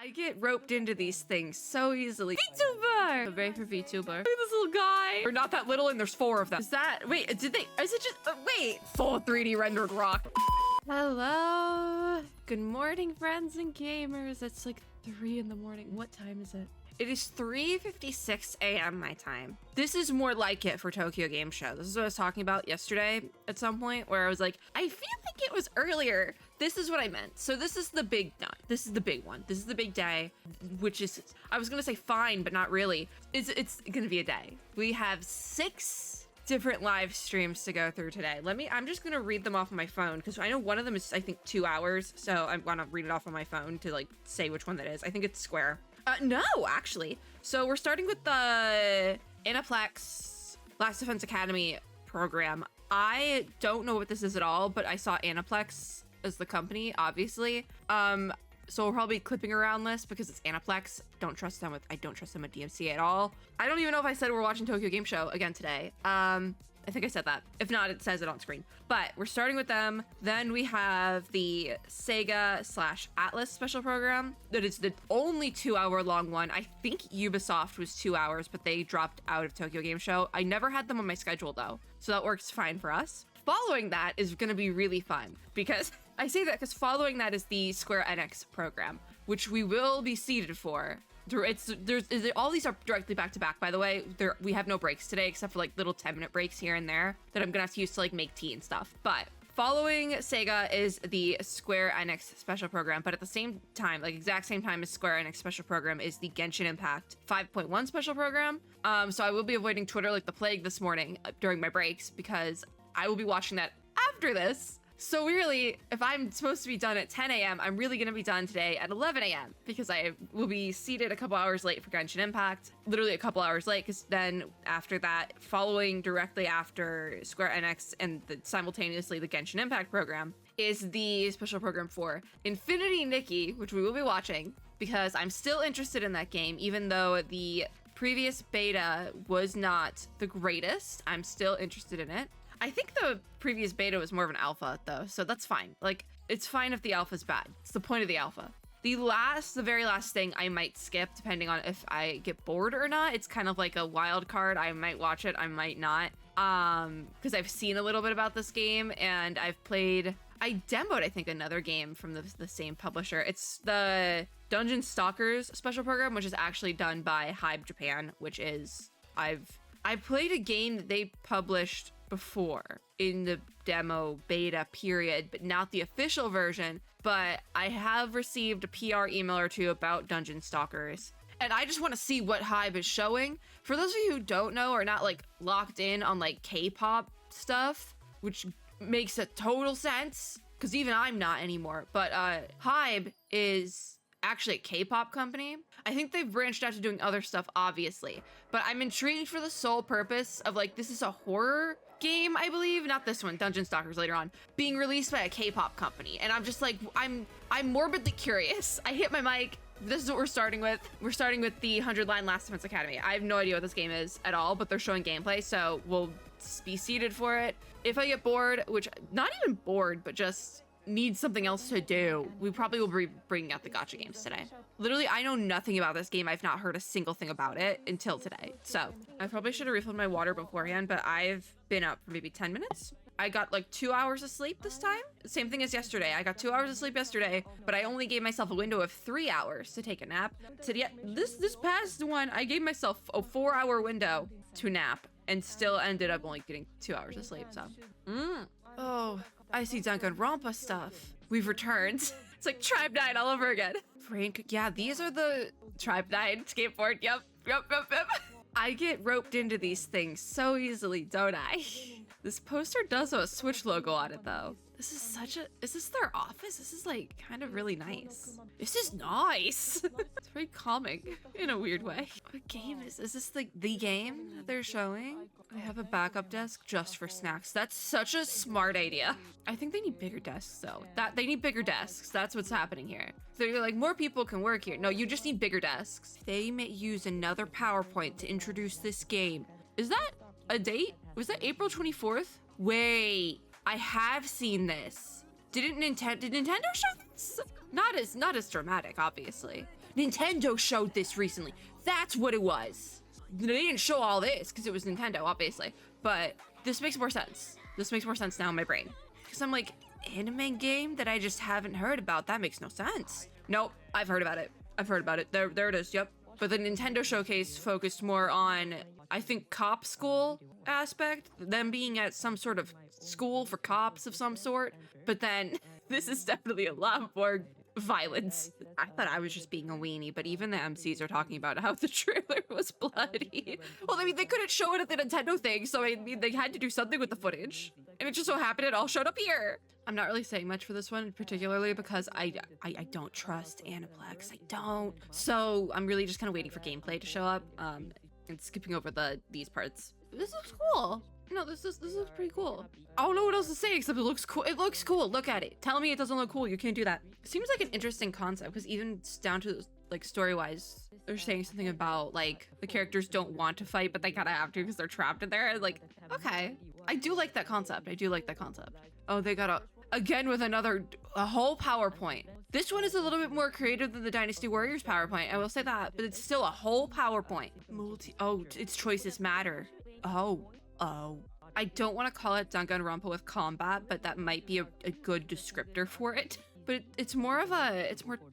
I get roped into these things so easily. VTuber! I'm ready for VTuber. Look at this little guy. Or not that little, and there's 4 of them. Is that, wait, is it just, wait. Full 3D rendered rock. Hello. Good morning, friends and gamers. It's like 3 in the morning. What time is it? It is 3:56 a.m. my time. This is more like it for Tokyo Game Show. This is what I was talking about yesterday at some point where I was like, I feel like it was earlier. This is what I meant. So this is the big night. This is the big one. This is the big day, which is, I was gonna say fine, but not really. It's gonna be a day. We have 6 different live streams to go through today. I'm just gonna read them off of my phone because I know one of them is, I think, 2 hours. So I'm gonna read it off on my phone to like say which one that is. I think it's Square. No, actually. So we're starting with the Aniplex Last Defense Academy program. I don't know what this is at all, but I saw Aniplex as the company, obviously. So we'll probably be clipping around this because it's Aniplex. I don't trust them with DMC at all. I don't even know if I said we're watching Tokyo Game Show again today. I think I said that. If not, it says it on screen. But we're starting with them. Then we have the Sega/Atlas special program. That is the only 2-hour long one. I think Ubisoft was 2 hours, but they dropped out of Tokyo Game Show. I never had them on my schedule though, so that works fine for us. Following that is going to be really fun because I say that because following that is the Square Enix program, which we will be seated for. All these are directly back to back, by the way. We have no breaks today except for like little 10-minute breaks here and there that I'm gonna have to use to like make tea and stuff. But following Sega is the Square Enix special program, but at the same time, like exact same time as Square Enix special program is the Genshin Impact 5.1 special program. So I will be avoiding Twitter like the plague this morning during my breaks because I will be watching that after this. So really, if I'm supposed to be done at 10 a.m., I'm really going to be done today at 11 a.m. because I will be seated a couple hours late for Genshin Impact, literally a couple hours late, because then after that, following directly after Square Enix and simultaneously the Genshin Impact program is the special program for Infinity Nikki, which we will be watching because I'm still interested in that game, even though the previous beta was not the greatest. I'm still interested in it. I think the previous beta was more of an alpha though, so that's fine. Like, it's fine if the alpha's bad. It's the point of the alpha. The very last thing I might skip depending on if I get bored or not. It's kind of like a wild card. I might watch it, I might not. Because I've seen a little bit about this game and I demoed, I think, another game from the same publisher. It's the Dungeon Stalkers special program, which is actually done by Hybe Japan, which is, I played a game that they published before in the demo beta period, but not the official version. But I have received a PR email or 2 about Dungeon Stalkers, and I just want to see what Hybe is showing. For those of you who don't know or not like locked in on like K-pop stuff, which makes a total sense because even I'm not anymore, but Hybe is actually a K-pop company. I think they've branched out to doing other stuff, obviously, but I'm intrigued for the sole purpose of like, this is a horror game, I believe, not this one, Dungeon Stalkers later on, being released by a K-pop company. And I'm just like, I'm morbidly curious. I hit my mic. This is what we're starting with. We're starting with the 100-line Last Defense Academy. I have no idea what this game is at all, but they're showing gameplay, so we'll be seated for it. If I get bored, which not even bored, but just need something else to do, we probably will be bringing out the gacha games today. Literally, I know nothing about this game. I've not heard a single thing about it until today. So I probably should have refilled my water beforehand, but I've been up for maybe 10 minutes. I got like 2 hours of sleep this time. Same thing as yesterday. I got 2 hours of sleep yesterday, but I only gave myself a window of 3 hours to take a nap. This past one, I gave myself a 4-hour window to nap and still ended up only getting 2 hours of sleep, so. Oh, I see Danganronpa stuff. We've returned. It's like Tribe 9 all over again. Frank, yeah, these are the Tribe 9 skateboard. Yep. I get roped into these things so easily, don't I? This poster does have a Switch logo on it though. This is is this their office? This is like kind of really nice. This is nice. It's very calming in a weird way. What game is this? Is this the game that they're showing? I have a backup desk just for snacks. That's such a smart idea. I think they need bigger desks though. They need bigger desks. That's what's happening here. So you're like, more people can work here. No, you just need bigger desks. They may use another PowerPoint to introduce this game. Is that a date? Was that April 24th? Wait, I have seen this. Did Nintendo show this? Not as dramatic, obviously. Nintendo showed this recently. That's what it was. They didn't show all this because it was Nintendo, obviously. But this makes more sense. This makes more sense now in my brain. Because I'm like, anime game that I just haven't heard about? That makes no sense. Nope, I've heard about it. I've heard about it. There it is, yep. But the Nintendo showcase focused more on, I think, cop school aspect, them being at some sort of school for cops of some sort. But then this is definitely a lot more violence. I thought I was just being a weenie, but even the MCs are talking about how the trailer was bloody. Well, I mean, they couldn't show it at the Nintendo thing, so I mean, they had to do something with the footage. And it just so happened it all showed up here. I'm not really saying much for this one, particularly because I don't trust Aniplex. I don't. So I'm really just kind of waiting for gameplay to show up and skipping over these parts. This looks cool. No, this looks pretty cool. I don't know what else to say except it looks cool. It looks cool. Look at it. Tell me it doesn't look cool. You can't do that. It seems like an interesting concept because even down to like story-wise, they're saying something about like the characters don't want to fight, but they kind of have to because they're trapped in there. Like, okay, I do like that concept. I do like that concept. Oh, they got again with a whole PowerPoint. This one is a little bit more creative than the Dynasty Warriors PowerPoint. I will say that, but it's still a whole PowerPoint. Oh, its choices matter. Oh. I don't want to call it Danganronpa with combat, but that might be a good descriptor for it. But it's more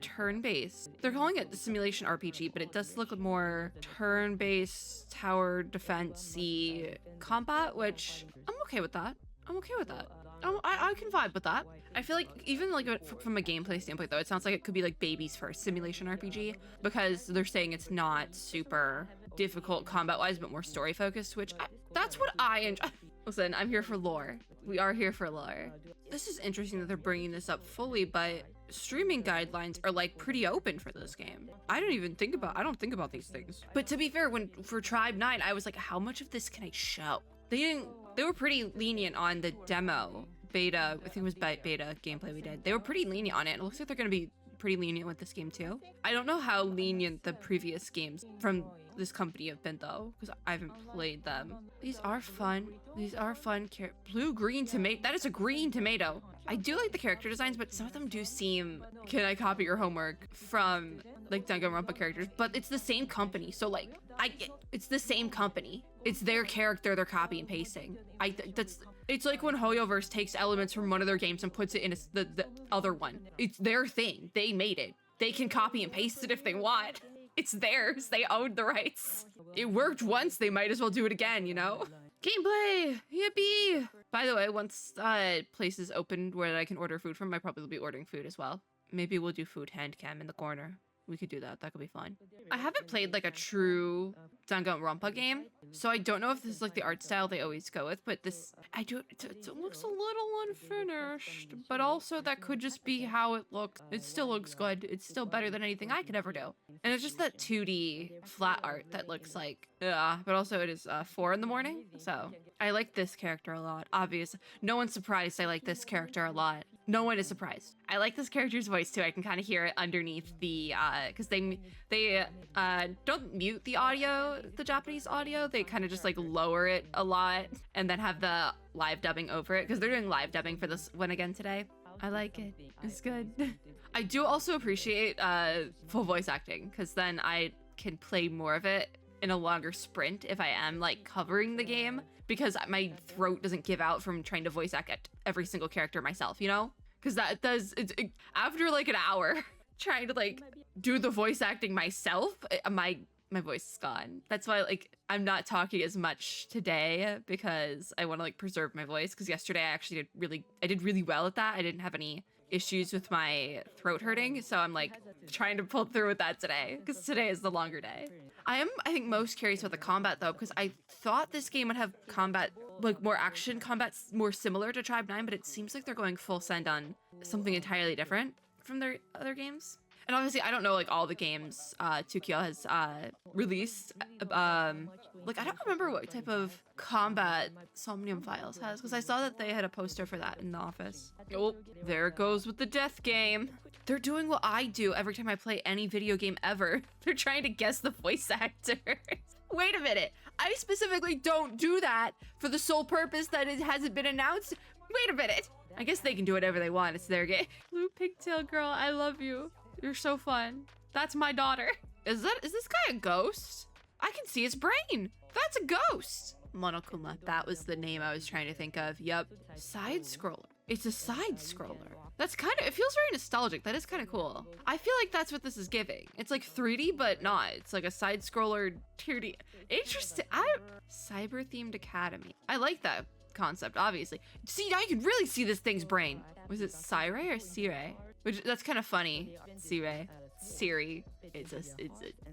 turn-based. They're calling it the simulation RPG, but it does look more turn-based tower defense-y combat, which I'm okay with that. I can vibe with that. I feel like even like from a gameplay standpoint though, it sounds like it could be like baby's first simulation RPG because they're saying it's not super difficult combat-wise, but more story-focused, which that's what I enjoy. Listen, I'm here for lore. We are here for lore. This is interesting that they're bringing this up fully, but streaming guidelines are like pretty open for this game. I don't think about these things. But to be fair, for Tribe 9, I was like, how much of this can I show? They were pretty lenient on the demo beta. I think it was beta gameplay we did. They were pretty lenient on it. It looks like they're going to be pretty lenient with this game too. I don't know how lenient the previous games from this company have been though, because I haven't played them. These are fun. Blue-green tomato. That is a green tomato. I do like the character designs, but some of them do seem, can I copy your homework, from like Danganronpa characters, but it's the same company. So like, it's the same company. It's their character they're copy and pasting. It's like when HoYoverse takes elements from one of their games and puts it in the other one. It's their thing. They made it. They can copy and paste it if they want. It's theirs. They own the rights. It worked once. They might as well do it again, you know? Gameplay! Yippee! By the way, once places open where I can order food from, I probably will be ordering food as well. Maybe we'll do food hand cam in the corner. We could do that. That could be fun. I haven't played like a true Danganronpa game, so I don't know if this is like the art style they always go with, but this, it looks a little unfinished, but also that could just be how it looks. It still looks good. It's still better than anything I could ever do. And it's just that 2D flat art that looks like, but also it is 4 in the morning, so I like this character a lot. Obviously, no one's surprised I like this character a lot. No one is surprised. I like this character's voice too. I can kind of hear it underneath the, because they don't mute the audio, the Japanese audio. They kind of just like lower it a lot and then have the live dubbing over it because they're doing live dubbing for this one again today. I like it. It's good. I do also appreciate full voice acting because then I can play more of it in a longer sprint if I am like covering the game, because my throat doesn't give out from trying to voice act every single character myself, you know? Because that does, after like an hour trying to like do the voice acting myself, my voice is gone. That's why like I'm not talking as much today because I want to like preserve my voice, because yesterday I actually did really well at that. I didn't have any issues with my throat hurting, so I'm like trying to pull through with that today because today is the longer day. I think most curious about the combat though, because I thought this game would have combat, like more action combat, more similar to Tribe 9, but it seems like they're going full send on something entirely different from their other games. And obviously I don't know like all the games Tokyo has released. Like I don't remember what type of combat Somnium Files has, because I saw that they had a poster for that in the office. Oh, there it goes with the death game. They're doing what I do every time I play any video game ever. They're trying to guess the voice actors. Wait a minute. I specifically don't do that for the sole purpose that it hasn't been announced. Wait a minute. I guess they can do whatever they want. It's their game. Blue pigtail girl, I love you. You're so fun. That's my daughter. Is this guy a ghost? I can see his brain. That's a ghost. Monokuma, that was the name I was trying to think of. Yep. Side scroller. It's a side scroller. That's kind of, it feels very nostalgic. That is kind of cool. I feel like that's what this is giving. It's like 3D, but not. It's like a side scroller 2D. Interesting. Cyber themed academy. I like that concept, obviously. See, now you can really see this thing's brain. Was it Sire or Sire? Which, that's kind of funny. Sire. Siri. It's a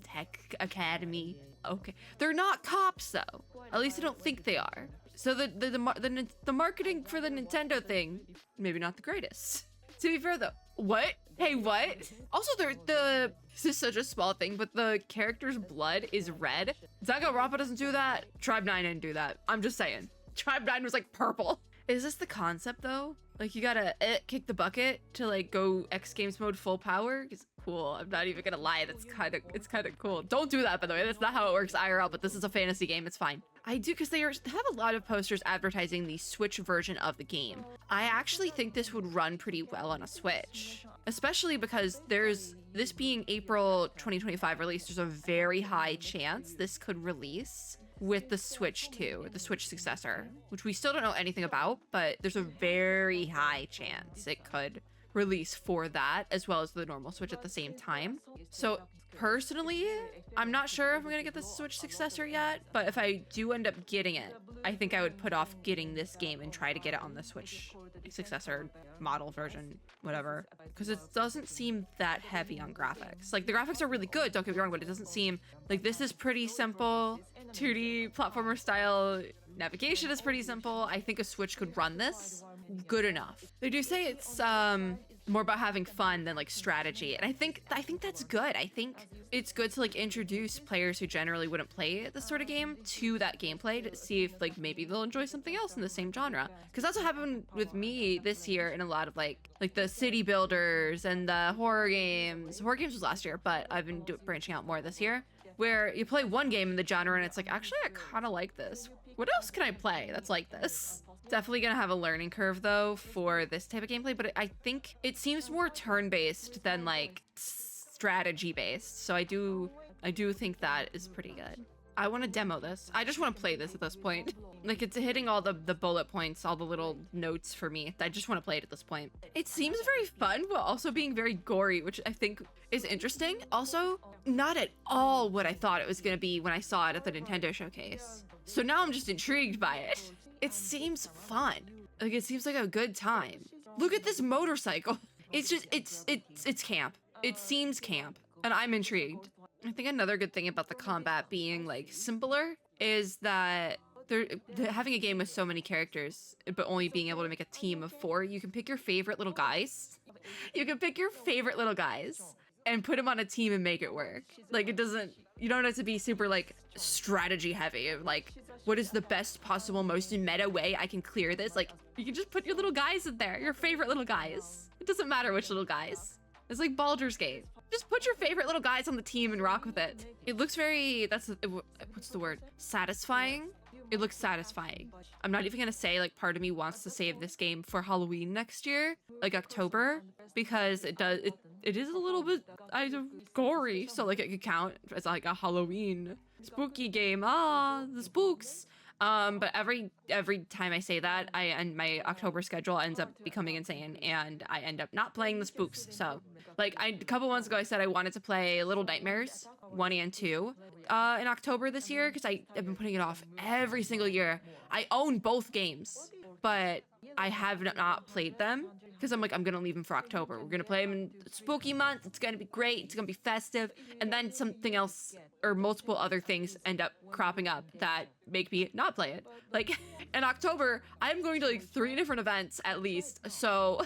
tech academy. Okay. They're not cops though. At least I don't think they are. So the marketing for the Nintendo thing, maybe not the greatest. To be fair though, what? Hey, what? Also, this is such a small thing, but the character's blood is red. Danganronpa doesn't do that. Tribe 9 didn't do that. I'm just saying. Tribe 9 was like purple. Is this the concept though? Like you gotta kick the bucket to like go X Games mode full power? It's cool. I'm not even gonna lie. It's kind of cool. Don't do that, by the way. That's not how it works IRL, but this is a fantasy game. It's fine. I do, because they have a lot of posters advertising the Switch version of the game. I actually think this would run pretty well on a Switch, especially because this being April 2025 release, there's a very high chance this could release with the Switch 2, the Switch successor, which we still don't know anything about, but there's a very high chance it could release for that as well as the normal Switch at the same time. So personally, I'm not sure if I'm gonna get the Switch successor yet, but if I do end up getting it, I think I would put off getting this game and try to get it on the Switch successor model version, whatever, because it doesn't seem that heavy on graphics. Like the graphics are really good, don't get me wrong, but it doesn't seem like this is pretty simple 2D platformer style. Navigation is pretty simple. I think a Switch could run this good enough. They do say it's more about having fun than like strategy, and I think that's good. I think it's good to like introduce players who generally wouldn't play this sort of game to that gameplay to see if like maybe they'll enjoy something else in the same genre, because that's what happened with me this year in a lot of like the city builders and the horror games. Horror games was last year, but I've been branching out more this year, where you play one game in the genre and it's like, actually I kind of like this. What else can I play that's like this? Definitely gonna have a learning curve though for this type of gameplay, but I think it seems more turn-based than like strategy-based. So I do think that is pretty good. I want to demo this. I just want to play this at this point. Like it's hitting all the bullet points, all the little notes for me. I just want to play it at this point. It seems very fun, but also being very gory, which I think is interesting. Also, not at all what I thought it was gonna be when I saw it at the Nintendo showcase. So now I'm just intrigued by it. It seems fun. Like it seems like a good time. Look at this motorcycle. It's just, it's camp. It seems camp, and I'm intrigued. I think another good thing about the combat being like simpler is that they're having a game with so many characters, but only being able to make a team of 4. You can pick your favorite little guys. You can pick your favorite little guys and put them on a team and make it work. Like you don't have to be super like strategy heavy of like, what is the best possible, most meta way I can clear this? Like you can just put your little guys in there, your favorite little guys. It doesn't matter which little guys. It's like Baldur's Gate. Just put your favorite little guys on the team and rock with it. It looks very, what's the word? Satisfying? It looks satisfying. I'm not even gonna say like part of me wants to save this game for Halloween next year, like October, because it is a little bit gory. So like it could count as like a Halloween spooky game. The spooks. But every time I say that, my October schedule ends up becoming insane, and I end up not playing the spooks. So, like, a couple months ago, I said I wanted to play Little Nightmares 1 and 2 in October this year, because I have been putting it off every single year. I own both games, but I have not played them, because I'm like, I'm gonna leave them for October. We're gonna play them in the spooky month. It's gonna be great. It's gonna be festive. And then something else or multiple other things end up cropping up that make me not play it. Like in October, I'm going to like 3 different events at least. So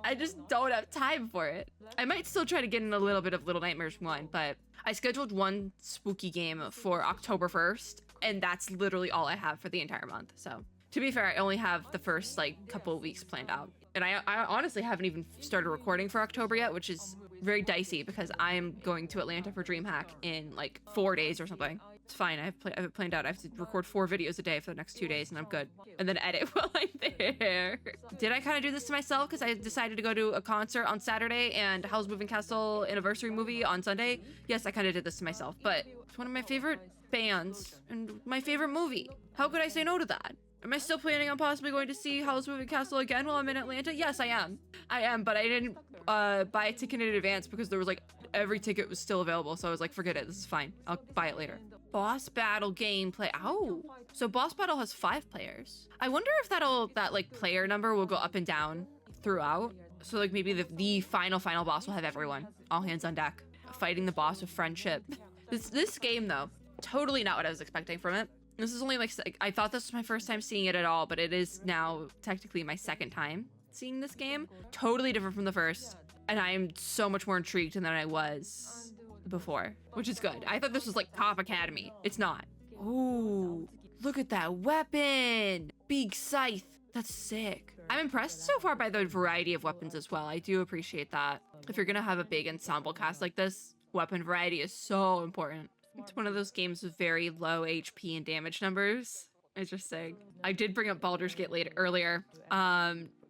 I just don't have time for it. I might still try to get in a little bit of Little Nightmares 1, but I scheduled one spooky game for October 1st, and that's literally all I have for the entire month. So to be fair, I only have the first like couple of weeks planned out. And I honestly haven't even started recording for October yet, which is very dicey because I'm going to Atlanta for DreamHack in like 4 days or something. It's fine. I have it planned out. I have to record 4 videos a day for the next 2 days and I'm good. And then edit while I'm there. Did I kind of do this to myself because I decided to go to a concert on Saturday and Howl's Moving Castle anniversary movie on Sunday? Yes, I kind of did this to myself, but it's one of my favorite bands and my favorite movie. How could I say no to that? Am I still planning on possibly going to see Howl's Moving Castle again while I'm in Atlanta? Yes, I am. I am, but I didn't buy a ticket in advance because there was like, every ticket was still available. So I was like, forget it, this is fine. I'll buy it later. Boss battle gameplay. Oh, so boss battle has 5 players. I wonder if that like player number will go up and down throughout. So like maybe the final boss will have everyone, all hands on deck, fighting the boss with friendship. This game though, totally not what I was expecting from it. This is only like, I thought this was my first time seeing it at all, but it is now technically my second time seeing this game. Totally different from the first. And I'm so much more intrigued than I was before, which is good. I thought this was like Cop Academy. It's not. Ooh, look at that weapon. Big scythe. That's sick. I'm impressed so far by the variety of weapons as well. I do appreciate that. If you're gonna have a big ensemble cast like this, weapon variety is so important. It's one of those games with very low HP and damage numbers. Interesting. I did bring up Baldur's Gate earlier.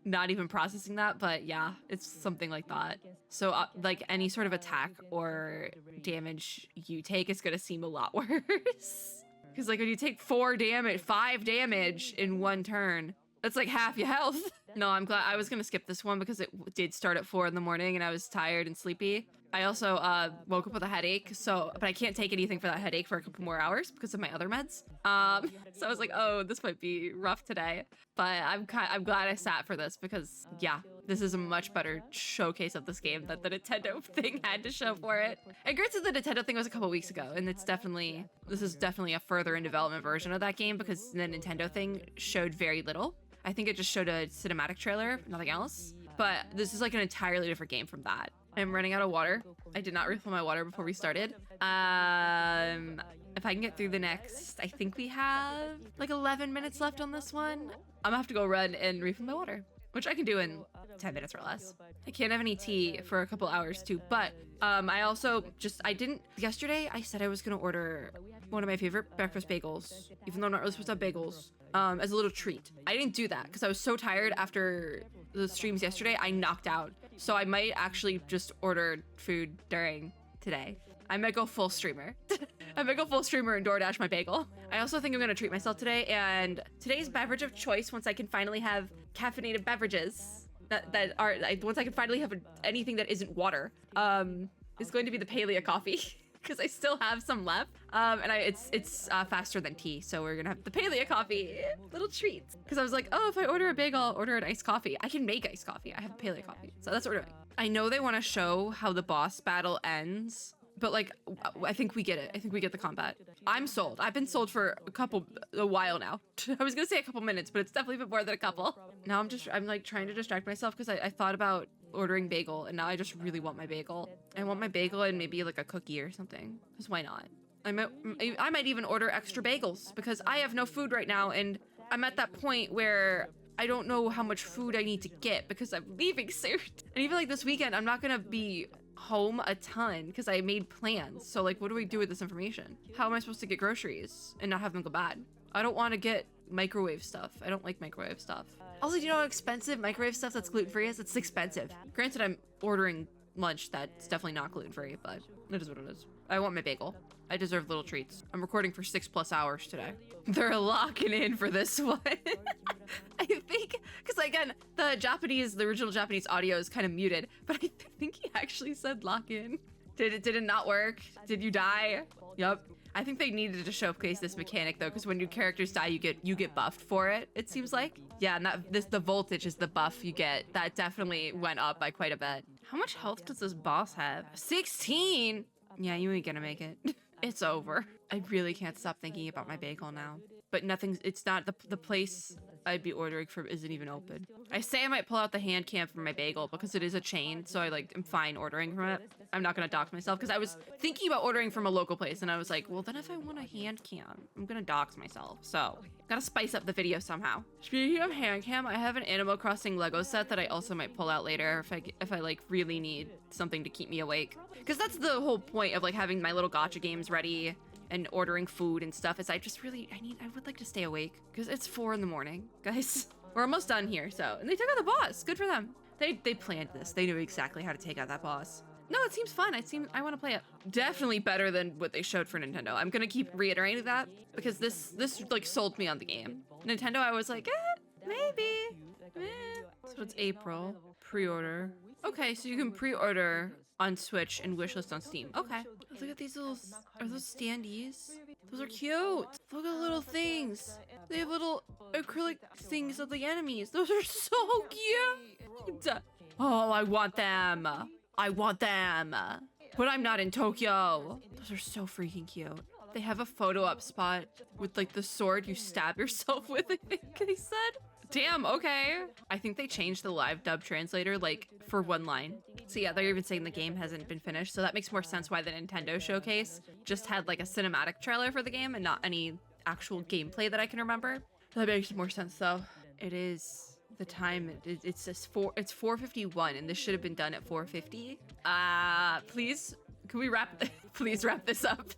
Not even processing that, but yeah, it's something like that. So like any sort of attack or damage you take is gonna seem a lot worse. Because like when you take 5 damage in one turn, that's like half your health. No, I'm glad. I was gonna skip this one because it did start at 4 in the morning and I was tired and sleepy. I also woke up with a headache, but I can't take anything for that headache for a couple more hours because of my other meds. So I was like, oh, this might be rough today. But I'm glad I sat for this because yeah, this is a much better showcase of this game that the Nintendo thing had to show for it. And granted, the Nintendo thing was a couple weeks ago, and this is definitely a further in development version of that game because the Nintendo thing showed very little. I think it just showed a cinematic trailer, nothing else. But this is like an entirely different game from that. I'm running out of water. I did not refill my water before we started. If I can get through the next, I think we have like 11 minutes left on this one. I'm gonna have to go run and refill my water, which I can do in 10 minutes or less. I can't have any tea for a couple hours too, but yesterday I said I was gonna order one of my favorite breakfast bagels, even though I'm not really supposed to have bagels, as a little treat. I didn't do that because I was so tired after the streams yesterday, I knocked out. So I might actually just order food during today. I might go full streamer. I might go full streamer and DoorDash my bagel. I also think I'm gonna treat myself today, and today's beverage of choice, once I can finally have caffeinated beverages once I can finally have anything that isn't water, is going to be the paleo coffee. Because I still have some left, and it's faster than tea, so we're gonna have the paleo coffee, little treats. Because I was like, oh, if I order a bagel, I'll order an iced coffee. I can make iced coffee. I have paleo coffee, so that's what we're doing. I know they want to show how the boss battle ends, but like, I think we get it. I think we get the combat. I'm sold. I've been sold for a while now. I was gonna say a couple minutes, but it's definitely been more than a couple. Now I'm like trying to distract myself because I thought about ordering bagel, and now I just really want my bagel. I want my bagel and maybe like a cookie or something, because why not? I might even order extra bagels because I have no food right now, and I'm at that point where I don't know how much food I need to get because I'm leaving soon. And even like this weekend, I'm not gonna be home a ton because I made plans. So like, what do we do with this information? How am I supposed to get groceries and not have them go bad? I don't want to get microwave stuff. I don't like microwave stuff. Also, do you know how expensive microwave stuff that's gluten-free is? It's expensive. Granted, I'm ordering lunch that's definitely not gluten-free, but it is what it is. I want my bagel. I deserve little treats. I'm recording for 6+ hours today. They're locking in for this one. I think, because again, the original Japanese audio is kind of muted, but I think he actually said lock in. Did it not work? Did you die? Yup. I think they needed to showcase this mechanic though, because when your characters die, you get buffed for it. It seems like, yeah, and the voltage is the buff you get. That definitely went up by quite a bit. How much health does this boss have? 16. Yeah, you ain't gonna make it. It's over. I really can't stop thinking about my bagel now. But it's not the place I'd be ordering from isn't even open. I say I might pull out the hand cam from my bagel because it is a chain, so I'm fine ordering from it. I'm not gonna dox myself because I was thinking about ordering from a local place and I was like, well, then if I want a hand cam, I'm gonna dox myself. So gotta spice up the video somehow. Speaking of hand cam, I have an Animal Crossing Lego set that I also might pull out later if I like really need something to keep me awake. Because that's the whole point of like having my little gacha games ready and ordering food and stuff is I would like to stay awake because it's 4 in the morning, guys. We're almost done here, so. And they took out the boss. Good for them. They planned this. They knew exactly how to take out that boss. No, it seems fun. I want to play it. Definitely better than what they showed for Nintendo. I'm gonna keep reiterating that because this like sold me on the game. Nintendo, I was like, maybe. So it's April. Pre-order. Okay, so you can pre-order on Switch and wishlist on Steam. Okay. Look at these little, are those standees? Those are cute. Look at the little things. They have little acrylic things of the enemies. Those are so cute. Oh, I want them. I want them. But I'm not in Tokyo. Those are so freaking cute. They have a photo up spot with like the sword you stab yourself with, I think they said. Damn, okay. I think they changed the live dub translator like for one line. So yeah, they're even saying the game hasn't been finished. So that makes more sense why the Nintendo showcase just had like a cinematic trailer for the game and not any actual gameplay that I can remember. That makes more sense though. It is the time, it's 4:51 and this should have been done at 4:50. Please, can we please wrap this up?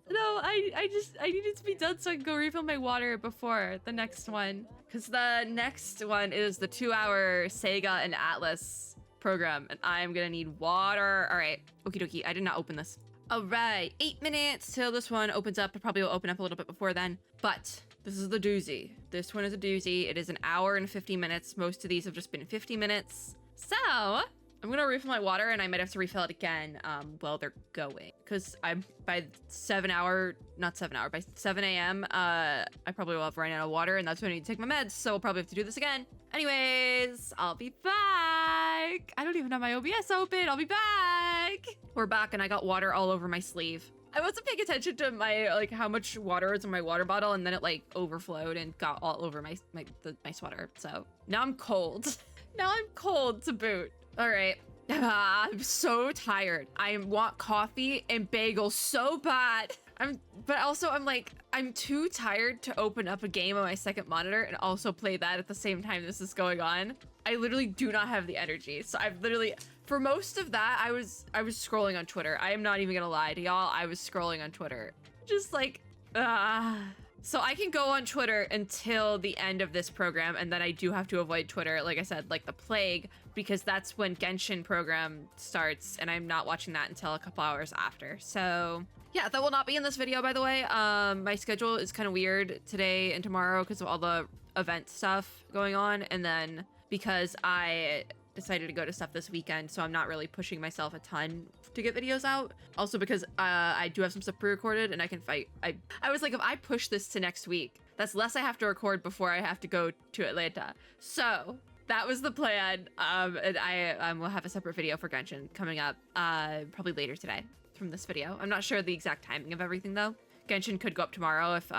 No, I need it to be done so I can go refill my water before the next one. Because the next one is the 2-hour Sega and Atlas program, and I'm gonna need water. All right, okie dokie, I did not open this. All right, 8 minutes till this one opens up. It probably will open up a little bit before then, but this is the doozy. This one is a doozy. It is an hour and 50 minutes. Most of these have just been 50 minutes. So I'm gonna refill my water and I might have to refill it again while they're going. Cause by 7 a.m. I probably will have run out of water and that's when I need to take my meds. So I'll probably have to do this again. Anyways, I'll be back. I don't even have my OBS open. I'll be back. We're back and I got water all over my sleeve. I wasn't paying attention to my, like how much water is in my water bottle and then it like overflowed and got all over my sweater. So now I'm cold. Now I'm cold to boot. All right, I'm so tired. I want coffee and bagels so bad. But also I'm like, I'm too tired to open up a game on my second monitor and also play that at the same time this is going on. I literally do not have the energy. So I've literally, for most of that, I was scrolling on Twitter. I am not even gonna lie to y'all. I was scrolling on Twitter. Just like, So I can go on Twitter until the end of this program, and then I do have to avoid Twitter, like I said, like the plague, because that's when Genshin program starts, and I'm not watching that until a couple hours after. So yeah, that will not be in this video, by the way. My schedule is kind of weird today and tomorrow because of all the event stuff going on, and then because I decided to go to stuff this weekend, so I'm not really pushing myself a ton to get videos out. Also because I do have some stuff pre-recorded and I can fight. I was like, if I push this to next week, that's less I have to record before I have to go to Atlanta. So that was the plan. And I will have a separate video for Genshin coming up probably later today from this video. I'm not sure the exact timing of everything though. Genshin could go up tomorrow if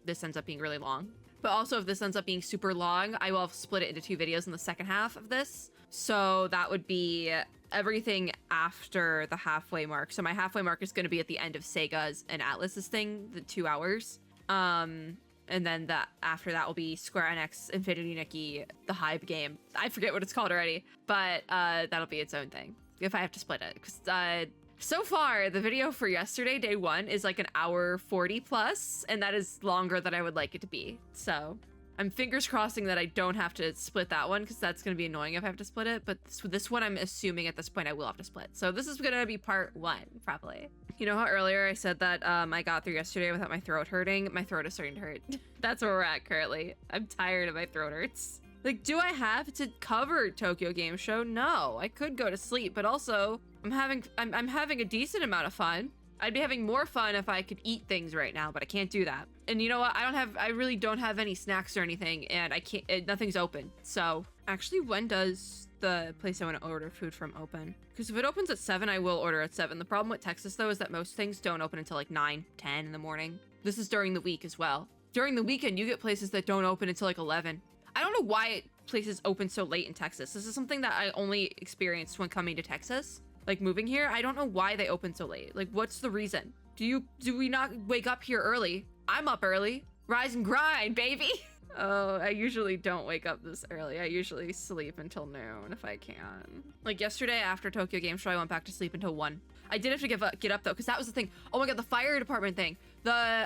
this ends up being really long. But also if this ends up being super long, I will have split it into 2 videos in the second half of this. So that would be everything after the halfway mark. So my halfway mark is going to be at the end of Sega's and Atlas's thing, the 2 hours. And then after that will be Square Enix, Infinity Nikki, the Hive game. I forget what it's called already, but that'll be its own thing if I have to split it. Because so far, the video for yesterday, day 1, is like an hour 40 plus, and that is longer than I would like it to be. So I'm fingers crossing that I don't have to split that one because that's going to be annoying if I have to split it. But this one, I'm assuming at this point I will have to split. So this is going to be part 1, probably. You know how earlier I said that I got through yesterday without my throat hurting? My throat is starting to hurt. That's where we're at currently. I'm tired of my throat hurts. Like, do I have to cover Tokyo Game Show? No, I could go to sleep, but also I'm having a decent amount of fun. I'd be having more fun if I could eat things right now, but I can't do that. And you know what? I really don't have any snacks or anything, and I can't, nothing's open. So actually, when does the place I want to order food from open? Because if it opens at 7, I will order at 7. The problem with Texas though is that most things don't open until like 9, 10 in the morning. This is during the week as well. During the weekend, you get places that don't open until like 11. I don't know why places open so late in Texas. This is something that I only experienced when coming to Texas. Like moving here, I don't know why they open so late. Like, what's the reason? Do we not wake up here early? I'm up early. Rise and grind, baby. Oh, I usually don't wake up this early. I usually sleep until noon if I can. Like yesterday after Tokyo Game Show, I went back to sleep until 1. I did have to get up though, because that was the thing. Oh my god, the fire department thing. The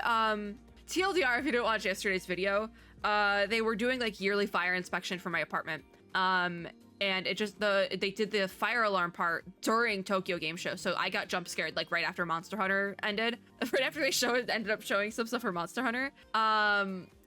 TLDR, if you didn't watch yesterday's video, they were doing like yearly fire inspection for my apartment. And it just, they did the fire alarm part during Tokyo Game Show. So I got jump scared like right after Monster Hunter ended. Right after they ended up showing some stuff for Monster Hunter.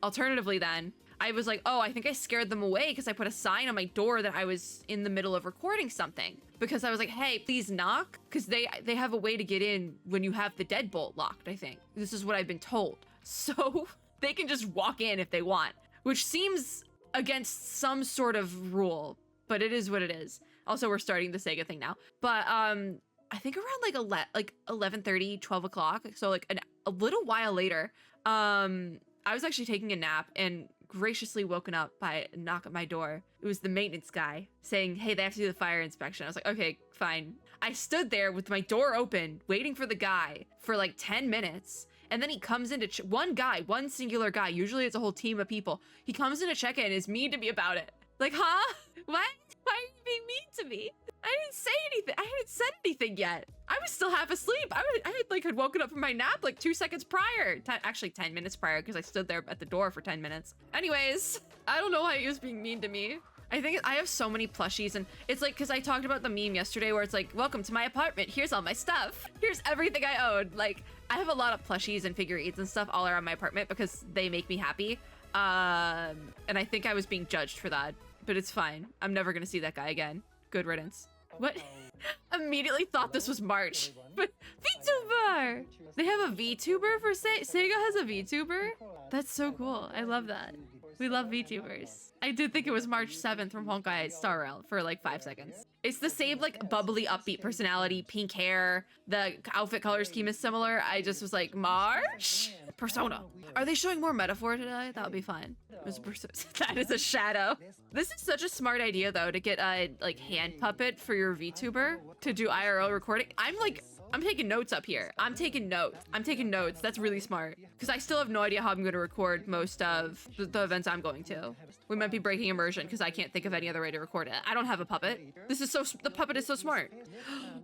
Alternatively then, I was like, oh, I think I scared them away because I put a sign on my door that I was in the middle of recording something. Because I was like, hey, please knock. Because they have a way to get in when you have the deadbolt locked, I think. This is what I've been told. So they can just walk in if they want, which seems against some sort of rule. But it is what it is. Also, we're starting the Sega thing now. But I think around like 11:30, 12 o'clock. So like a little while later, I was actually taking a nap and graciously woken up by a knock at my door. It was the maintenance guy saying, hey, they have to do the fire inspection. I was like, okay, fine. I stood there with my door open, waiting for the guy for like 10 minutes. And then he comes in to one singular guy. Usually it's a whole team of people. He comes in to check in and is mean to me about it. Like, huh? What? Why are you being mean to me? I didn't say anything. I hadn't said anything yet. I was still half asleep. I had woken up from my nap like 2 seconds prior. Actually 10 minutes prior, because I stood there at the door for 10 minutes. Anyways, I don't know why he was being mean to me. I think I have so many plushies, and it's like, because I talked about the meme yesterday where it's like, welcome to my apartment. Here's all my stuff. Here's everything I own. Like, I have a lot of plushies and figurines and stuff all around my apartment because they make me happy. And I think I was being judged for that. But it's fine. I'm never gonna see that guy again. Good riddance. What? Immediately thought this was March. But VTuber! They have a VTuber for Sega has a VTuber? That's so cool. I love that. We love VTubers. I did think it was March 7th from Honkai Star Rail for like 5 seconds. It's the same like bubbly upbeat personality, pink hair. The outfit color scheme is similar. I just was like, March? Persona. Are they showing more metaphor today? That would be fine. That is a shadow. This is such a smart idea though, to get a like hand puppet for your VTuber to do IRL recording. I'm taking notes up here. I'm taking notes. That's really smart. Because I still have no idea how I'm going to record most of the events I'm going to. We might be breaking immersion because I can't think of any other way to record it. I don't have a puppet. The puppet is so smart.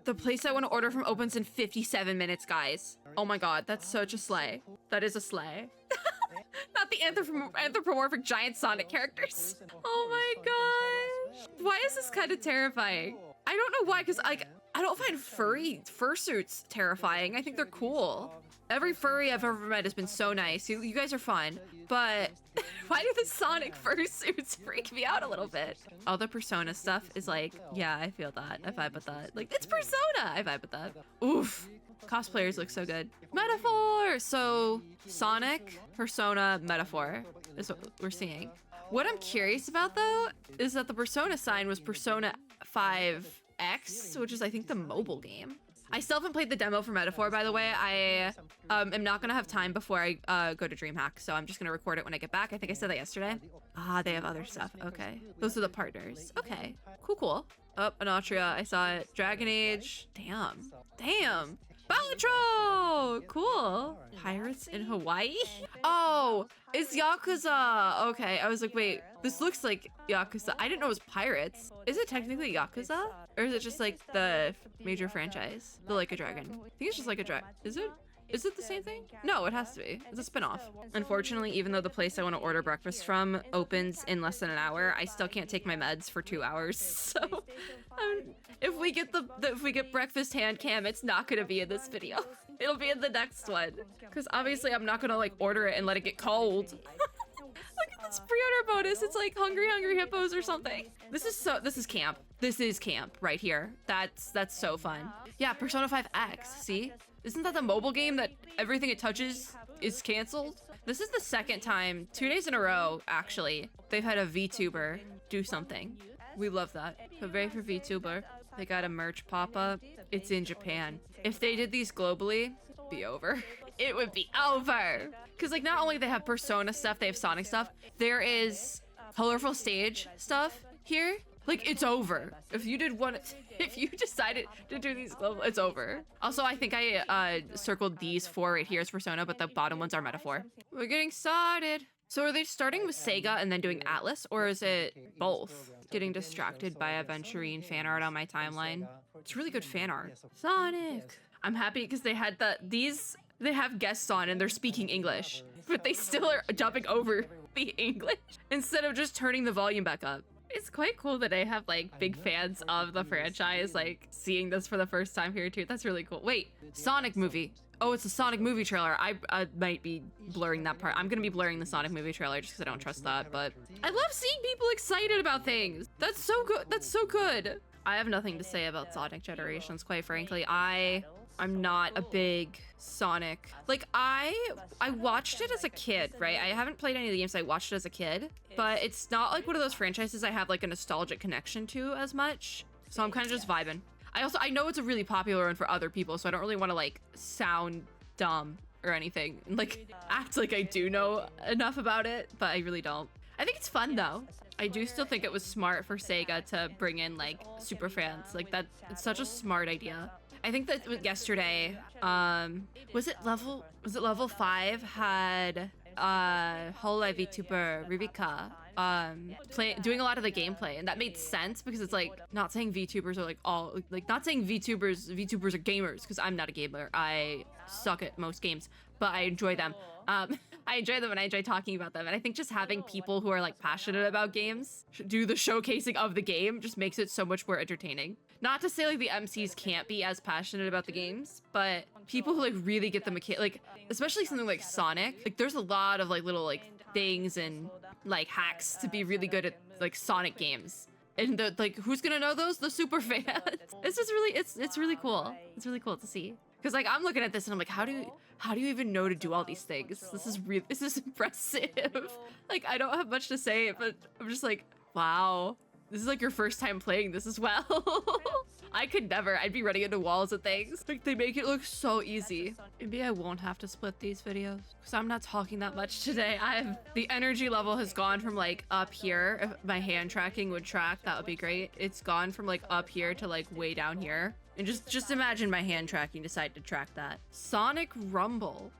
The place I want to order from opens in 57 minutes, guys. Oh my god, that's such a slay. That is a slay. Not the anthropomorphic giant Sonic characters. Oh my gosh. Why is this kind of terrifying? I don't know why, because like, I don't find fursuits terrifying. I think they're cool. Every furry I've ever met has been so nice. You guys are fun. But why do the Sonic fursuits freak me out a little bit? All the Persona stuff is like, yeah, I feel that. I vibe with that. Like, it's Persona! I vibe with that. Oof. Cosplayers look so good. Metaphor! So, Sonic, Persona, Metaphor is what we're seeing. What I'm curious about, though, is that the Persona sign was Persona 5X, which is, I think, the mobile game. I still haven't played the demo for Metaphor, by the way. I am not going to have time before I go to DreamHack, so I'm just going to record it when I get back. I think I said that yesterday. Ah, they have other stuff. Okay. Those are the partners. Okay. Cool, cool. Oh, Anatria. I saw it. Dragon Age. Damn. Damn. Balatro! Cool. Pirates in Hawaii? Oh, it's Yakuza. Okay, I was like, wait, this looks like Yakuza. I didn't know it was pirates. Is it technically Yakuza? Or is it just like the major franchise? The Like a Dragon. I think it's just Like a Dragon. Is it? Is it the same thing? No, it has to be. It's a spin-off. Unfortunately, even though the place I want to order breakfast from opens in less than an hour, I still can't take my meds for 2 hours. So if we get breakfast hand cam, it's not gonna be in this video. It'll be in the next one. Because obviously I'm not gonna like order it and let it get cold. Look at this pre-order bonus. It's like Hungry Hippos or something. This is camp. This is camp right here. That's so fun. Yeah, Persona 5X, see? Isn't that the mobile game that everything it touches is canceled? This is the second time, 2 days in a row, actually, they've had a VTuber do something. We love that. Hooray for VTuber. They got a merch pop-up. It's in Japan. If they did these globally, it'd be over. It would be over. Because like not only do they have Persona stuff, they have Sonic stuff, there is colorful stage stuff here. Like, it's over. If you decided to do these global, it's over. Also, I think I circled these 4 right here as Persona, but the bottom ones are Metaphor. We're getting started. So are they starting with Sega and then doing Atlas, or is it both? Getting distracted by Aventurine fan art on my timeline. It's really good fan art. Sonic! I'm happy because they had they have guests on and they're speaking English, but they still are dubbing over the English instead of just turning the volume back up. It's quite cool that I have like big fans of the franchise like seeing this for the first time here too. That's really cool. Wait, Sonic movie. Oh, it's a Sonic movie trailer. I might be blurring that part. I'm gonna be blurring the Sonic movie trailer just because I don't trust that, but I love seeing people excited about things. That's so good. That's so good. I have nothing to say about Sonic Generations, quite frankly. I'm not a big Sonic. Like, I watched it as a kid, right? I haven't played any of the games. I watched it as a kid, but it's not like one of those franchises I have like a nostalgic connection to as much. So I'm kind of just vibing. I know it's a really popular one for other people, so I don't really want to like sound dumb or anything. Like, act like I do know enough about it, but I really don't. I think it's fun though. I do still think it was smart for Sega to bring in like super fans. Like it's such a smart idea. I think that yesterday, was it level 5 had whole live VTuber Rivika doing a lot of the gameplay, and that made sense because it's like not saying VTubers are like not saying VTubers are gamers, because I'm not a gamer. I suck at most games, but I enjoy them. I enjoy them and I enjoy talking about them, and I think just having people who are like passionate about games do the showcasing of the game just makes it so much more entertaining. Not to say like the MCs can't be as passionate about the games, but people who like really get the like especially something like Sonic, like there's a lot of like little like things and like hacks to be really good at like Sonic games. And like who's gonna know those? The super fans. It's just really it's really cool. It's really cool to see. Because like I'm looking at this and I'm like, how do you even know to do all these things? This is impressive. Like I don't have much to say, but I'm just like, wow. This is like your first time playing this as well. I could never. I'd be running into walls and things. Like they make it look so easy. Maybe I won't have to split these videos because I'm not talking that much today. The energy level has gone from like up here. If my hand tracking would track, that would be great. It's gone from like up here to like way down here. And just imagine my hand tracking decide to track that. Sonic Rumble.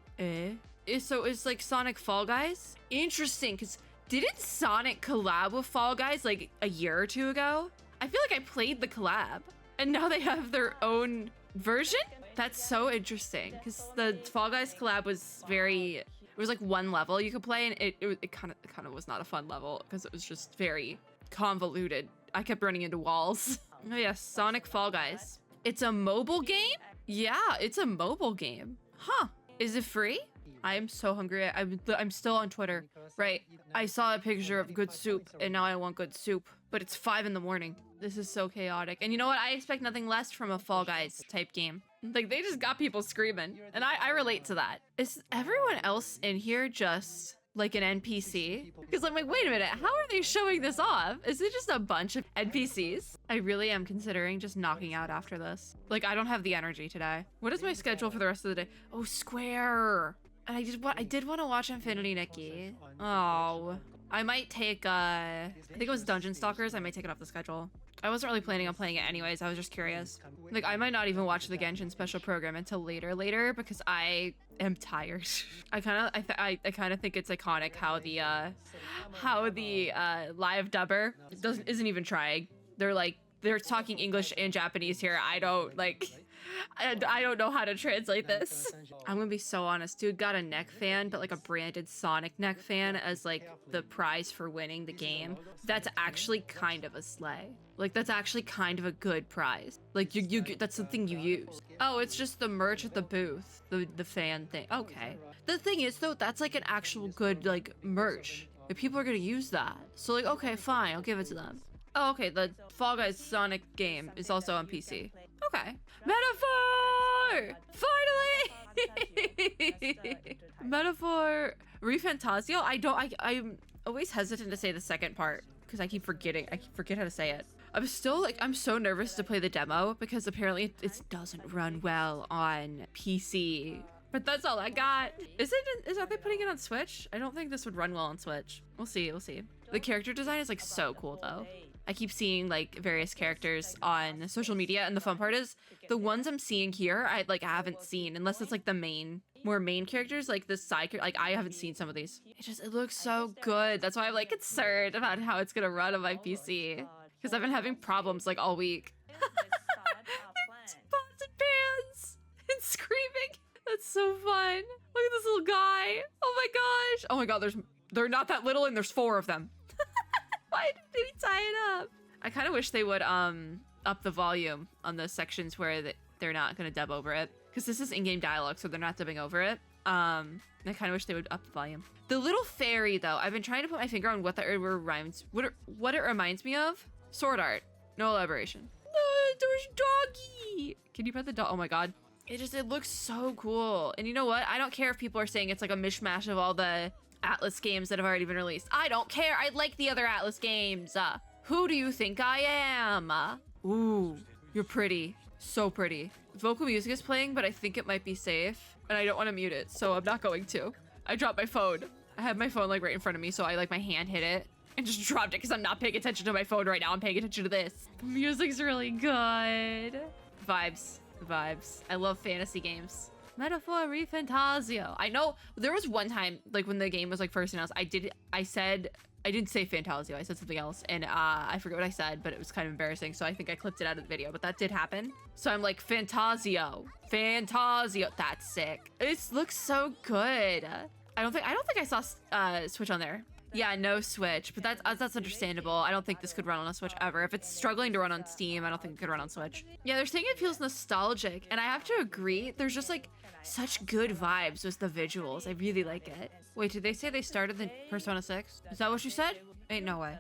So it's like Sonic Fall Guys? Interesting, because didn't Sonic collab with Fall Guys like a year or two ago? I feel like I played the collab and now they have their own version? That's so interesting because the Fall Guys collab was it was like one level you could play, and it kind of was not a fun level because it was just very convoluted. I kept running into walls. Oh yeah, Sonic Fall Guys. It's a mobile game? Yeah, it's a mobile game. Huh. Is it free? I am so hungry. I'm still on Twitter. Right. I saw a picture of good soup and now I want good soup. But it's 5 in the morning. This is so chaotic. And you know what? I expect nothing less from a Fall Guys type game. Like they just got people screaming. And I relate to that. Is everyone else in here just like an NPC? Because I'm like, wait a minute, how are they showing this off? Is it just a bunch of NPCs? I really am considering just knocking out after this. Like I don't have the energy today. What is my schedule for the rest of the day? Oh, Square. And I did want to watch Infinity Nikki. Oh, I might take I think it was Dungeon Stalkers. I might take it off the schedule. I wasn't really planning on playing it anyways. I was just curious. Like I might not even watch the Genshin special program until later because I am tired. I kind of think it's iconic how the live dubber isn't even trying. They're talking English and Japanese here. I don't know how to translate this. I'm gonna be so honest. Dude got a neck fan, but like a branded Sonic neck fan as like the prize for winning the game. That's actually kind of a slay. Like that's actually kind of a good prize. Like you that's the thing you use. Oh, it's just the merch at the booth. The fan thing. Okay. The thing is though, that's like an actual good like merch. If people are gonna use that. So like, okay, fine, I'll give it to them. Oh, okay, the Fall Guys Sonic game is also on PC. Okay. Metaphor! Finally! Metaphor Refantasio? I'm always hesitant to say the second part because I forget how to say it. I'm so nervous to play the demo because apparently it doesn't run well on PC. But that's all I got. Are they putting it on Switch? I don't think this would run well on Switch. We'll see. The character design is like so cool though. I keep seeing like various characters on social media, and the fun part is the ones I'm seeing here I haven't seen unless it's like the more main characters, like the side like I haven't seen some of these. It looks so good. That's why I'm like concerned about how it's gonna run on my PC because I've been having problems like all week. Pots and pans in That's so fun. Look at this little guy. Oh my gosh. Oh my god, they're not that little and there's 4 of them. Why did he tie it up? I kind of wish they would up the volume on those sections where they're not gonna dub over it. Because this is in-game dialogue, so they're not dubbing over it. I kind of wish they would up the volume. The little fairy, though, I've been trying to put my finger on what that what it reminds me of. Sword art. No elaboration. No, there's doggy. Can you pet the dog? Oh my god. It looks so cool. And you know what? I don't care if people are saying it's like a mishmash of all the Atlas games that have already been released. I don't care. I like the other Atlas games. Who do you think I am? Ooh, you're pretty. So pretty. Vocal music is playing, but I think it might be safe. And I don't want to mute it, so I'm not going to. I dropped my phone. I have my phone like right in front of me, so I like my hand hit it and just dropped it because I'm not paying attention to my phone right now. I'm paying attention to this. The music's really good. Vibes. Vibes. I love fantasy games. Metaphor Refantasio. I know there was one time, like when the game was like first announced, I didn't say Fantasio, I said something else, and I forget what I said, but it was kind of embarrassing, so I think I clipped it out of the video, but that did happen. So I'm like, Fantasio. That's sick. It looks so good. I don't think I saw Switch on there. Yeah, no Switch, but that's understandable. I don't think this could run on a Switch ever. If it's struggling to run on Steam, I don't think it could run on Switch. Yeah, they're saying it feels nostalgic, and I have to agree, there's just like such good vibes with the visuals. I really like it. Wait, did they say they started the Persona 6? Is that what you said? Ain't no way.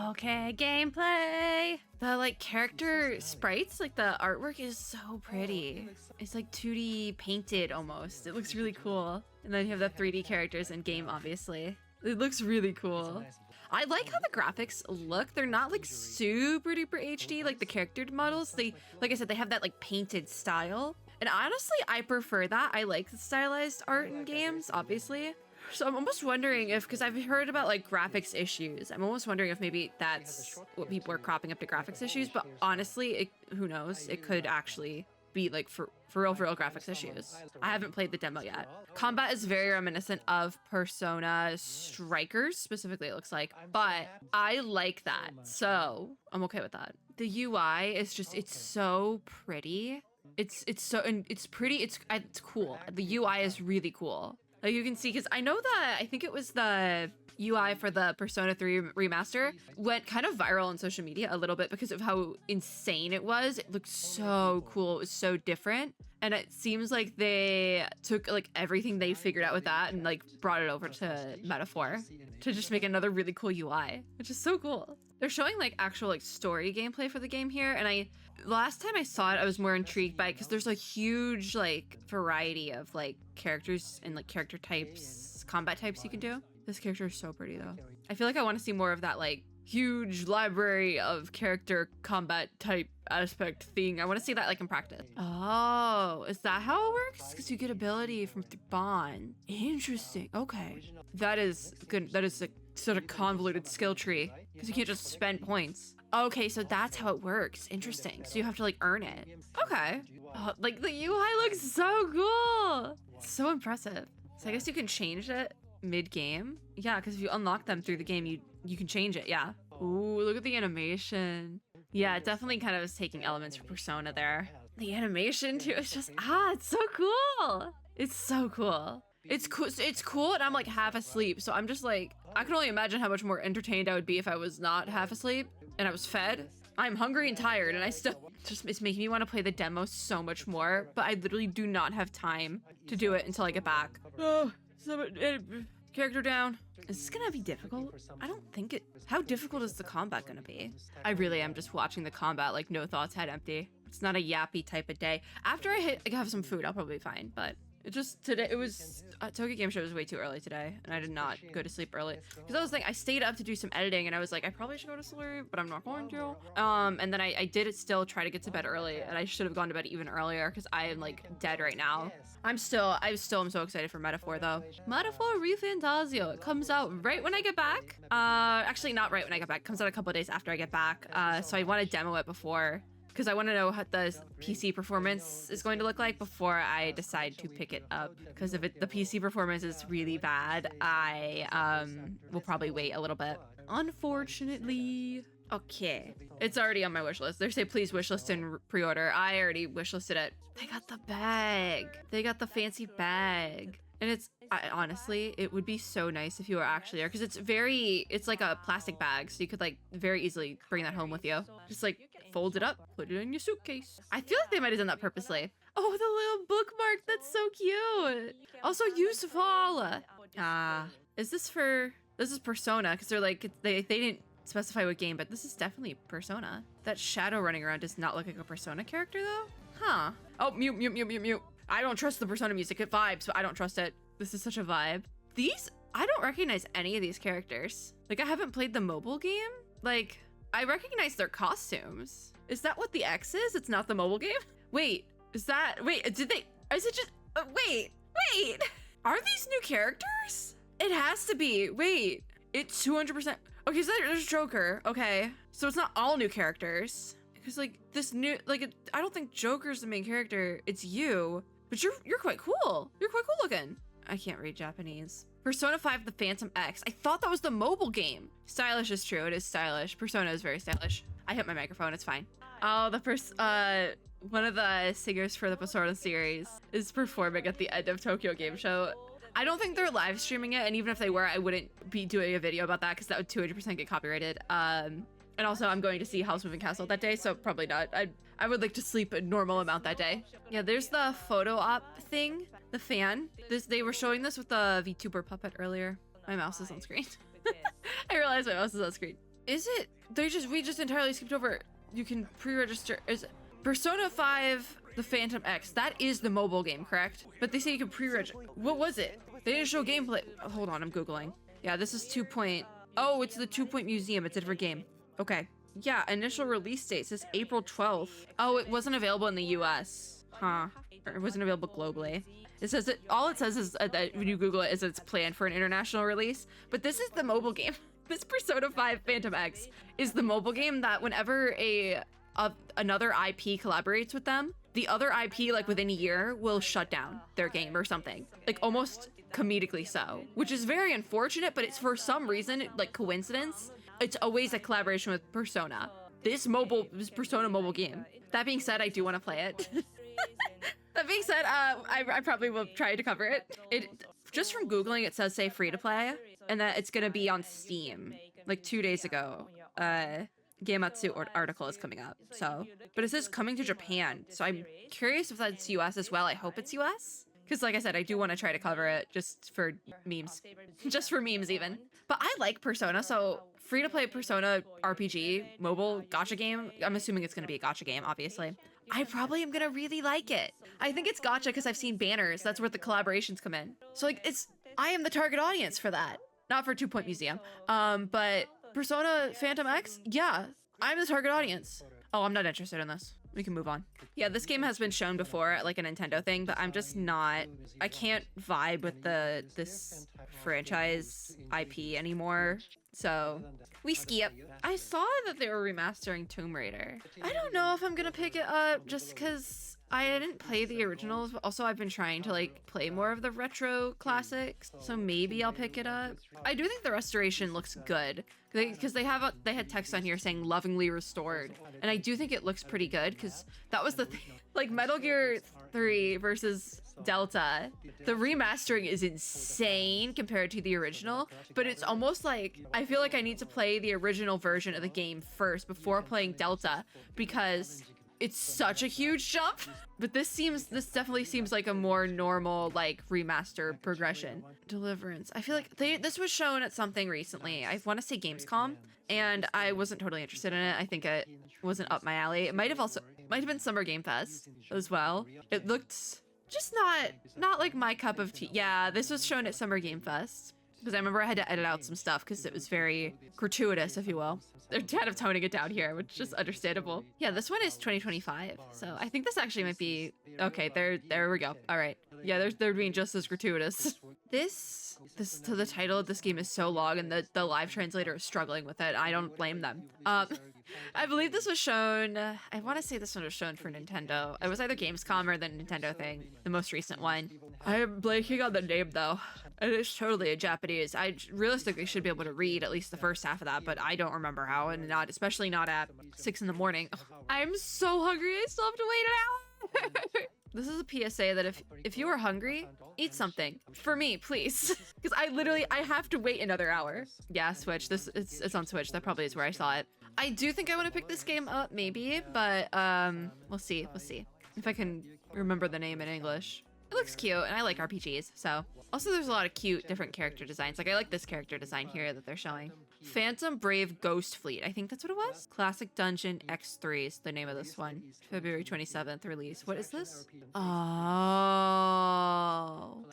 Okay, gameplay. The like character sprites, like the artwork is so pretty. It's like 2D painted almost. It looks really cool. And then you have the 3D characters in game, obviously. It looks really cool. I like how the graphics look. They're not like super duper HD like the character models. They, like I said, they have that like painted style. And honestly, I prefer that. I like the stylized art in games, obviously. So I'm almost wondering if, because I've heard about like graphics issues, I'm almost wondering if maybe that's what people are cropping up to graphics issues. But honestly, who knows? It could actually be like for real graphics issues. I haven't played the demo yet. Combat is very reminiscent of Persona Strikers, specifically it looks like, but I like that, so I'm okay with that. The UI is just, it's so pretty. It's pretty, it's cool. The UI is really cool. Like you can see, because I know that, I think it was the UI for the Persona 3 remaster went kind of viral on social media a little bit because of how insane it was. It looked so cool. It was so different. And it seems like they took like everything they figured out with that and like brought it over to Metaphor to just make another really cool UI, which is so cool. They're showing like actual like story gameplay for the game here. And last time I saw it, I was more intrigued by it because there's a huge like variety of like characters and like character types, combat types you can do. This character is so pretty though. I feel like I want to see more of that like huge library of character combat type aspect thing. I want to see that like in practice. Oh, is that how it works? Because you get ability from bond. Interesting. Okay. That is good. That is a sort of convoluted skill tree because you can't just spend points. Okay, so that's how it works. Interesting. So you have to like earn it. Okay. Like the UI looks so cool. It's so impressive. So I guess you can change it mid-game. Yeah, because if you unlock them through the game, you can change it. Yeah. Ooh, look at the animation. Yeah, it definitely kind of is taking elements from Persona there. The animation too, it's just, it's so cool. It's so cool. It's cool and I'm like half asleep. So I'm just like, I can only imagine how much more entertained I would be if I was not half asleep and I was fed. I'm hungry and tired and I still, it's making me want to play the demo so much more, but I literally do not have time to do it until I get back. Oh, character down. Is this gonna be difficult? I don't think it. How difficult is the combat gonna be? I really am just watching the combat like no thoughts, head empty. It's not a yappy type of day. After I have some food, I'll probably be fine, but today it was Tokyo Game Show was way too early today and I did not go to sleep early because I was like, I stayed up to do some editing and I was like, I probably should go to sleep, but I'm not going to. And then I did still try to get to bed early and I should have gone to bed even earlier because I am like dead right now. I still am so excited for Metaphor though. Metaphor Refantasio. It comes out right when I get back. Actually not right when I get back. It comes out a couple of days after I get back. So I want to demo it before because I want to know what the PC performance is going to look like before I decide to pick it up. Because if the PC performance is really bad, I will probably wait a little bit. Unfortunately. Okay. It's already on my wish list. They say please wishlist and pre-order. I already wishlisted it. They got the bag. They got the fancy bag. And it's, honestly, it would be so nice if you were actually there because it's like a plastic bag. So you could like very easily bring that home with you. Just like fold it up, put it in your suitcase. I feel like they might have done that purposely. Oh, the little bookmark. That's so cute. Also useful. Is this is Persona because they're like, they didn't specify what game, but this is definitely Persona. That shadow running around does not look like a Persona character though. Huh. Oh, mute. I don't trust the Persona music. It vibes, but I don't trust it. This is such a vibe. I don't recognize any of these characters. Like, I haven't played the mobile game. Like, I recognize their costumes. Is that what the X is? It's not the mobile game? Wait, is it just, wait. Are these new characters? It has to be. Wait, it's 200%. Okay, so there's Joker. Okay, so it's not all new characters. Because like this new, like, I don't think Joker's the main character. It's you. But you're quite cool. You're quite cool looking. I can't read Japanese. Persona 5 The Phantom X. I thought that was the mobile game. Stylish is true. It is stylish. Persona is very stylish. I hit my microphone. It's fine. Oh, one of the singers for the Persona series is performing at the end of Tokyo Game Show. I don't think they're live streaming it, and even if they were, I wouldn't be doing a video about that because that would 200% get copyrighted. And also, I'm going to see House Moving Castle that day, so probably not. I would like to sleep a normal amount that day. Yeah, there's the photo op thing, the fan. They were showing this with the VTuber puppet earlier. My mouse is on screen. I realized my mouse is on screen. Is it? We just entirely skipped over. You can pre-register. Is it Persona 5 The Phantom X? That is the mobile game, correct? But they say you can pre-register. What was it? They didn't show gameplay. Oh, hold on, I'm Googling. Yeah, this is 2 Point. Oh, it's the 2 Point Museum. It's a different game. Okay. Yeah, initial release date says April 12th. Oh, it wasn't available in the US. Huh. Or it wasn't available globally. It says all it says is that when you Google it is that it's planned for an international release. But this is the mobile game. This Persona 5 Phantom X is the mobile game that whenever another IP collaborates with them, the other IP, like within a year, will shut down their game or something. Like almost comedically so. Which is very unfortunate, but it's for some reason, like coincidence, it's always a collaboration with Persona. This Persona mobile game. That being said, I do want to play it. That being said, I probably will try to cover it. Just from Googling, it says say free to play, and that it's gonna be on Steam. Like 2 days ago, Gamatsu article is coming up. So, but it says coming to Japan. So I'm curious if that's US as well. I hope it's US. Because like I said, I do want to try to cover it just for memes. Just for memes even. But I like Persona, so free-to-play Persona RPG, mobile, gacha game. I'm assuming it's going to be a gacha game, obviously. I probably am going to really like it. I think it's gacha because I've seen banners. That's where the collaborations come in. So like I am the target audience for that. Not for 2 Point Museum. But Persona Phantom X, yeah, I'm the target audience. Oh, I'm not interested in this. We can move on. Yeah, this game has been shown before at like a Nintendo thing, but I'm just not, I can't vibe with this franchise IP anymore. So we skip. I saw that they were remastering Tomb Raider. I don't know if I'm gonna pick it up just because I didn't play the originals, but also I've been trying to like play more of the retro classics, so maybe I'll pick it up. I do think the restoration looks good because they had text on here saying lovingly restored, and I do think it looks pretty good because that was the thing. Like Metal Gear 3 versus Delta, the remastering is insane compared to the original, but it's almost like I feel like I need to play the original version of the game first before playing Delta because it's such a huge jump. But this definitely seems like a more normal like remaster progression. Deliverance. I feel like this was shown at something recently. I want to say Gamescom, and I wasn't totally interested in it. I think it wasn't up my alley. It might have been Summer Game Fest as well. It looked just not like my cup of tea. Yeah, this was shown at Summer Game Fest because I remember I had to edit out some stuff because it was very gratuitous, if you will. They're kind of toning it down here, which is understandable. Yeah, this one is 2025, so I think this actually might be okay. There we go. All right, Yeah, they're being just as gratuitous. This to the title of this game is so long, and the live translator is struggling with it. I don't blame them. I believe this was shown, I want to say this one was shown for Nintendo. It was either Gamescom or the Nintendo thing, the most recent one. I am blanking on the name though. It is totally in Japanese. I realistically should be able to read at least the first half of that, but I don't remember how, and especially not at 6 in the morning. Ugh, I'm so hungry, I still have to wait an hour. This is a PSA that if you are hungry, eat something. For me, please. Because I have to wait another hour. Yeah, Switch. It's on Switch. That probably is where I saw it. I do think I want to pick this game up, maybe, but we'll see. We'll see. If I can remember the name in English. It looks cute, and I like RPGs, so. Also, there's a lot of cute different character designs. Like, I like this character design here that they're showing. Phantom Brave Ghost Fleet. I think that's what it was. Classic Dungeon X3 is the name of this one. February 27th release. What is this? Oh.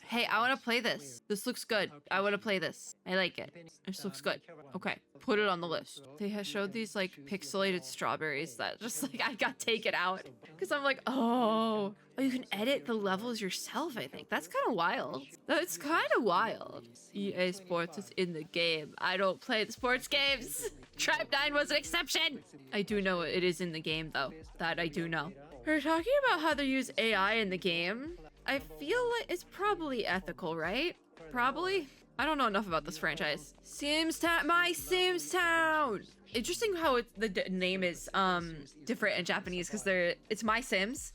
Hey, I want to play this. This looks good. I want to play this. I like it. This looks good. Okay. Put it on the list. They have showed these like pixelated strawberries that just like I got taken out. Because I'm like, oh, you can edit the levels yourself, I think. That's kind of wild. That's kind of wild. EA Sports is in the game. I don't play the sports games. Tribe 9 was an exception. I do know it is in the game, though. That I do know. We're talking about how they use AI in the game. I feel like it's probably ethical, right? Probably. I don't know enough about this franchise. Sims Town, my Sims Town. Interesting how the name is different in Japanese because it's My Sims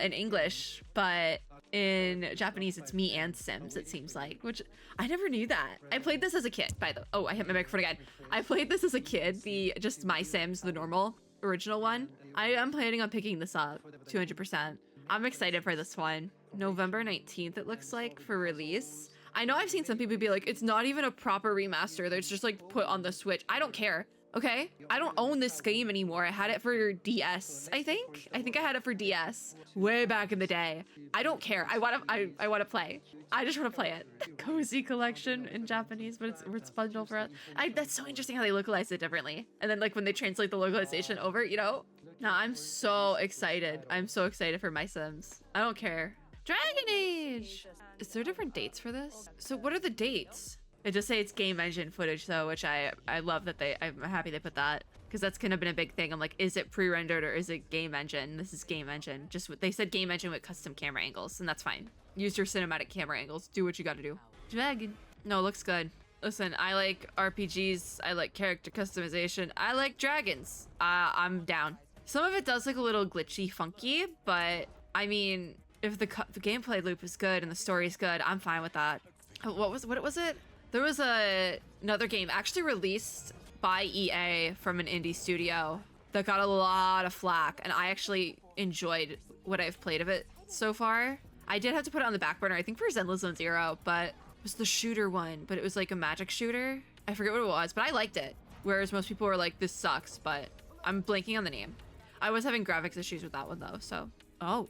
in English, but in Japanese it's Me and Sims, it seems like, which I never knew that. I played this as a kid, oh, I hit my microphone again. I played this as a kid, just My Sims, the normal original one. I am planning on picking this up 200%. I'm excited for this one. November 19th it looks like for release. I know I've seen some people be like, it's not even a proper remaster, that's just like put on the Switch. I don't care. Okay, I don't own this game anymore. I had it for DS, I think I had it for DS way back in the day. I don't care. I want to play. I just want to play it. Cozy collection in Japanese, but it's bundled for us. That's so interesting how they localize it differently. And then like when they translate the localization over, you know? No, I'm so excited. I'm so excited for My Sims. I don't care. Dragon Age! Is there different dates for this? So what are the dates? It just say it's game engine footage though, which I love that I'm happy they put that because that's kind of been a big thing. I'm like, is it pre-rendered or is it game engine? This is game engine. They said game engine with custom camera angles, and that's fine. Use your cinematic camera angles. Do what you got to do. Dragon. No, looks good. Listen, I like RPGs. I like character customization. I like dragons. I'm down. Some of it does look a little glitchy, funky, but I mean, if the gameplay loop is good and the story is good, I'm fine with that. What was it? There was another game actually released by EA from an indie studio that got a lot of flack, and I actually enjoyed what I've played of it so far. I did have to put it on the back burner, I think for Zenless Zone Zero, but it was the shooter one, but it was like a magic shooter. I forget what it was, but I liked it. Whereas most people were like, this sucks, but I'm blanking on the name. I was having graphics issues with that one though, so. Oh.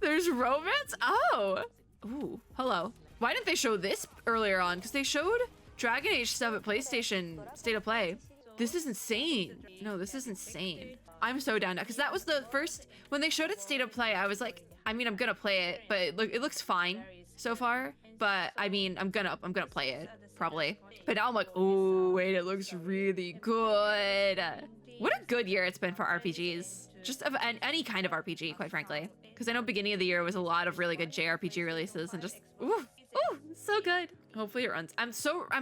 There's romance? Oh. Ooh, hello. Why didn't they show this earlier on? Because they showed Dragon Age stuff at PlayStation State of Play. This is insane. No, this is insane. I'm so down now. Because that was the first, when they showed it State of Play, I was like, I mean, I'm gonna play it, but it looks fine so far. But I mean, I'm gonna play it, probably. But now I'm like, oh, wait, it looks really good. What a good year it's been for RPGs. Just of any kind of RPG, quite frankly. Because I know beginning of the year was a lot of really good JRPG releases and just, ooh, so good. Hopefully it runs. I'm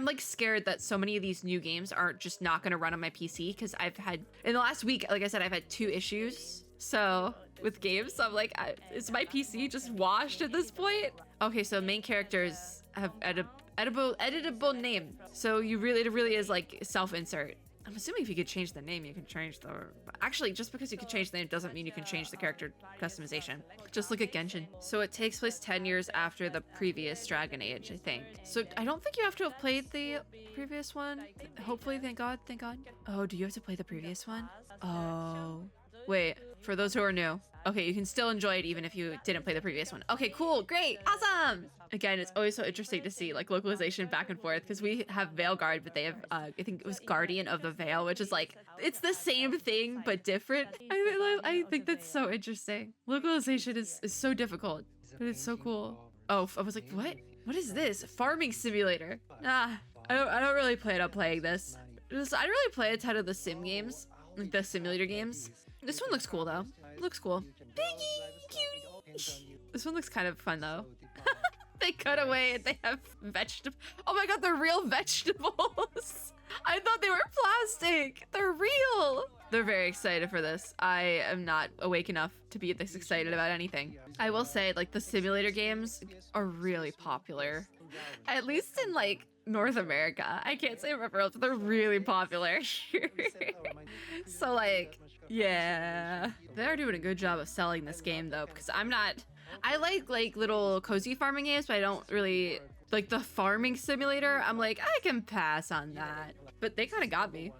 like scared that so many of these new games are just not gonna run on my PC because I've had, in the last week, like I said, I've had 2 issues. So with games, so I'm like, is my PC just washed at this point? Okay, so main characters have editable name. So it really is like self-insert. I'm assuming if you could change the name, you can change the... Actually, just because you can change the name doesn't mean you can change the character customization. Just look at Genshin. So it takes place 10 years after the previous Dragon Age, I think. So I don't think you have to have played the previous one. Hopefully, thank God. Oh, do you have to play the previous one? Oh. Wait, for those who are new. Okay, you can still enjoy it even if you didn't play the previous one. Okay, cool, great, awesome. Again, it's always so interesting to see like localization back and forth because we have Veilguard, but they have, I think it was Guardian of the Veil, which is like, it's the same thing, but different. I think that's so interesting. Localization is so difficult, but it's so cool. Oh, I was like, what? What is this? Farming simulator. I don't really plan on playing this. I don't really play a ton of the sim games, like the simulator games. This one looks cool though. It looks cool. Piggy, cutie. This one looks kind of fun though. They cut away and they have vegetables. Oh my god, they're real vegetables. I thought they were plastic. They're real. They're very excited for this. I am not awake enough to be this excited about anything. I will say, like, the simulator games are really popular. At least in, like, North America. I can't say everywhere else, but they're really popular here. So, like, yeah. They're doing a good job of selling this game, though, because I'm not... I like little cozy farming games, but I don't really... Like, the farming simulator, I'm like, I can pass on that. But they kind of got me.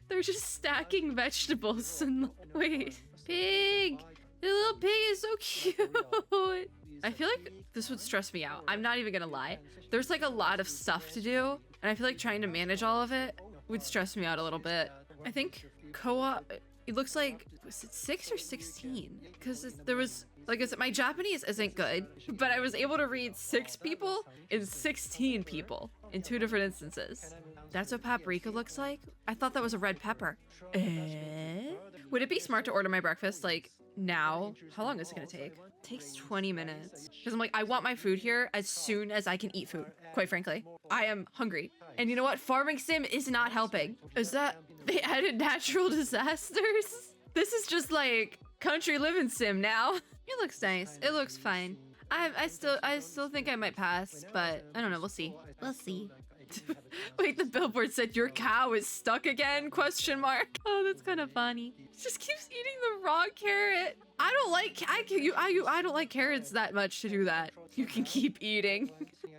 They're just stacking vegetables and... Wait. Pig! The little pig is so cute! I feel like this would stress me out. I'm not even gonna lie. There's like a lot of stuff to do, and I feel like trying to manage all of it would stress me out a little bit. I think co-op... It looks like... Was it 6 or 16? Because there was... Like I said, my Japanese isn't good, but I was able to read 6 people and 16 people in 2 different instances. That's what paprika looks like? I thought that was a red pepper. Would it be smart to order my breakfast, like, now? How long is it gonna take? It takes 20 minutes. Because I'm like, I want my food here as soon as I can eat food, quite frankly. I am hungry. And you know what? Farming sim is not helping. Is that... They added natural disasters? This is just like country living sim now. It looks nice. It looks fine. I still think I might pass, but I don't know. We'll see. We'll see. Wait, the billboard said your cow is stuck again? Question mark. Oh, that's kind of funny. It just keeps eating the raw carrot. I don't like carrots that much to do that. You can keep eating.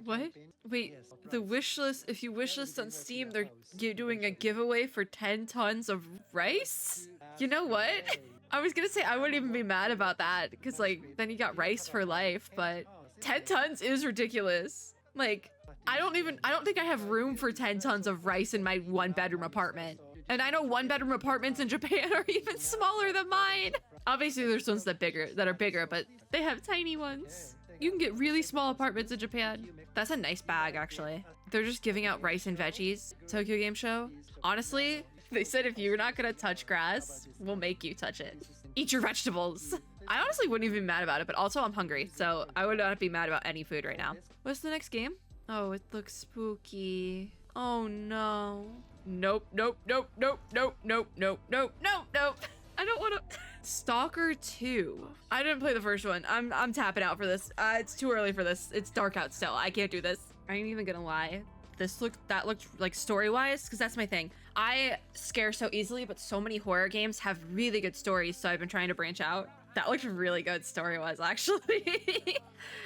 What? Wait, the wish list. If you wish list on Steam, they're doing a giveaway for 10 tons of rice. You know what? I was gonna say I wouldn't even be mad about that because like then you got rice for life, but 10 tons is ridiculous. Like I don't think I have room for 10 tons of rice in my 1-bedroom apartment. And I know 1-bedroom apartments in Japan are even smaller than mine. Obviously there's ones that are bigger, but they have tiny ones. You can get really small apartments in Japan. That's a nice bag actually. They're just giving out rice and veggies. Tokyo Game Show. Honestly, they said if you're not gonna touch grass, we'll make you touch it. Eat your vegetables. I honestly wouldn't even be mad about it, but also I'm hungry, so I would not be mad about any food right now. What's the next game? Oh, it looks spooky. Oh no. Nope, nope, nope, nope, nope, nope, nope, nope, nope, nope. I don't wanna... Stalker 2. I didn't play the first one. I'm tapping out for this. It's too early for this. It's dark out still. I can't do this. I ain't even gonna lie. That looked like story-wise, because that's my thing. I scare so easily, but so many horror games have really good stories, so I've been trying to branch out. That looked really good story-wise, actually.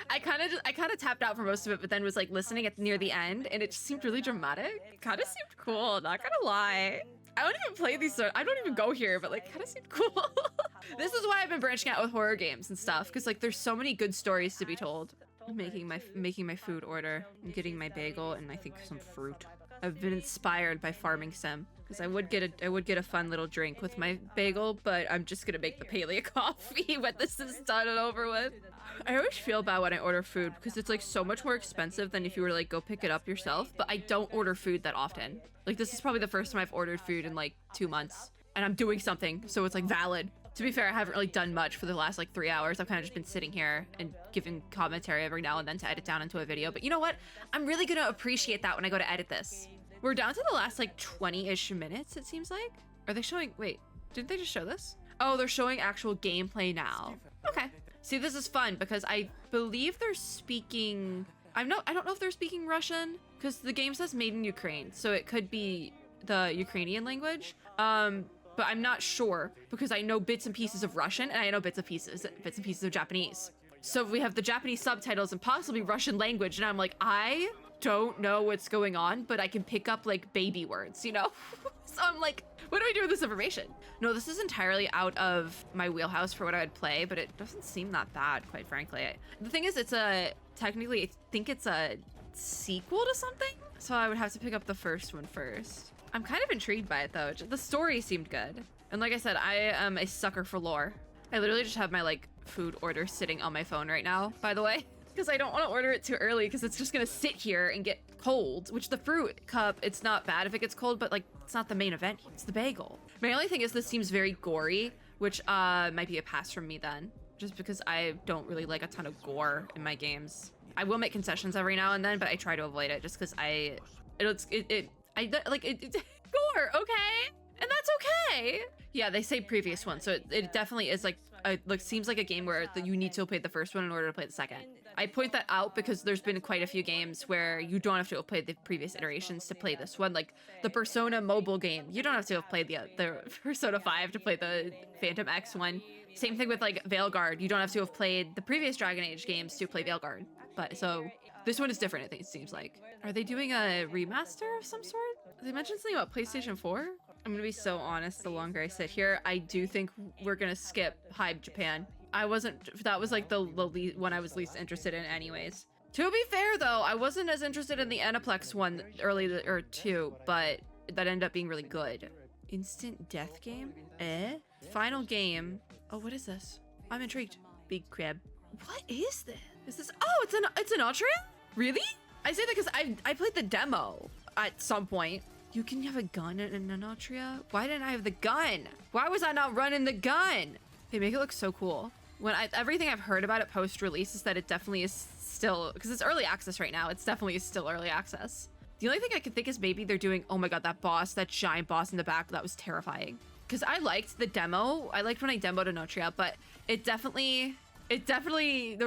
I kind of tapped out for most of it, but then was like listening at near the end, and it just seemed really dramatic. Kind of seemed cool, not gonna lie. I don't even play these, I don't even go here, but like kind of seemed cool. This is why I've been branching out with horror games and stuff, because like there's so many good stories to be told. I'm making my food order. I'm getting my bagel and I think some fruit. I've been inspired by Farming Sim because I would get a fun little drink with my bagel, but I'm just gonna make the paleo coffee when this is done and over with. I always feel bad when I order food because it's like so much more expensive than if you were to like go pick it up yourself, but I don't order food that often. Like this is probably the first time I've ordered food in like 2 months and I'm doing something, so it's like valid. To be fair, I haven't really done much for the last like 3 hours. I've kind of just been sitting here and giving commentary every now and then to edit down into a video. But you know what? I'm really gonna appreciate that when I go to edit this. We're down to the last like 20-ish minutes, it seems like. Are they showing, wait, didn't they just show this? Oh, they're showing actual gameplay now. Okay. See, this is fun because I believe they're speaking, I don't know if they're speaking Russian because the game says made in Ukraine. So it could be the Ukrainian language. But I'm not sure because I know bits and pieces of Russian and I know bits and pieces of Japanese. So we have the Japanese subtitles and possibly Russian language, and I'm like, I don't know what's going on, but I can pick up like baby words, you know? So I'm like, what do I do with this information? No, this is entirely out of my wheelhouse for what I would play, but it doesn't seem that bad, quite frankly. The thing is, it's technically, I think it's a sequel to something? So I would have to pick up the first one first. I'm kind of intrigued by it though. The story seemed good. And like I said, I am a sucker for lore. I literally just have my like food order sitting on my phone right now, by the way, because I don't want to order it too early because it's just gonna sit here and get cold, which the fruit cup, it's not bad if it gets cold, but like it's not the main event, it's the bagel. My only thing is this seems very gory, which might be a pass from me then, just because I don't really like a ton of gore in my games. I will make concessions every now and then, but I try to avoid it just because it's gore, okay? And that's okay. Yeah, they say previous one, so it definitely is like seems like a game where you need to play the first one in order to play the second. I point that out because there's been quite a few games where you don't have to have played the previous iterations to play this one, like the Persona mobile game. You don't have to have played the Persona 5 to play the Phantom X one. Same thing with like Veilguard. You don't have to have played the previous Dragon Age games to play Veilguard. But so this one is different, I think it seems like. Are they doing a remaster of some sort? They mentioned something about PlayStation 4? I'm gonna be so honest, the longer I sit here, I do think we're gonna skip Hype Japan. That was like the one I was least interested in anyways. To be fair though, I wasn't as interested in the Aniplex one too, but that ended up being really good. Instant death game? Final game. Oh, what is this? I'm intrigued. Big crab. What is this? Is this, oh, it's an Altria? Really? I say that because I played the demo at some point. You can have a gun in an Altria? Why didn't I have the gun? Why was I not running the gun? They make it look so cool. Everything I've heard about it post-release is that it definitely is still, because it's early access right now, it's definitely still early access. The only thing I can think is maybe they're doing, oh my god, that giant boss in the back, that was terrifying. Because I liked the demo. I liked when I demoed an Altria, but there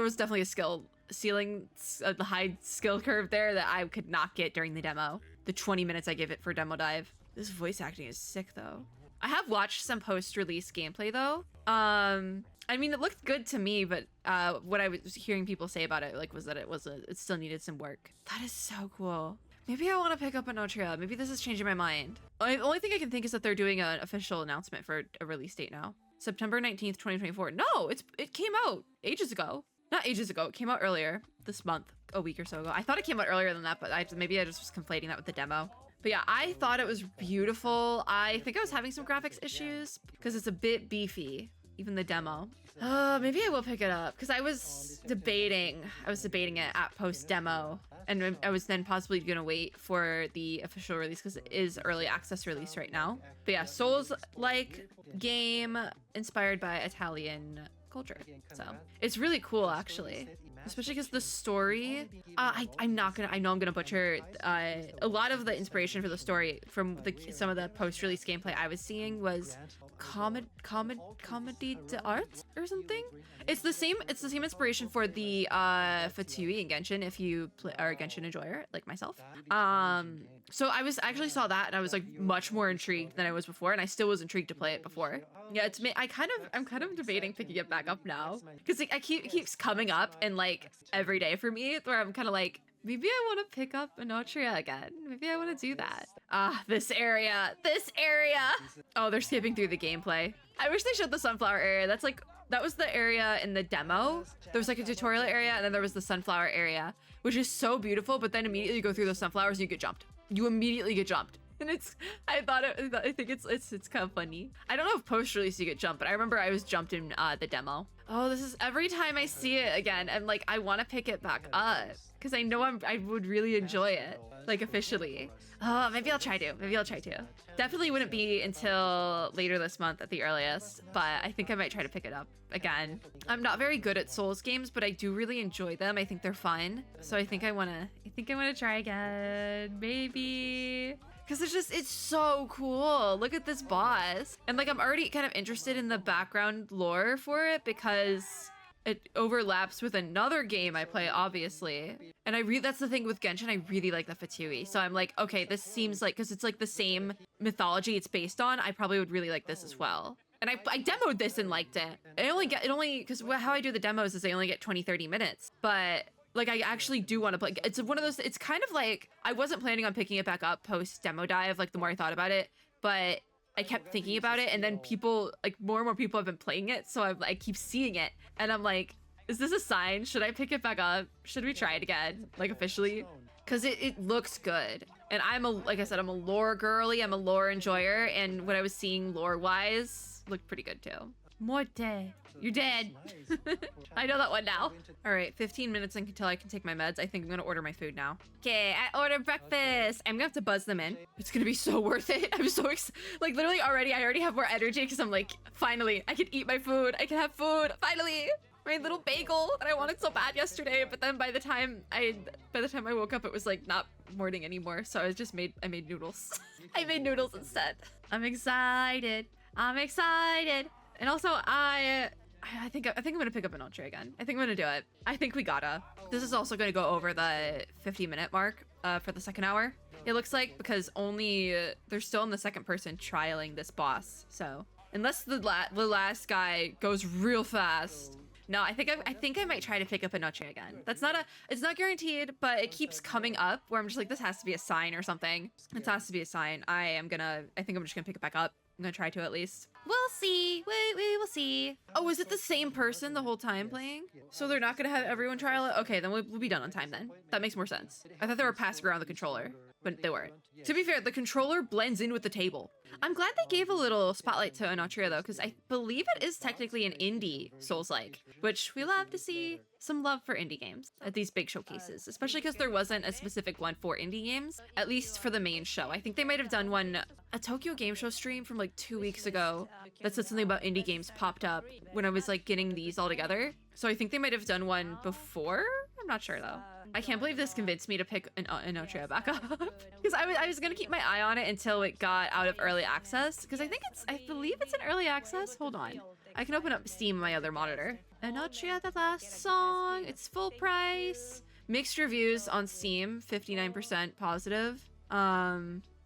was definitely a skill ceiling, the high skill curve there that I could not get during the demo. The 20 minutes I gave it for demo dive. This voice acting is sick though. I have watched some post-release gameplay though. I mean, it looked good to me, but what I was hearing people say about it was that it still needed some work. That is so cool. Maybe I want to pick up an Altria. Maybe this is changing my mind. The only thing I can think is that they're doing an official announcement for a release date now. September 19th, 2024. No, it came out ages ago. Not ages ago, it came out earlier this month, a week or so ago. I thought it came out earlier than that, but maybe I just was conflating that with the demo. But yeah, I thought it was beautiful. I think I was having some graphics issues because it's a bit beefy, even the demo. Maybe I will pick it up because I was debating it at post demo, and I was then possibly gonna wait for the official release because it is early access release right now. But yeah, Souls-like game inspired by Italian culture, so it's really cool actually, especially because the story, I know I'm gonna butcher a lot of the inspiration for the story from some of the post-release gameplay I was seeing was comedy d'art or something. It's the same inspiration for the Fatui in Genshin if you are a Genshin enjoyer like myself. So I actually saw that and I was like much more intrigued than I was before, and I still was intrigued to play it before. Yeah, I'm kind of debating picking it back up now because it keeps coming up and like every day for me where I'm kind of like, maybe I want to pick up an Altria again. Maybe I want to do that. This area. Oh, they're skipping through the gameplay. I wish they showed the sunflower area. That was the area in the demo. There was like a tutorial area and then there was the sunflower area, which is so beautiful, but then immediately you go through those sunflowers and you get jumped. You immediately get jumped. And I think it's kind of funny. I don't know if post-release you get jumped, but I remember I was jumped in the demo. Oh, this is every time I see it again, and like I want to pick it back up because I know I would really enjoy it, like officially. Oh, maybe I'll try to. Definitely wouldn't be until later this month at the earliest, but I think I might try to pick it up again. I'm not very good at Souls games, but I do really enjoy them. I think they're fun, so I think I wanna try again, maybe. Because it's so cool. Look at this boss. And like, I'm already kind of interested in the background lore for it because it overlaps with another game I play, obviously. And that's the thing with Genshin, I really like the Fatui. So I'm like, okay, this seems like, because it's like the same mythology it's based on, I probably would really like this as well. And I demoed this and liked it. Because how I do the demos is I only get 20-30 minutes. But Like, I actually do want to play. It's one of those, it's kind of like, I wasn't planning on picking it back up post demo dive, like the more I thought about it, but I kept thinking about it, and then people, like more and more people have been playing it, so I keep seeing it, and I'm like, is this a sign? Should I pick it back up? Should we try it again, like officially? Because it looks good. And like I said, I'm a lore girly, I'm a lore enjoyer, and what I was seeing lore-wise looked pretty good too. Morte, you're dead. I know that one now. All right, 15 minutes until I can take my meds. I think I'm gonna order my food now. Okay, I ordered breakfast. I'm gonna have to buzz them in. It's gonna be so worth it. I'm so like literally already, I already have more energy because I'm like, finally, I can eat my food. I can have food, finally. My little bagel that I wanted so bad yesterday, but then by the time I woke up, it was like not morning anymore. So I made noodles. I made noodles instead. I'm excited. I'm excited. And also I think I'm gonna pick up an entree again. I think I'm gonna do it. I think we gotta. This is also gonna go over the 50-minute mark for the second hour. It looks like, because only they're still in the second person trialing this boss. So unless the last guy goes real fast. No, I think I might try to pick up a noche again. It's not guaranteed, but it keeps coming up where I'm just like, this has to be a sign or something. It has to be a sign. I think I'm just gonna pick it back up. I'm gonna try to at least. We'll see. We will see. Oh, is it the same person the whole time playing? So they're not gonna have everyone trial it? Okay, then we'll be done on time then. That makes more sense. I thought they were passing around the controller, but they weren't. To be fair, the controller blends in with the table. I'm glad they gave a little spotlight to Anotria though, because I believe it is technically an indie Souls-like, which we love to see. Some love for indie games at these big showcases, especially because there wasn't a specific one for indie games, at least for the main show. I think they might have done one, a Tokyo Game Show stream from like 2 weeks ago that said something about indie games popped up when I was like getting these all together. So I think they might have done one before. I'm not sure though. I can't believe this convinced me to pick an Anotria back up because I was gonna keep my eye on it until it got out of early access, because I believe it's in early access. Hold on. I can open up Steam on my other monitor. Anotria, the last song. It's full price. Mixed reviews on Steam, 59% positive.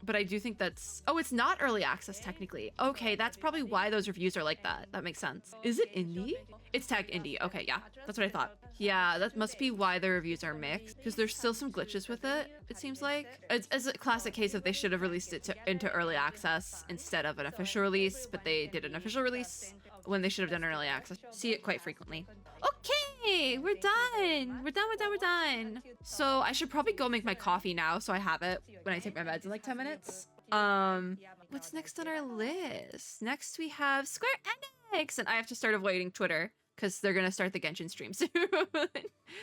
But I do think that's... Oh, it's not early access, technically. Okay, that's probably why those reviews are like that. That makes sense. Is it indie? It's tagged indie. Okay, yeah. That's what I thought. Yeah, that must be why the reviews are mixed, because there's still some glitches with it, it seems like. It's a classic case of they should have released it into early access instead of an official release, but they did an official release when they should have done early access. See it quite frequently. Okay, we're done. We're done. So I should probably go make my coffee now so I have it when I take my meds in like 10 minutes. What's next on our list? Next we have Square Enix, and I have to start avoiding Twitter because they're gonna start the Genshin stream soon.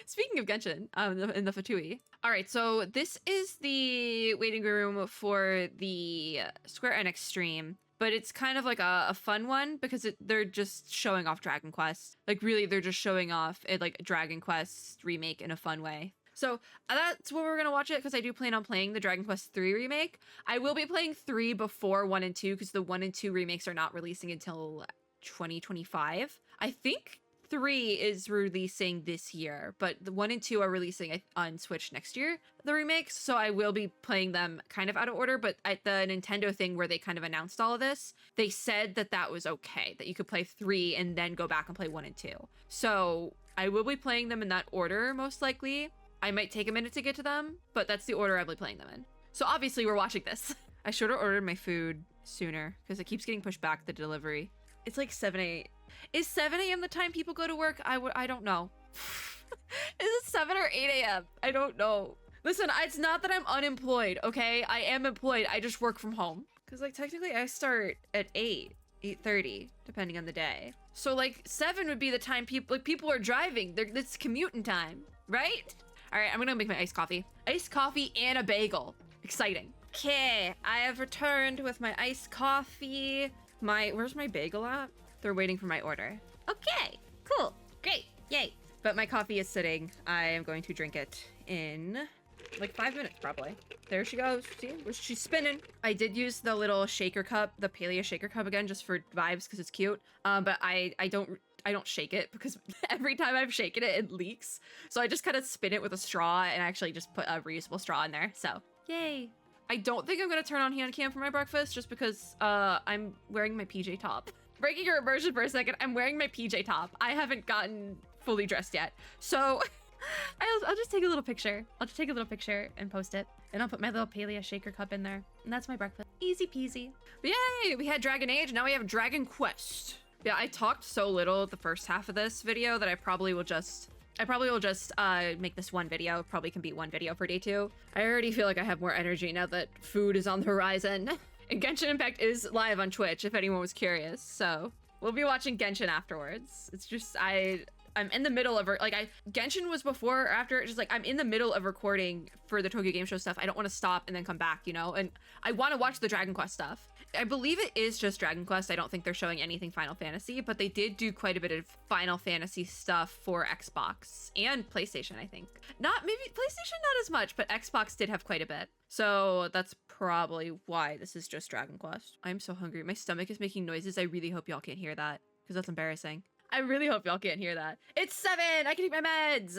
Speaking of Genshin, in the Fatui. All right, so this is the waiting room for the Square Enix stream. But it's kind of like a fun one because they're just showing off Dragon Quest. Like really, they're just showing off it like Dragon Quest remake in a fun way. So that's what we're gonna watch it, because I do plan on playing the Dragon Quest 3 remake. I will be playing 3 before 1 and 2 because the 1 and 2 remakes are not releasing until 2025. I think 3 is releasing this year, but the 1 and 2 are releasing on Switch next year, the remakes, so I will be playing them kind of out of order. But at the Nintendo thing where they kind of announced all of this, they said that was okay, that you could play 3 and then go back and play 1 and 2. So I will be playing them in that order, most likely. I might take a minute to get to them, but that's the order I'll be playing them in. So obviously we're watching this. I should have ordered my food sooner because it keeps getting pushed back, the delivery. It's like 7-8. Is 7 a.m. the time people go to work? I don't know. Is it 7 or 8 a.m.? I don't know. Listen, it's not that I'm unemployed, okay? I am employed. I just work from home. Because like technically I start at 8:30, depending on the day. So like 7 would be the time people are driving. It's commuting time, right? All right, I'm gonna make my iced coffee. Iced coffee and a bagel. Exciting. Okay, I have returned with my iced coffee. Where's my bagel at? They're waiting for my order. Okay, cool, great, yay. But my coffee is sitting. I am going to drink it in like 5 minutes probably. There she goes. See, she's spinning. I did use the little shaker cup, the Paleo shaker cup again, just for vibes because it's cute. But I don't shake it because every time I've shaken it, it leaks. So I just kind of spin it with a straw and actually just put a reusable straw in there. So yay. I don't think I'm gonna turn on hand cam for my breakfast just because I'm wearing my PJ top. Breaking your immersion for a second, I'm wearing my PJ top. I haven't gotten fully dressed yet. So I'll just take a little picture. I'll just take a little picture and post it. And I'll put my little paleo shaker cup in there. And that's my breakfast. Easy peasy. But yay! We had Dragon Age, now we have Dragon Quest. Yeah, I talked so little the first half of this video that I probably will just make this one video. Probably can be one video for day 2. I already feel like I have more energy now that food is on the horizon. And Genshin Impact is live on Twitch, if anyone was curious. So we'll be watching Genshin afterwards. It's just, I'm in the middle of, Genshin was before or after, just like, I'm in the middle of recording for the Tokyo Game Show stuff. I don't want to stop and then come back, you know? And I want to watch the Dragon Quest stuff. I believe it is just Dragon Quest. I don't think they're showing anything Final Fantasy, but they did do quite a bit of Final Fantasy stuff for Xbox and PlayStation, I think. Maybe PlayStation not as much, but Xbox did have quite a bit. So that's probably why this is just Dragon Quest. I'm so hungry. My stomach is making noises. I really hope y'all can't hear that because that's embarrassing. I really hope y'all can't hear that. It's 7! I can eat my meds!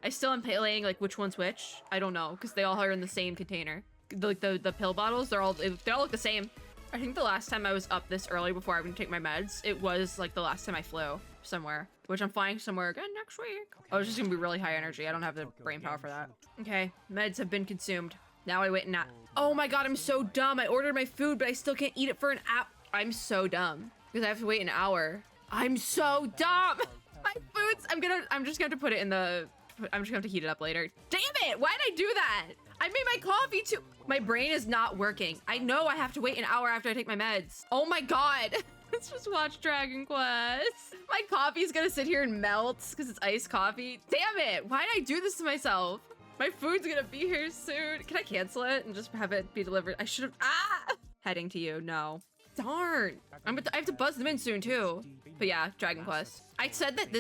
I still am playing like which one's which. I don't know because they all are in the same container. Like the pill bottles, they all look the same. I think the last time I was up this early before I went to take my meds, it was like the last time I flew somewhere, which I'm flying somewhere again next week. I was just gonna be really high energy. I don't have the brain power for that. Okay, meds have been consumed. Now I wait and oh my god, I'm so dumb. I ordered my food, but I still can't eat it for an hour. I'm so dumb because I have to wait an hour. I'm so dumb. My food's, I'm just gonna have to put it in the, I'm just gonna have to heat it up later. Damn it, why did I do that? I made my coffee too. My brain is not working. I know I have to wait an hour after I take my meds. Oh my god. Let's just watch Dragon Quest. My coffee's gonna sit here and melt because it's iced coffee. Damn it, why did I do this to myself? My food's gonna be here soon. Can I cancel it and just have it be delivered? I should have, Heading to you, no. Darn. I have to buzz them in soon too. But yeah, Dragon Quest. I said that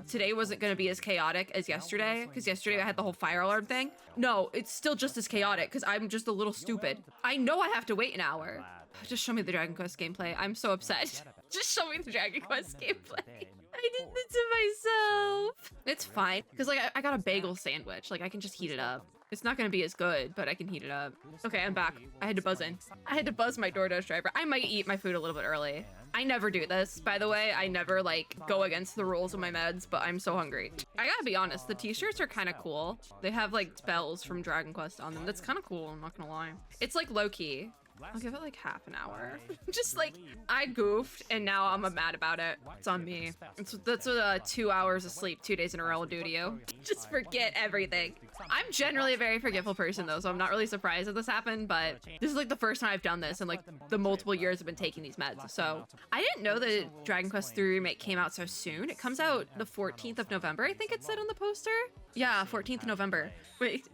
today wasn't gonna be as chaotic as yesterday, because yesterday I had the whole fire alarm thing. No, it's still just as chaotic, because I'm just a little stupid. I know I have to wait an hour. Just show me the Dragon Quest gameplay. I'm so upset. Just show me the Dragon Quest gameplay. I did that to myself. It's fine, because like I got a bagel sandwich. Like I can just heat it up. It's not gonna be as good, but I can heat it up. Okay, I'm back. I had to buzz in. I had to buzz my DoorDash driver. I might eat my food a little bit early. I never do this, by the way. I never like go against the rules of my meds, but I'm so hungry. I gotta be honest, the t-shirts are kind of cool. They have like spells from Dragon Quest on them. That's kind of cool, I'm not gonna lie. It's like low-key. I'll give it like half an hour. Just like, I goofed and now I'm mad about it. It's on me. That's what 2 hours of sleep 2 days in a row will do to you. Just forget everything. I'm generally a very forgetful person though, so I'm not really surprised that this happened, but this is like the first time I've done this in like the multiple years I've been taking these meds. So I didn't know that Dragon Quest III Remake came out so soon. It comes out the 14th of November, I think it said on the poster. Yeah, 14th of November. Wait,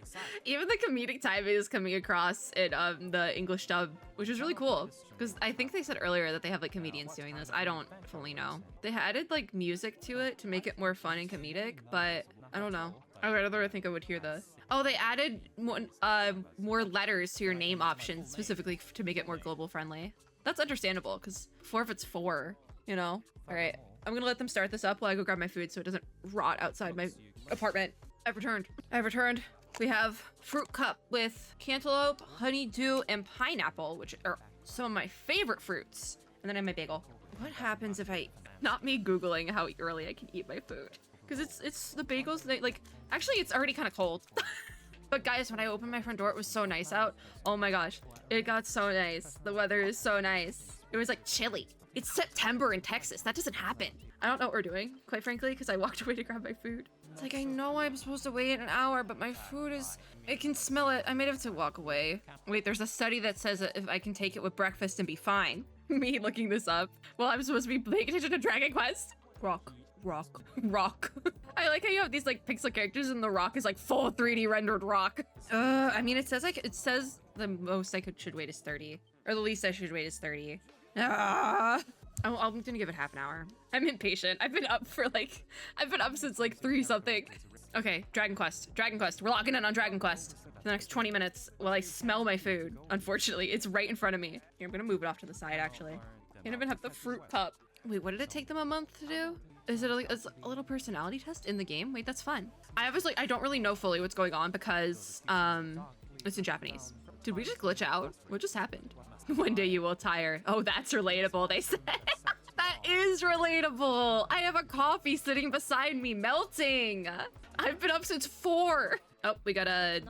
even the comedic timing is coming across in the English dub, which is really cool. Because I think they said earlier that they have like comedians doing this. I don't fully know. They added like music to it to make it more fun and comedic, but I don't know. I would rather think I would hear the... Oh, they added more letters to your name options specifically to make it more global friendly. That's understandable because 4 if it's 4, you know? All right, I'm gonna let them start this up while I go grab my food so it doesn't rot outside my apartment. I've returned. We have fruit cup with cantaloupe, honeydew, and pineapple, which are some of my favorite fruits. And then I have my bagel. What happens if not me Googling how early I can eat my food. Because it's the bagels, like, actually it's already kind of cold. But guys, when I opened my front door, it was so nice out. Oh my gosh, it got so nice. The weather is so nice. It was like chilly. It's September in Texas. That doesn't happen. I don't know what we're doing, quite frankly, because I walked away to grab my food. It's like, I know I'm supposed to wait an hour, but my food I can smell it. I might have to walk away. Wait, there's a study that says that if I can take it with breakfast and be fine. Me looking this up. Well, I'm supposed to be paying attention to Dragon Quest. Rock. I like how you have these like pixel characters and the rock is like full 3D rendered rock. I mean, it says the most I should wait is 30. Or the least I should wait is 30. I'm gonna give it half an hour. I'm impatient. I've been up since like 3 something. Okay, Dragon Quest. We're locking in on Dragon Quest for the next 20 minutes while I smell my food. Unfortunately, it's right in front of me. Here, I'm gonna move it off to the side actually. Can't even have the fruit cup. Wait, what did it take them a month to do? Is it a little personality test in the game? Wait, that's fun. I don't really know fully what's going on because it's in Japanese. Did we just glitch out? What just happened? One day you will tire. Oh, that's relatable, they said. That That is relatable. I have a coffee sitting beside me melting. I've been up since 4. Oh, we got a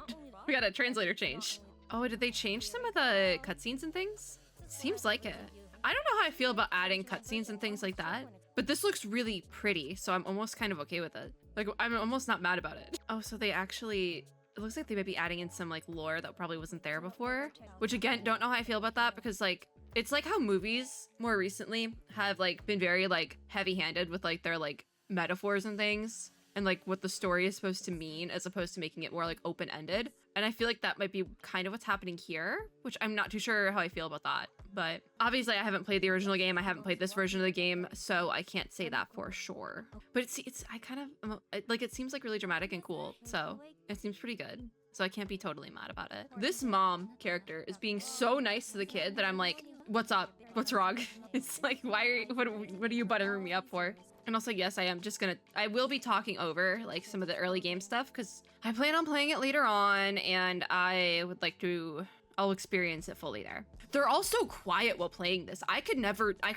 translator change. Oh, did they change some of the cutscenes and things? Seems like it. I don't know how I feel about adding cutscenes and things like that, but this looks really pretty, so I'm almost kind of okay with it. Like, I'm almost not mad about it. Oh, so they actually, it looks like they might be adding in some like lore that probably wasn't there before, which again, don't know how I feel about that because like, it's like how movies more recently have like been very like heavy-handed with like their like metaphors and things and like what the story is supposed to mean as opposed to making it more like open-ended. And I feel like that might be kind of what's happening here, which I'm not too sure how I feel about that. But obviously I haven't played the original game. I haven't played this version of the game, so I can't say that for sure. But I kind of, like, it seems like really dramatic and cool. So it seems pretty good. So I can't be totally mad about it. This mom character is being so nice to the kid that I'm like, what's up? What's wrong? It's like, what are you buttering me up for? And also, yes, I will be talking over like some of the early game stuff because I plan on playing it later on and I'll experience it fully there. They're all so quiet while playing this. I could never. I'm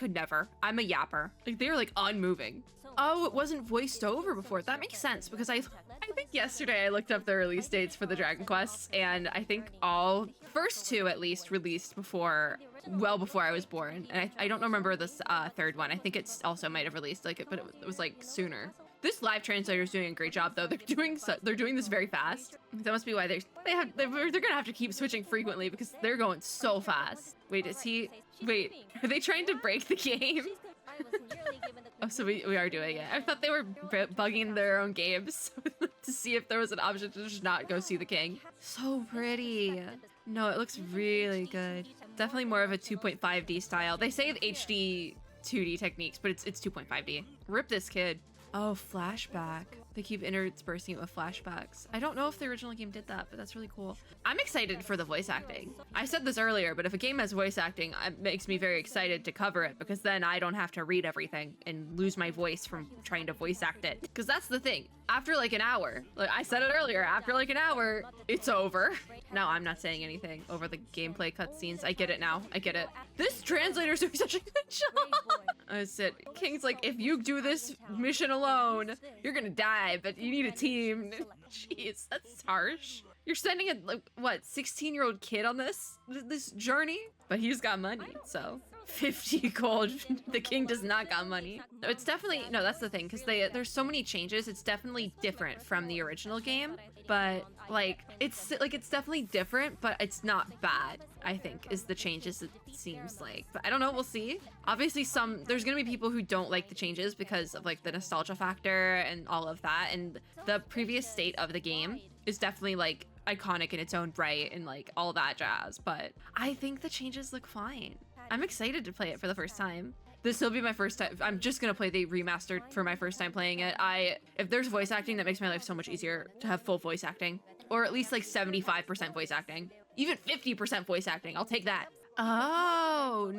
a yapper. Like they're like unmoving. Oh, it wasn't voiced over before. That makes sense because I think yesterday I looked up the release dates for the Dragon Quests and I think all first 2 at least released well before I was born. And I don't remember this third one. I think it's also might have released like it, but it was like sooner. This live translator is doing a great job though. They're doing this very fast. That must be why they're gonna have to keep switching frequently because they're going so fast. Wait, are they trying to break the game? Oh, so we are doing it. I thought they were bugging their own games to see if there was an option to just not go see the king. So pretty. No, it looks really good. Definitely more of a 2.5D style. They say the HD 2D techniques, but it's 2.5D. Rip this kid. Oh, flashback. They keep interspersing it with flashbacks. I don't know if the original game did that, but that's really cool. I'm excited for the voice acting. I said this earlier, but if a game has voice acting, it makes me very excited to cover it because then I don't have to read everything and lose my voice from trying to voice act it. Because that's the thing. After like an hour, like I said it earlier, after like an hour, it's over. No, I'm not saying anything over the gameplay cutscenes. I get it now. I get it. This translator's doing such a good job. I said, King's like, if you do this mission alone, you're gonna die, but you need a team. Jeez, that's harsh. You're sending a, like, what, 16-year-old kid on this journey? But he's got money, so 50 gold. The king does not got money. No, it's definitely, no, that's the thing, because there's so many changes. It's definitely different from the original game, but it's definitely different, but it's not bad, I think, is the changes it seems like. But I don't know, we'll see. Obviously there's gonna be people who don't like the changes because of like the nostalgia factor and all of that, and the previous state of the game is definitely like iconic in its own right and like all that jazz, but I think the changes look fine. I'm excited to play it for the first time. This will be my first time. I'm just gonna play the remastered for my first time playing it. If there's voice acting, that makes my life so much easier to have full voice acting, or at least like 75% voice acting, even 50% voice acting. I'll take that. Oh,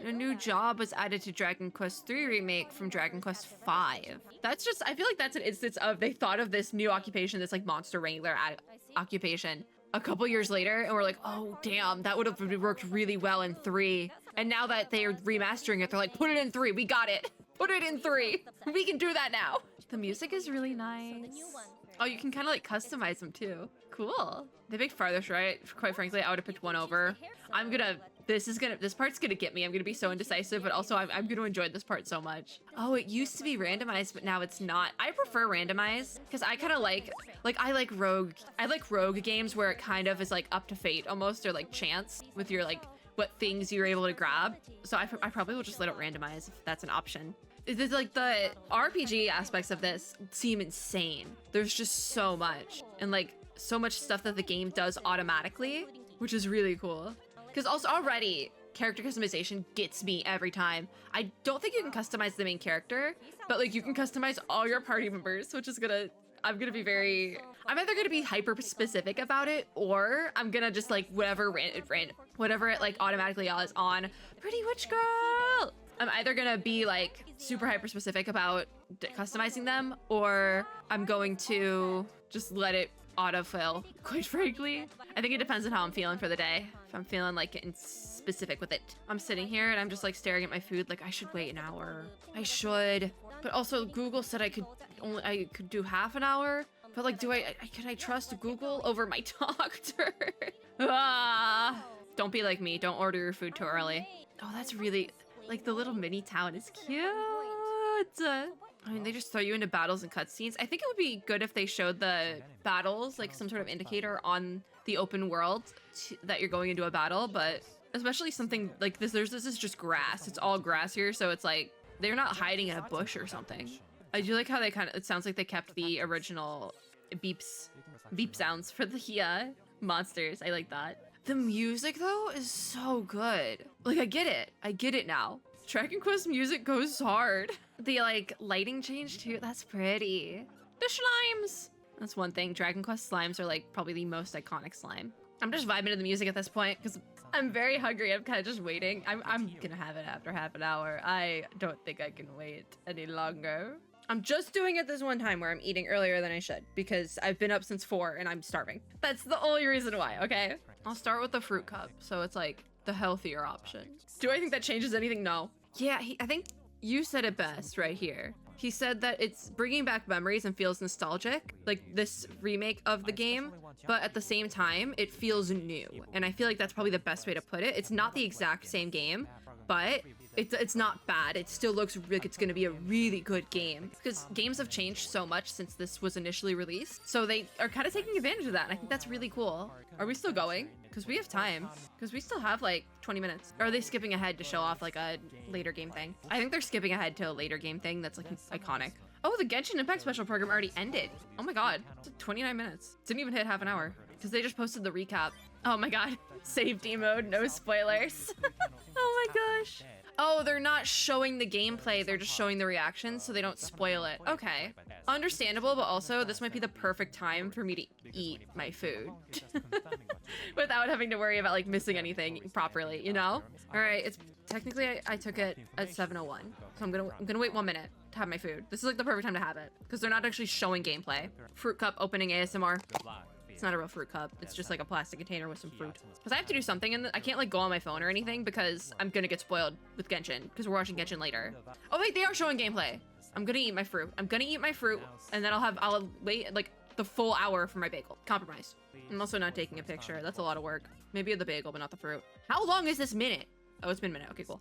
a new job was added to Dragon Quest III Remake from Dragon Quest V. That's just, I feel like that's an instance of they thought of this new occupation, this like monster wrangler occupation a couple years later, and we're like, oh damn, that would have worked really well in 3. And now that they're remastering it, they're like, put it in 3, we got it. Put it in 3, we can do that now. The music is really nice. Oh, you can kind of like customize them too. Cool. They picked farthest right. Quite frankly, I would have picked one over. This part's gonna get me. I'm gonna be so indecisive, but also I'm gonna enjoy this part so much. Oh, it used to be randomized, but now it's not. I prefer randomized because I kind of like I like rogue games where it kind of is like up to fate almost, or like chance with your like what things you're able to grab. So I probably will just let it randomize if that's an option. It's like the RPG aspects of this seem insane. There's just so much, and like so much stuff that the game does automatically, which is really cool. Because also already character customization gets me every time. I don't think you can customize the main character, but like you can customize all your party members, which is I'm either gonna be hyper specific about it, or I'm gonna just like whatever it like automatically is on Pretty Witch Girl. I'm either gonna be like super hyper specific about customizing them, or I'm going to just let it autofill, quite frankly. I think it depends on how I'm feeling for the day. If I'm feeling like specific with it. I'm sitting here and I'm just like staring at my food like I should wait an hour. I should. But also Google said I could do half an hour. But like, can I trust Google over my doctor? Don't be like me. Don't order your food too early. Oh, that's really, like the little mini town is cute. I mean, they just throw you into battles and cutscenes. I think it would be good if they showed the battles, like some sort of indicator on the open world that you're going into a battle, but especially something like this, this is just grass. It's all grass here, so it's like, they're not hiding in a bush or something. I do like how they it sounds like they kept the original beep sounds for the monsters. I like that. The music though is so good. Like I get it now. Dragon Quest music goes hard. The like lighting change too, that's pretty. The slimes. That's one thing. Dragon Quest slimes are like probably the most iconic slime. I'm just vibing to the music at this point because I'm very hungry. I'm kind of just waiting. I'm gonna have it after half an hour. I don't think I can wait any longer. I'm just doing it this one time where I'm eating earlier than I should because I've been up since 4 and I'm starving. That's the only reason why, okay? I'll start with the fruit cup. So it's like the healthier option. Do I think that changes anything? No. Yeah, I think you said it best right here. He said that it's bringing back memories and feels nostalgic, like this remake of the game, but at the same time, it feels new. And I feel like that's probably the best way to put it. It's not the exact same game, but it's not bad. It still looks like it's going to be a really good game because games have changed so much since this was initially released. So they are kind of taking advantage of that. And I think that's really cool. Are we still going? Because we have time. Because we still have like 20 minutes. Or are they skipping ahead to show off like a later game thing? I think they're skipping ahead to a later game thing that's like iconic. Oh, the Genshin Impact special program already ended. Oh my god. It's 29 minutes. Didn't even hit half an hour. Because they just posted the recap. Oh my god. Save D mode, no spoilers. Oh my gosh. Oh, they're not showing the gameplay, they're just showing the reactions so they don't spoil it. Okay. Understandable, but also this might be the perfect time for me to eat my food. Without having to worry about like missing anything properly, you know? All right, it's technically I took it at 7:01. So I'm gonna wait 1 minute to have my food. This is like the perfect time to have it because they're not actually showing gameplay. Fruit cup opening ASMR. It's not a real fruit cup. It's just like a plastic container with some fruit. Because I have to do something and I can't like go on my phone or anything because I'm gonna get spoiled with Genshin because we're watching Genshin later. Oh wait, they are showing gameplay. I'm gonna eat my fruit. I'm gonna eat my fruit and then I'll wait like the full hour for my bagel. Compromise. I'm also not taking a picture. That's a lot of work. Maybe the bagel, but not the fruit. How long is this minute? Oh, it's been a minute. Okay, cool.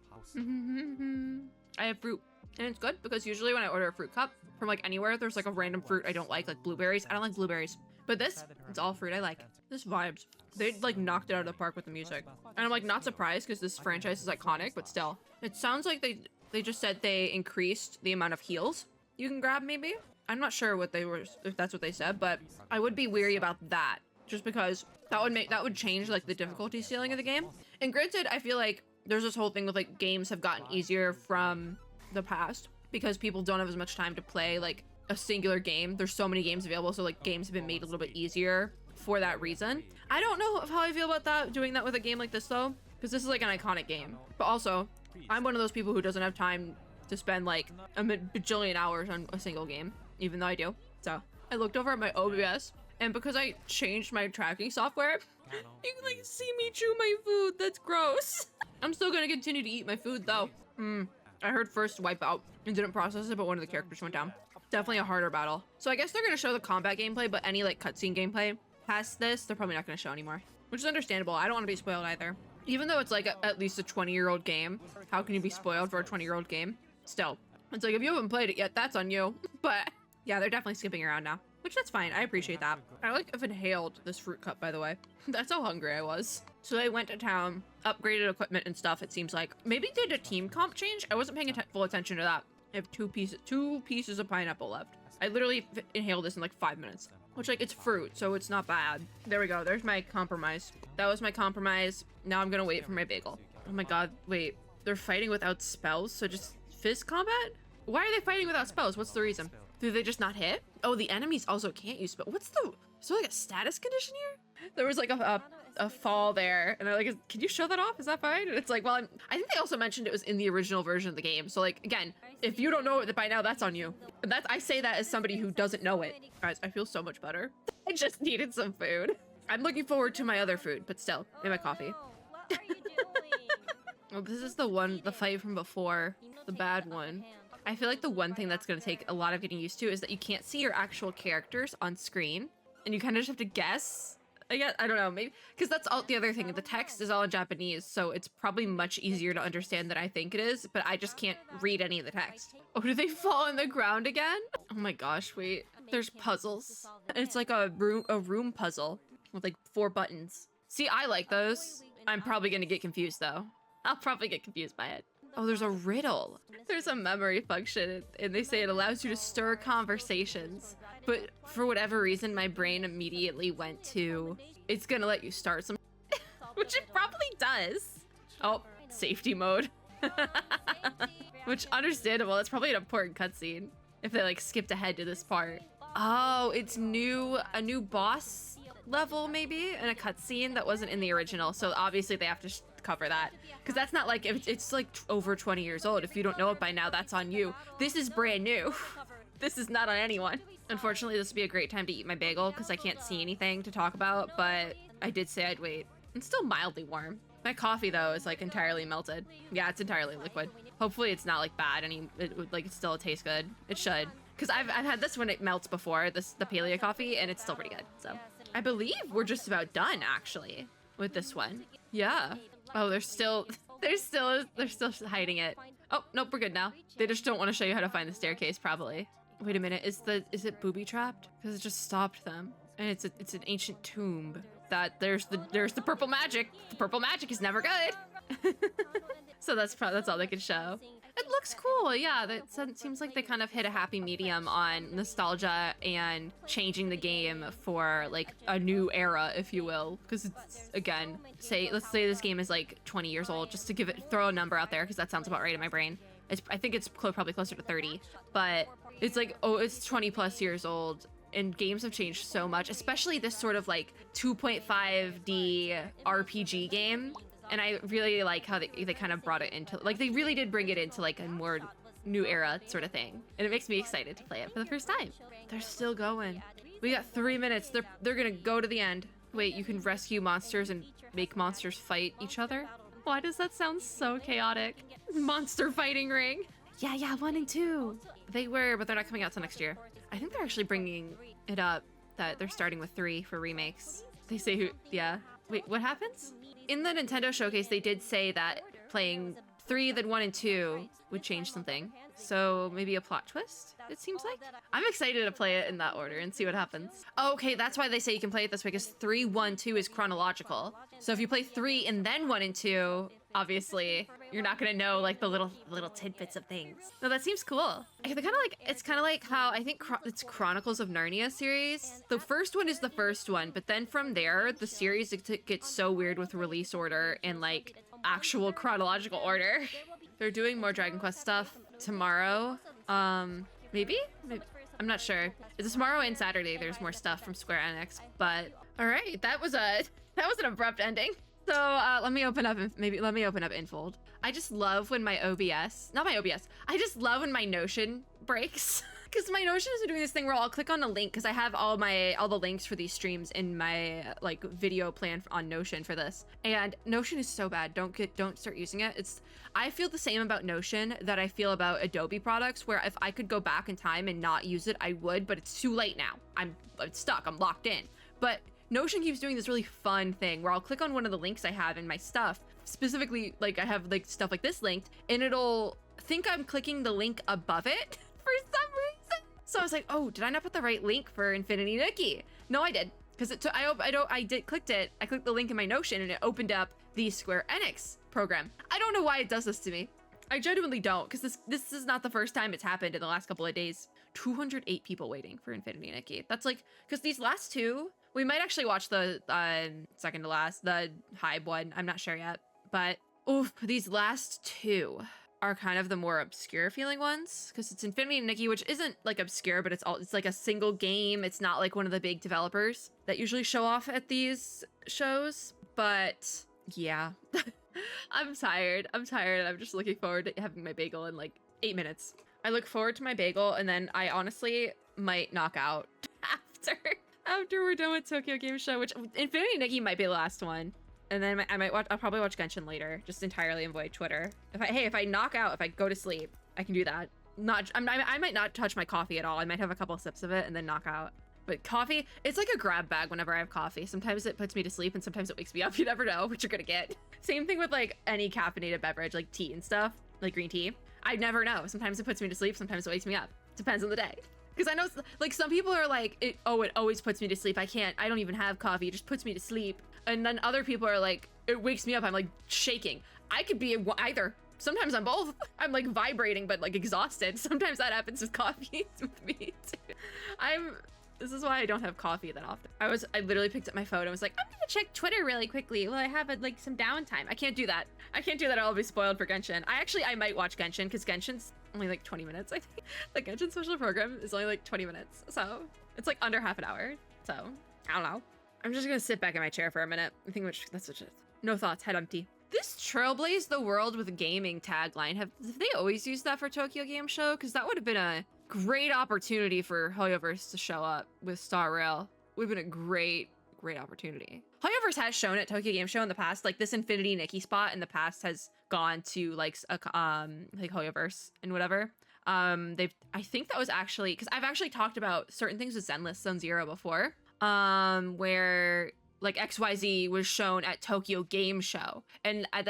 I have fruit. And it's good because usually when I order a fruit cup from like anywhere, there's like a random fruit I don't like blueberries. I don't like blueberries. But this, it's all fruit I like. This vibes. They like knocked it out of the park with the music. And I'm like not surprised because this franchise is iconic, but still. It sounds like they just said they increased the amount of heals you can grab maybe. I'm not sure what they were, if that's what they said, but I would be weary about that just because that would change like the difficulty ceiling of the game. And granted, I feel like there's this whole thing with like games have gotten easier from the past because people don't have as much time to play like a singular game. There's so many games available, so like games have been made a little bit easier for that reason. I don't know how I feel about that, doing that with a game like this though, because this is like an iconic game. But also, I'm one of those people who doesn't have time to spend like a bajillion hours on a single game, even though I do. So I looked over at my OBS, and because I changed my tracking software, you can like see me chew my food. That's gross. I'm still gonna continue to eat my food though. I heard first wipe out and didn't process it, but one of the characters went down. Definitely a harder battle. So I guess they're gonna show the combat gameplay, but any like cutscene gameplay past this, they're probably not gonna show anymore, which is understandable. I don't want to be spoiled either. Even though it's like at least a 20-year-old game, how can you be spoiled for a 20-year-old game? Still, it's like if you haven't played it yet, that's on you. But yeah, they're definitely skipping around now, which that's fine. I appreciate that. I like have inhaled this fruit cup, by the way. That's how hungry I was. So they went to town, upgraded equipment and stuff. It seems like maybe did a team comp change. I wasn't paying full attention to that. I have two pieces of pineapple left. I literally inhaled this in like 5 minutes, which like it's fruit, so it's not bad. There we go. There's my compromise. That was my compromise. Now I'm gonna wait for my bagel. Oh my god, wait. They're fighting without spells, so just fist combat? Why are they fighting without spells? What's the reason? Do they just not hit? Oh, the enemies also can't use spell. Is there like a status condition here? There was like a fall there, and they're like, can you show that off? Is that fine? And it's like, well, I think they also mentioned it was in the original version of the game. So like, again, if you don't know it by now, that's on you. I say that as somebody who doesn't know it. Guys, I feel so much better. I just needed some food. I'm looking forward to my other food, but still, in my coffee. What are you doing? Well, this is the fight from before, the bad one. I feel like the one thing that's gonna take a lot of getting used to is that you can't see your actual characters on screen, and you kind of just have to guess. I don't know, maybe, because that's all the other thing. The text is all in Japanese, so it's probably much easier to understand than I think it is, but I just can't read any of the text. Oh, do they fall on the ground again? Oh my gosh, wait. There's puzzles. It's like a room puzzle with like 4 buttons. See, I like those. I'm probably gonna get confused though. I'll probably get confused by it. Oh, there's a riddle. There's a memory function, and they say it allows you to stir conversations. But for whatever reason, my brain immediately went to, it's gonna let you start some, which it probably does. Oh, safety mode. Which, understandable. It's probably an important cutscene if they like skipped ahead to this part. Oh, it's a new boss level maybe, and a cutscene that wasn't in the original. So obviously they have to cover that, because that's not like, if it's like over 20 years old. If you don't know it by now, that's on you. This is brand new. This is not on anyone. Unfortunately, this would be a great time to eat my bagel because I can't see anything to talk about, but I did say I'd wait. It's still mildly warm. My coffee though is like entirely melted. Yeah, it's entirely liquid. Hopefully it's not like bad, it still tastes good. It should, because I've had this when it melts before, the paleo coffee, and it's still pretty good. So I believe we're just about done actually with this one. Yeah. Oh, they're still hiding it. Oh, nope, we're good now. They just don't want to show you how to find the staircase, probably. Wait a minute, is it booby trapped? Because it just stopped them. And it's an ancient tomb. That there's the purple magic. The purple magic is never good. So that's all they can show. It looks cool, yeah. That seems like they kind of hit a happy medium on nostalgia and changing the game for like a new era, if you will. Because it's, again, let's say this game is like 20 years old, just to throw a number out there, because that sounds about right in my brain. I think it's probably closer to 30, but it's like, oh, it's 20 plus years old. And games have changed so much, especially this sort of like 2.5D RPG game. And I really like how they kind of brought it into, like, they really did bring it into like a more new era sort of thing. And it makes me excited to play it for the first time. They're still going. We got 3 minutes. They're gonna go to the end. Wait, you can rescue monsters and make monsters fight each other? Why does that sound so chaotic? Monster fighting ring. Yeah, 1 and 2. They were, but they're not coming out till next year. I think they're actually bringing it up that they're starting with 3 for remakes. They say yeah. Wait, what happens? In the Nintendo showcase, they did say that playing 3, then 1 and 2 would change something. So maybe a plot twist, it seems like. I'm excited to play it in that order and see what happens. Oh, okay, that's why they say you can play it this way, because 3, 1, 2 is chronological. So if you play 3 and then 1 and 2, obviously you're not gonna know like the little tidbits of things. No, that seems cool. It's kind of like how I think it's Chronicles of Narnia series. The first one is the first one, but then from there the series gets so weird with release order and like actual chronological order. They're doing more Dragon Quest stuff tomorrow. Maybe I'm not sure. It's tomorrow and Saturday. There's more stuff from Square Enix. But all right, that was an abrupt ending. So let me open up Infold. I just love when my I just love when my Notion breaks. Because my Notion is doing this thing where I'll click on a link, because I have all the links for these streams in my like video plan on Notion for this. And Notion is so bad. Don't start using it. I feel the same about Notion that I feel about Adobe products, where if I could go back in time and not use it, I would, but it's too late now. I'm stuck, I'm locked in. But Notion keeps doing this really fun thing where I'll click on one of the links I have in my stuff, specifically like I have like stuff like this linked, and it'll think I'm clicking the link above it for some reason. So I was like, oh, did I not put the right link for Infinity Nikki? No, I did, because I clicked the link in my Notion and it opened up the Square Enix program. I don't know why it does this to me. I genuinely don't, because this is not the first time it's happened in the last couple of days. 208 people waiting for Infinity Nikki. That's like, because these last two, we might actually watch the second to last, the Hybe one. I'm not sure yet. But oof, these last two are kind of the more obscure feeling ones, because it's Infinity Nikki, which isn't like obscure, but it's like a single game. It's not like one of the big developers that usually show off at these shows. But yeah, I'm tired. I'm just looking forward to having my bagel in like 8 minutes. I look forward to my bagel, and then I honestly might knock out after we're done with Tokyo Game Show, which Infinity Nikki might be the last one. And then I'll probably watch Genshin later, just entirely avoid Twitter. If I knock out, if I go to sleep, I can do that. I might not touch my coffee at all. I might have a couple sips of it and then knock out. But coffee, it's like a grab bag whenever I have coffee. Sometimes it puts me to sleep and sometimes it wakes me up. You never know what you're gonna get. Same thing with like any caffeinated beverage, like tea and stuff, like green tea. I never know. Sometimes it puts me to sleep, sometimes it wakes me up. Depends on the day. Because I know like some people are like, it always puts me to sleep. I don't even have coffee. It just puts me to sleep. And then other people are like, it wakes me up. I'm like shaking. I could be either. Sometimes I'm both. I'm like vibrating, but like exhausted. Sometimes that happens with coffee with me too. This is why I don't have coffee that often. I literally picked up my phone and was like, I'm gonna check Twitter really quickly. Well, I have like some downtime. I can't do that. I'll be spoiled for Genshin. I might watch Genshin because Genshin's only like 20 minutes, I think. The Genshin special program is only like 20 minutes. So it's like under half an hour. So I don't know. I'm just gonna sit back in my chair for a minute. I think that's what it is. No thoughts, head empty. This trailblaze the world with gaming tagline. Have they always used that for Tokyo Game Show? Because that would have been a great opportunity for Hoyoverse to show up with Star Rail. Would have been a great opportunity. Hoyoverse has shown at Tokyo Game Show in the past, like this Infinity Nikki spot in the past has gone to like Hoyoverse and whatever. I think that was actually, because I've actually talked about certain things with Zenless Zone Zero before, where like XYZ was shown at Tokyo Game Show. And I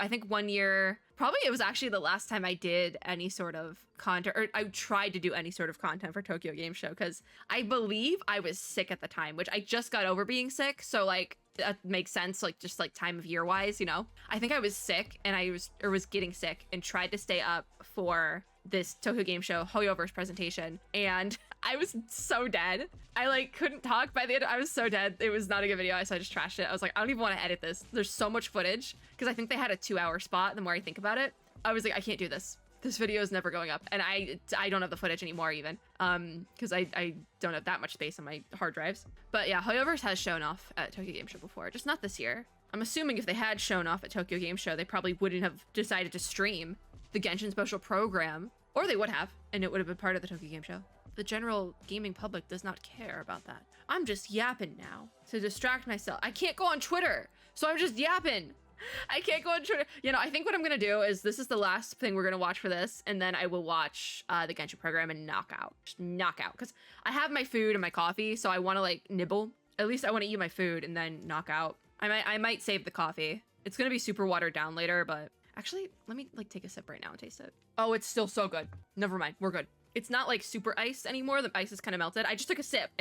think one year, probably it was actually the last time I did any sort of content, or I tried to do any sort of content for Tokyo Game Show, because I believe I was sick at the time, which I just got over being sick. So like, that makes sense, like just like time of year wise, you know? I think I was sick and I was getting sick and tried to stay up for this Tokyo Game Show Hoyoverse presentation, and I was so dead. I like couldn't talk by the end. I was so dead. It was not a good video, so I just trashed it. I was like, I don't even want to edit this. There's so much footage, because I think they had a 2-hour spot. The more I think about it, I was like, I can't do this. This video is never going up, and I don't have the footage anymore even, because I don't have that much space on my hard drives. But yeah, Hoyoverse has shown off at Tokyo Game Show before, just not this year. I'm assuming if they had shown off at Tokyo Game Show, they probably wouldn't have decided to stream the Genshin special program, or they would have, and it would have been part of the Tokyo Game Show. The general gaming public does not care about that. I'm just yapping now to distract myself. I can't go on Twitter, so I'm just yapping. I can't go on Twitter. You know, I think what I'm gonna do is, this is the last thing we're gonna watch for this, and then I will watch the Genshin program and knock out. Just knock out, because I have my food and my coffee, so I want to like nibble. At least I want to eat my food and then knock out. I might save the coffee. It's gonna be super watered down later, but actually, let me like take a sip right now and taste it. Oh, it's still so good. Never mind, we're good. It's not like super iced anymore. The ice is kind of melted. I just took a sip.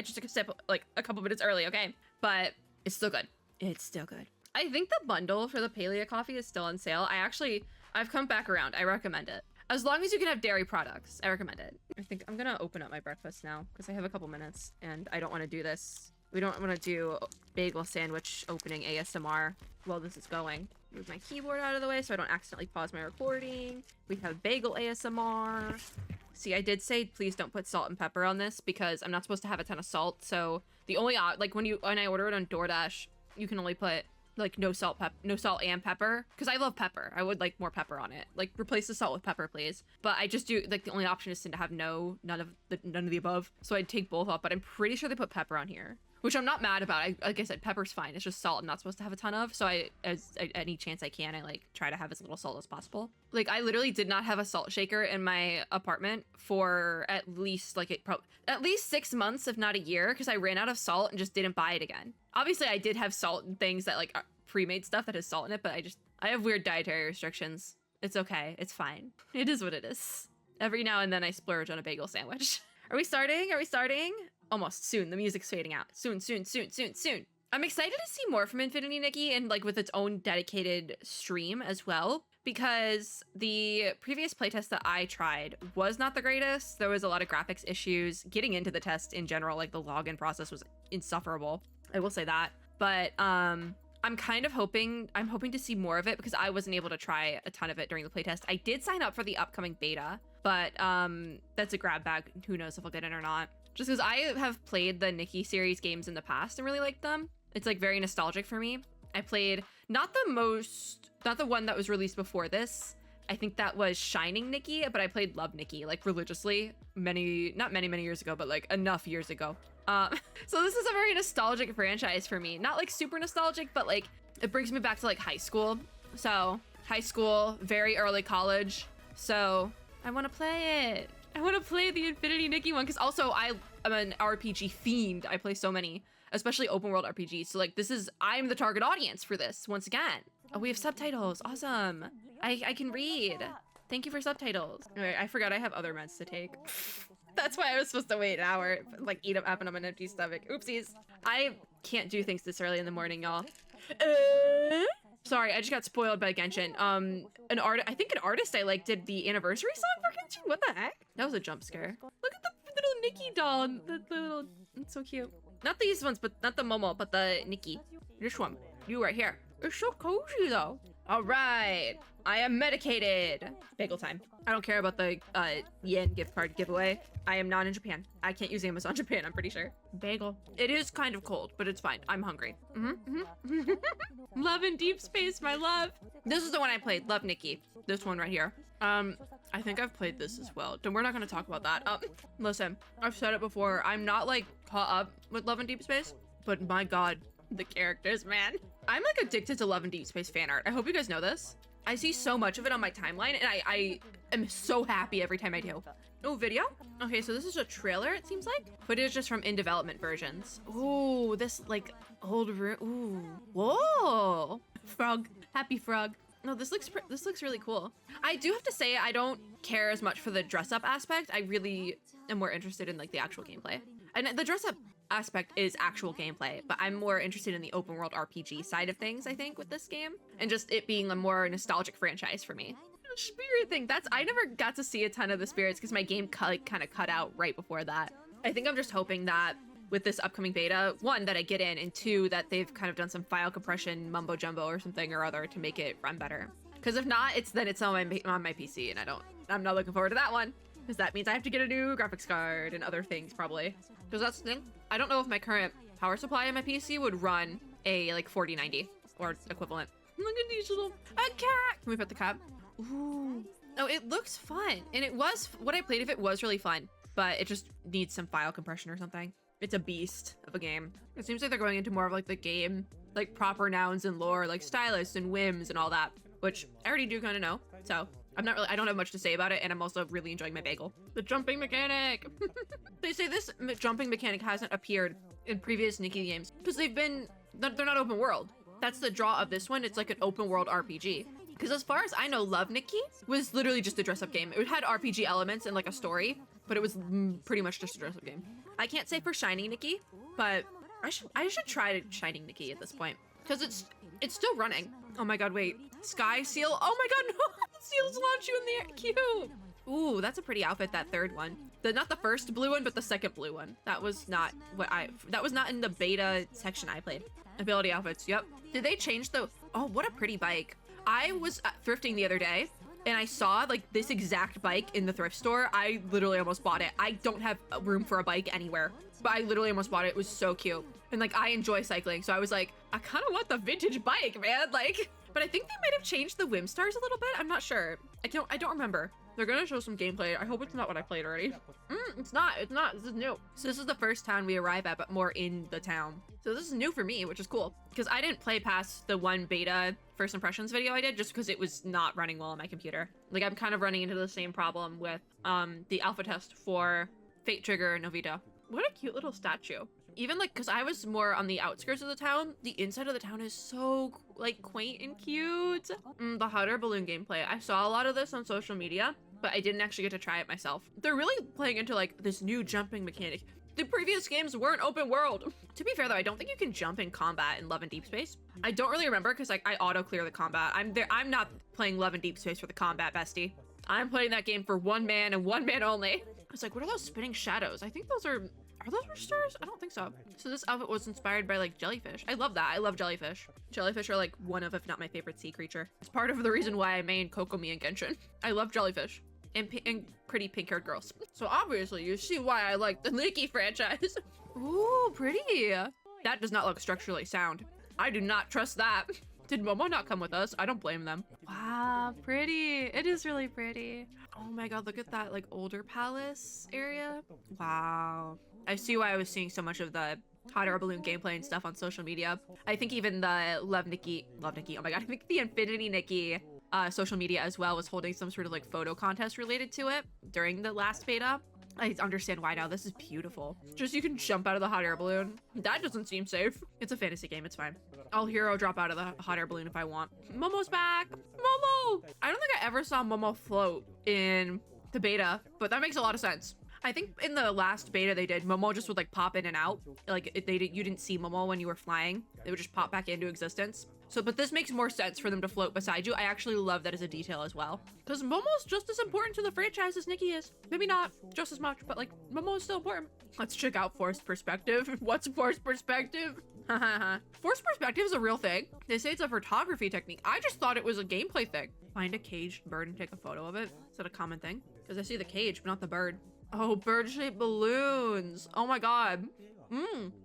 Like a couple minutes early, okay? But it's still good. It's still good. I think the bundle for the Paleo coffee is still on sale. I've come back around. I recommend it. As long as you can have dairy products, I recommend it. I think I'm gonna open up my breakfast now because I have a couple minutes and I don't want to do this. We don't want to do bagel sandwich opening ASMR while this is going. Move my keyboard out of the way so I don't accidentally pause my recording. We have bagel ASMR. See, I did say please don't put salt and pepper on this because I'm not supposed to have a ton of salt. So the only like when I order it on DoorDash, you can only put like no salt and pepper, because I love pepper. I would like more pepper on it. Like replace the salt with pepper, please. But I just do like the only option is to have none of the above. So I'd take both off, but I'm pretty sure they put pepper on here, which I'm not mad about. Like I said, pepper's fine. It's just salt I'm not supposed to have a ton of. So any chance I can, I like try to have as little salt as possible. Like I literally did not have a salt shaker in my apartment for at least at least 6 months, if not a year, because I ran out of salt and just didn't buy it again. Obviously I did have salt and things that like are pre-made stuff that has salt in it, but I have weird dietary restrictions. It's okay. It's fine. It is what it is. Every now and then I splurge on a bagel sandwich. Are we starting? Are we starting? Almost. Soon. The music's fading out. Soon. I'm excited to see more from Infinity Nikki and like with its own dedicated stream as well, because the previous playtest that I tried was not the greatest. There was a lot of graphics issues. Getting into the test in general, like the login process was insufferable. I will say that. But I'm hoping to see more of it because I wasn't able to try a ton of it during the playtest. I did sign up for the upcoming beta, but that's a grab bag. Who knows if I'll get in or not. Just because I have played the Nikki series games in the past and really liked them. It's like very nostalgic for me. I played not the one that was released before this. I think that was Shining Nikki, but I played Love Nikki like religiously not many years ago, but like enough years ago. So this is a very nostalgic franchise for me. Not like super nostalgic, but like It brings me back to like high school. So high school, very early college. So I want to play it. I want to play the Infinity Nikki one because also I'm an RPG fiend. I play so many, especially open world RPGs. So like I'm the target audience for this once again. Oh, we have subtitles. Awesome. I can read. Thank you for subtitles. All I forgot I have other meds to take. That's why I was supposed to wait an hour, like eat up happen on an empty stomach. Oopsies. I can't do things this early in the morning, y'all. Sorry, I just got spoiled by Genshin. I think an artist I like did the anniversary song for Genshin. What the heck? That was a jump scare. Look at the little Nikki doll. It's so cute. Not these ones, but not the Momo, but the Nikki. This one. You right here. It's so cozy though. All right. I am medicated. Bagel time. I don't care about the yen gift card giveaway. I am not in Japan. I can't use Amazon Japan, I'm pretty sure. Bagel. It is kind of cold, but it's fine. I'm hungry. Love in Deep Space, my love. This is the one I played. Love Nikki. This one right here. I think I've played this as well. We're not going to talk about that. Listen, I've said it before. I'm not like caught up with Love in Deep Space, but my God, the characters, man. I'm like addicted to Love in Deep Space fan art. I hope you guys know this. I see so much of it on my timeline and I am so happy every time I do. Oh, video? Okay, so this is a trailer, it seems like. Footage just from in development versions. Ooh, this like old room. Ooh, whoa. Frog, happy frog. No, this looks really cool. I do have to say, I don't care as much for the dress up aspect. I really am more interested in like the actual gameplay. And the dress up aspect is actual gameplay, but I'm more interested in the open world RPG side of things, I think, with this game. And just it being a more nostalgic franchise for me. Spirit thing, I never got to see a ton of the spirits because my game kind of cut out right before that. I think I'm just hoping that with this upcoming beta, one, that I get in, and two, that they've kind of done some file compression mumbo jumbo or something or other to make it run better. Because if not, it's on my PC, and I'm not looking forward to that one. Because that means I have to get a new graphics card and other things probably. Because that's the thing. I don't know if my current power supply on my PC would run a like 4090 or equivalent. Look at these little, a cat. Can we pet the cat? Ooh. Oh, it looks fun. And it was, what I played of it was really fun, but it just needs some file compression or something. It's a beast of a game. It seems like they're going into more of like the game, like proper nouns and lore, like stylists and whims and all that, which I already do kind of know. So I don't have much to say about it, and I'm also really enjoying my bagel. The jumping mechanic. They say this jumping mechanic hasn't appeared in previous Nikki games because they're not open world. That's the draw of this one. It's like an open world RPG. Because as far as I know, Love Nikki was literally just a dress up game. It had RPG elements and like a story, but it was pretty much just a dress up game. I can't say for Shining Nikki, but I should try Shining Nikki at this point because it's still running. Oh my God, wait. Sky Seal. Oh my God, no. The seals launch you in the air. Cute. Ooh, that's a pretty outfit, that third one. Not the first blue one, but the second blue one. That was not in the beta section I played. Ability outfits, yep. Did they change oh, what a pretty bike. I was thrifting the other day and I saw like this exact bike in the thrift store. I literally almost bought it. I don't have room for a bike anywhere, but I literally almost bought it. It was so cute. And like, I enjoy cycling. So I was like, I kind of want the vintage bike, man. Like, but I think they might have changed the whim stars a little bit. I'm not sure. I don't remember. They're gonna show some gameplay. I hope it's not what I played already. It's not. This is new. So this is the first town we arrive at, but more in the town. So this is new for me, which is cool. Because I didn't play past the one beta first impressions video I did just because it was not running well on my computer. Like, I'm kind of running into the same problem with the alpha test for Fate Trigger and Novita. What a cute little statue. Even like, because I was more on the outskirts of the town, the inside of the town is so like quaint and cute. The hot air balloon gameplay. I saw a lot of this on social media, but I didn't actually get to try it myself. They're really playing into like this new jumping mechanic. The previous games weren't open world. To be fair though, I don't think you can jump in combat in Love and Deep Space. I don't really remember because like I auto clear the combat. I'm not playing Love and Deep Space for the combat, bestie. I'm playing that game for one man and one man only. It's like, what are those spinning shadows? I think those are those stars? I don't think so. So this outfit was inspired by like jellyfish. I love that. I love jellyfish. Jellyfish are like one of, if not my favorite sea creature. It's part of the reason why I main Kokomi and Genshin. I love jellyfish and pretty pink-haired girls. So obviously you see why I like the Nikki franchise. Ooh, pretty. That does not look structurally sound. I do not trust that. Did Momo not come with us? I don't blame them. Wow, pretty. It is really pretty. Oh my God, look at that like older palace area. Wow. I see why I was seeing so much of the hot air balloon gameplay and stuff on social media. I think even the love Nikki, oh my god, I think the Infinity Nikki social media as well was holding some sort of like photo contest related to it during the last beta. I understand why now. This is beautiful. Just you can jump out of the hot air balloon. That doesn't seem safe. It's a fantasy game. It's fine. I'll hero drop out of the hot air balloon if I want. Momo's back. Momo! I don't think I ever saw Momo float in the beta, but that makes a lot of sense. I think in the last beta they did, Momo just would like pop in and out. Like you didn't see Momo when you were flying. They would just pop back into existence. So, but this makes more sense for them to float beside you. I actually love that as a detail as well. Because Momo's just as important to the franchise as Nikki is. Maybe not just as much, but like Momo is still important. Let's check out forced perspective. What's forced perspective? Forced perspective is a real thing. They say it's a photography technique. I just thought it was a gameplay thing. Find a caged bird and take a photo of it. Is that a common thing? Because I see the cage, but not the bird. Oh, bird-shaped balloons. Oh my god.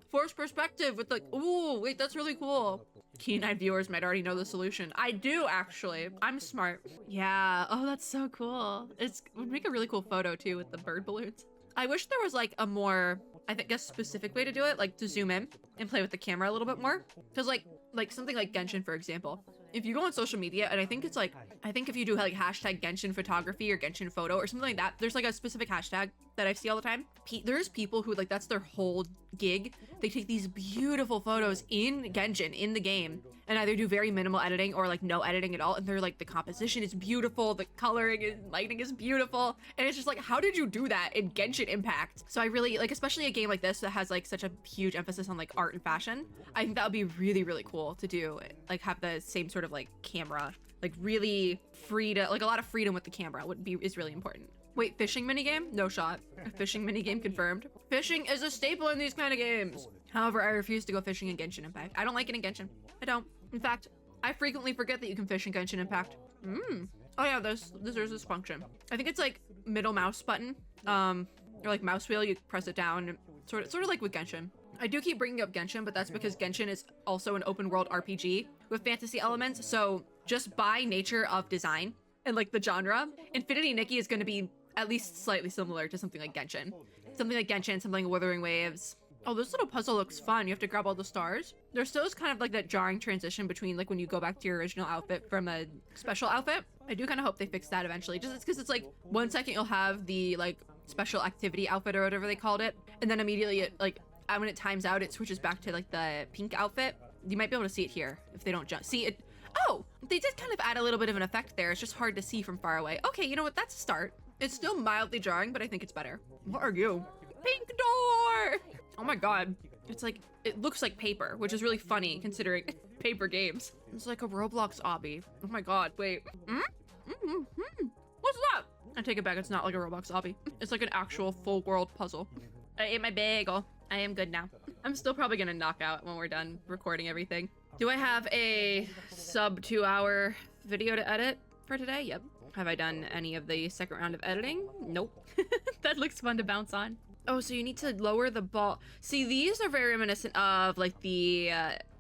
Forced perspective with like, ooh, wait, that's really cool. Keen-eyed viewers might already know the solution. I do, actually. I'm smart. Yeah. Oh, that's so cool. It would make a really cool photo, too, with the bird balloons. I wish there was, like, a more, I think, a specific way to do it, like, to zoom in and play with the camera a little bit more. Because, like something like Genshin, for example. If you go on social media, and I think it's like, I think if you do like hashtag Genshin photography or Genshin photo or something like that, there's like a specific hashtag that I see all the time. There's people who like, that's their whole gig. They take these beautiful photos in Genshin, in the game, and either do very minimal editing or like no editing at all. And they're like, the composition is beautiful, the coloring and lighting is beautiful. And it's just like, how did you do that in Genshin Impact? So I really like, especially a game like this that has like such a huge emphasis on like art and fashion. I think that would be really, really cool to do, like have the same sort of like camera, like really free to, like a lot of freedom with the camera is really important. Wait, fishing minigame? No shot. A fishing minigame confirmed. Fishing is a staple in these kind of games. However, I refuse to go fishing in Genshin Impact. I don't like it in Genshin. I don't. In fact, I frequently forget that you can fish in Genshin Impact. Oh yeah, there's this function. I think it's like middle mouse button, or like mouse wheel. You press it down, sort of like with Genshin. I do keep bringing up Genshin, but that's because Genshin is also an open world RPG with fantasy elements. So just by nature of design and like the genre, Infinity Nikki is going to be at least slightly similar to something like Genshin. Something like Genshin, something like Withering Waves. Oh, this little puzzle looks fun. You have to grab all the stars. There still is kind of like that jarring transition between like when you go back to your original outfit from a special outfit. I do kind of hope they fix that eventually. Just because it's like 1 second you'll have the like special activity outfit or whatever they called it. And then immediately it like, when it times out, it switches back to like the pink outfit. You might be able to see it here if they don't jump. See it. Oh, they did kind of add a little bit of an effect there. It's just hard to see from far away. Okay, you know what? That's a start. It's still mildly jarring, but I think it's better. What are you? Pink door! Oh my god. It's like, it looks like paper, which is really funny considering paper games. It's like a Roblox obby. Oh my god, wait. What's that? I take it back, it's not like a Roblox obby. It's like an actual full world puzzle. I ate my bagel. I am good now. I'm still probably gonna knock out when we're done recording everything. Do I have a sub 2 hour video to edit for today? Yep. Have I done any of the second round of editing? Nope. That looks fun to bounce on. Oh, so you need to lower the ball. See, these are very reminiscent of like the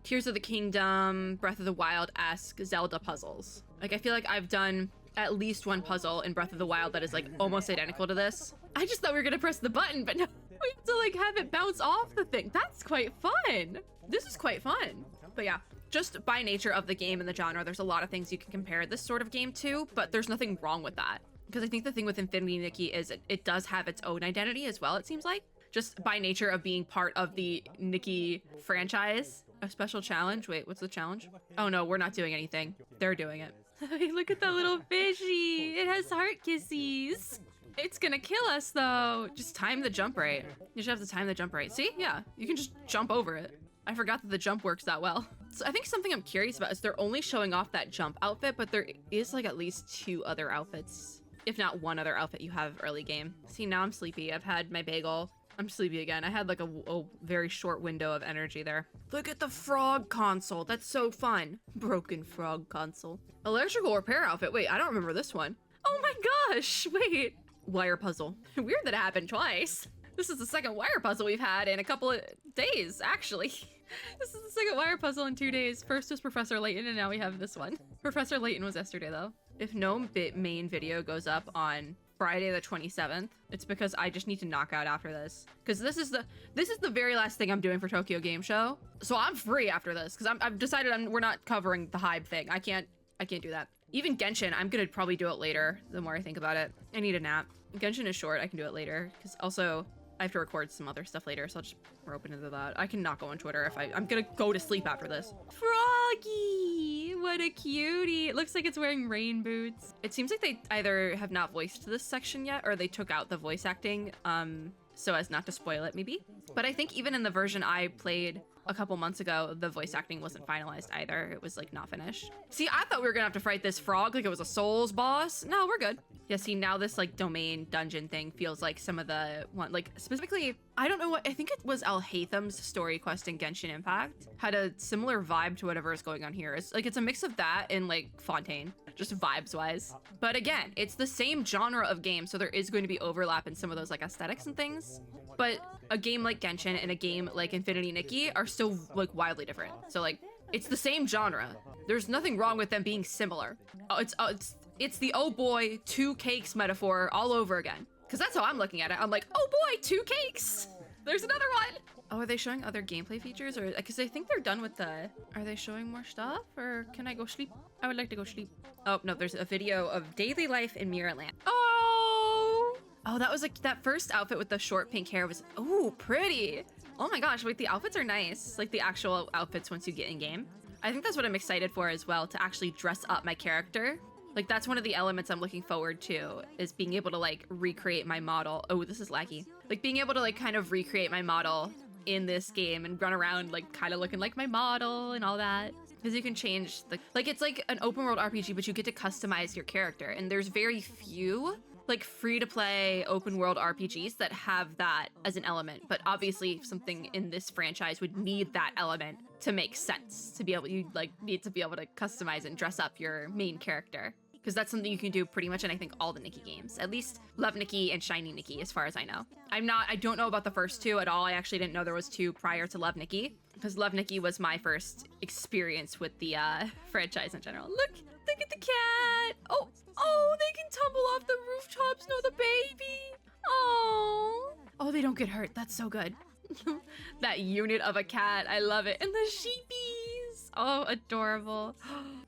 Tears of the Kingdom, Breath of the Wild-esque Zelda puzzles. Like I feel like I've done at least one puzzle in Breath of the Wild that is like almost identical to this. I just thought we were gonna press the button, but no, we have to like have it bounce off the thing. That's quite fun. This is quite fun. But yeah, just by nature of the game and the genre, there's a lot of things you can compare this sort of game to, but there's nothing wrong with that. Because I think the thing with Infinity Nikki is it does have its own identity as well, it seems like. Just by nature of being part of the Nikki franchise. A special challenge? Wait, what's the challenge? Oh no, we're not doing anything. They're doing it. Look at that little fishy. It has heart kissies. It's gonna kill us though. Just time the jump right. You just have to time the jump right. See? Yeah, you can just jump over it. I forgot that the jump works that well. So I think something I'm curious about is they're only showing off that jump outfit, but there is like at least 2 other outfits, if not 1 other outfit you have early game. See, now I'm sleepy. I've had my bagel. I'm sleepy again. I had like a very short window of energy there. Look at the frog console. That's so fun. Broken frog console. Electrical repair outfit. Wait, I don't remember this one. Oh my gosh, wait. Wire puzzle. Weird that it happened twice. This is the second wire puzzle we've had in a couple of days, actually. This is the second wire puzzle in 2 days. First was Professor Layton, and now we have this one. Professor Layton was yesterday, though. If no main video goes up on Friday the 27th. It's because I just need to knock out after this. Because this is the very last thing I'm doing for Tokyo Game Show. So I'm free after this because I've decided we're not covering the Hybe thing. I can't do that. Even Genshin, I'm gonna probably do it later. The more I think about it, I need a nap. Genshin is short. I can do it later because also I have to record some other stuff later. So I'll just we're open into that. I cannot go on Twitter if I'm gonna go to sleep after this. Froggy, what a cutie. It looks like it's wearing rain boots. It seems like they either have not voiced this section yet or they took out the voice acting so as not to spoil it maybe. But I think even in the version I played a couple months ago, the voice acting wasn't finalized either. It was like not finished. See, I thought we were gonna have to fight this frog like it was a Souls boss. No, we're good. Yeah, see, now this like domain dungeon thing feels like some of the one, like specifically, I don't know what, I think it was Al-Haytham's story quest in Genshin Impact had a similar vibe to whatever is going on here. It's like, it's a mix of that and like Fontaine, just vibes wise. But again, it's the same genre of game, so there is going to be overlap in some of those like aesthetics and things. But a game like Genshin and a game like Infinity Nikki are still like wildly different. So like, it's the same genre. There's nothing wrong with them being similar. It's the oh boy, 2 cakes metaphor all over again. Because that's how I'm looking at it. I'm like, oh boy, 2 cakes. There's another one. Oh, are they showing other gameplay features? Or because I think they're done with the... Are they showing more stuff? Or can I go sleep? I would like to go sleep. Oh, no, there's a video of daily life in Mirrorland. Oh! Oh, that was like that first outfit with the short pink hair was... Oh, pretty. Oh my gosh, wait, the outfits are nice. Like the actual outfits once you get in game. I think that's what I'm excited for as well, to actually dress up my character. Like that's one of the elements I'm looking forward to, is being able to like recreate my model. Oh, this is laggy. Like being able to like kind of recreate my model in this game and run around like kind of looking like my model and all that. Because you can change the, like it's like an open world RPG, but you get to customize your character. And there's very few like free to play open world RPGs that have that as an element. But obviously something in this franchise would need that element to make sense, to be able, you like need to be able to customize and dress up your main character. Because that's something you can do pretty much in I think all the Nikki games. At least Love Nikki and Shiny Nikki, as far as I know. I don't know about the first 2 at all. I actually didn't know there was 2 prior to Love Nikki. Because Love Nikki was my first experience with the franchise in general. Look at the cat. Oh, they can tumble off the rooftops. No, the baby. Oh, they don't get hurt. That's so good. That unit of a cat, I love it. And the sheepies. Oh, adorable.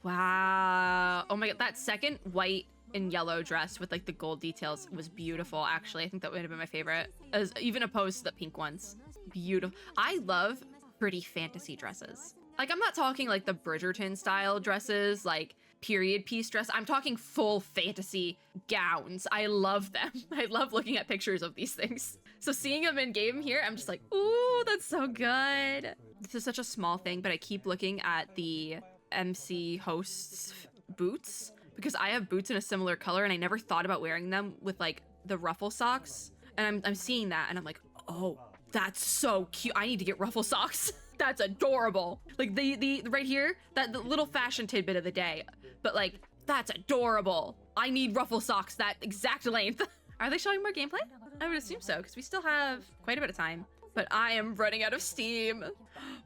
Wow. Oh my god, that second white and yellow dress with like the gold details was beautiful. Actually, I think that would have been my favorite, as even opposed to the pink ones. Beautiful. I love pretty fantasy dresses. Like I'm not talking like the Bridgerton style dresses, like period piece dress. I'm talking full fantasy gowns. I love them. I love looking at pictures of these things. So seeing them in game here, I'm just like, ooh, that's so good. This is such a small thing, but I keep looking at the MC hosts boots because I have boots in a similar color and I never thought about wearing them with like the ruffle socks. And I'm seeing that and I'm like, oh, that's so cute. I need to get ruffle socks. That's adorable. Like the right here, that the little fashion tidbit of the day, but like, that's adorable. I need ruffle socks that exact length. Are they showing more gameplay? I would assume so, because we still have quite a bit of time. But I am running out of steam.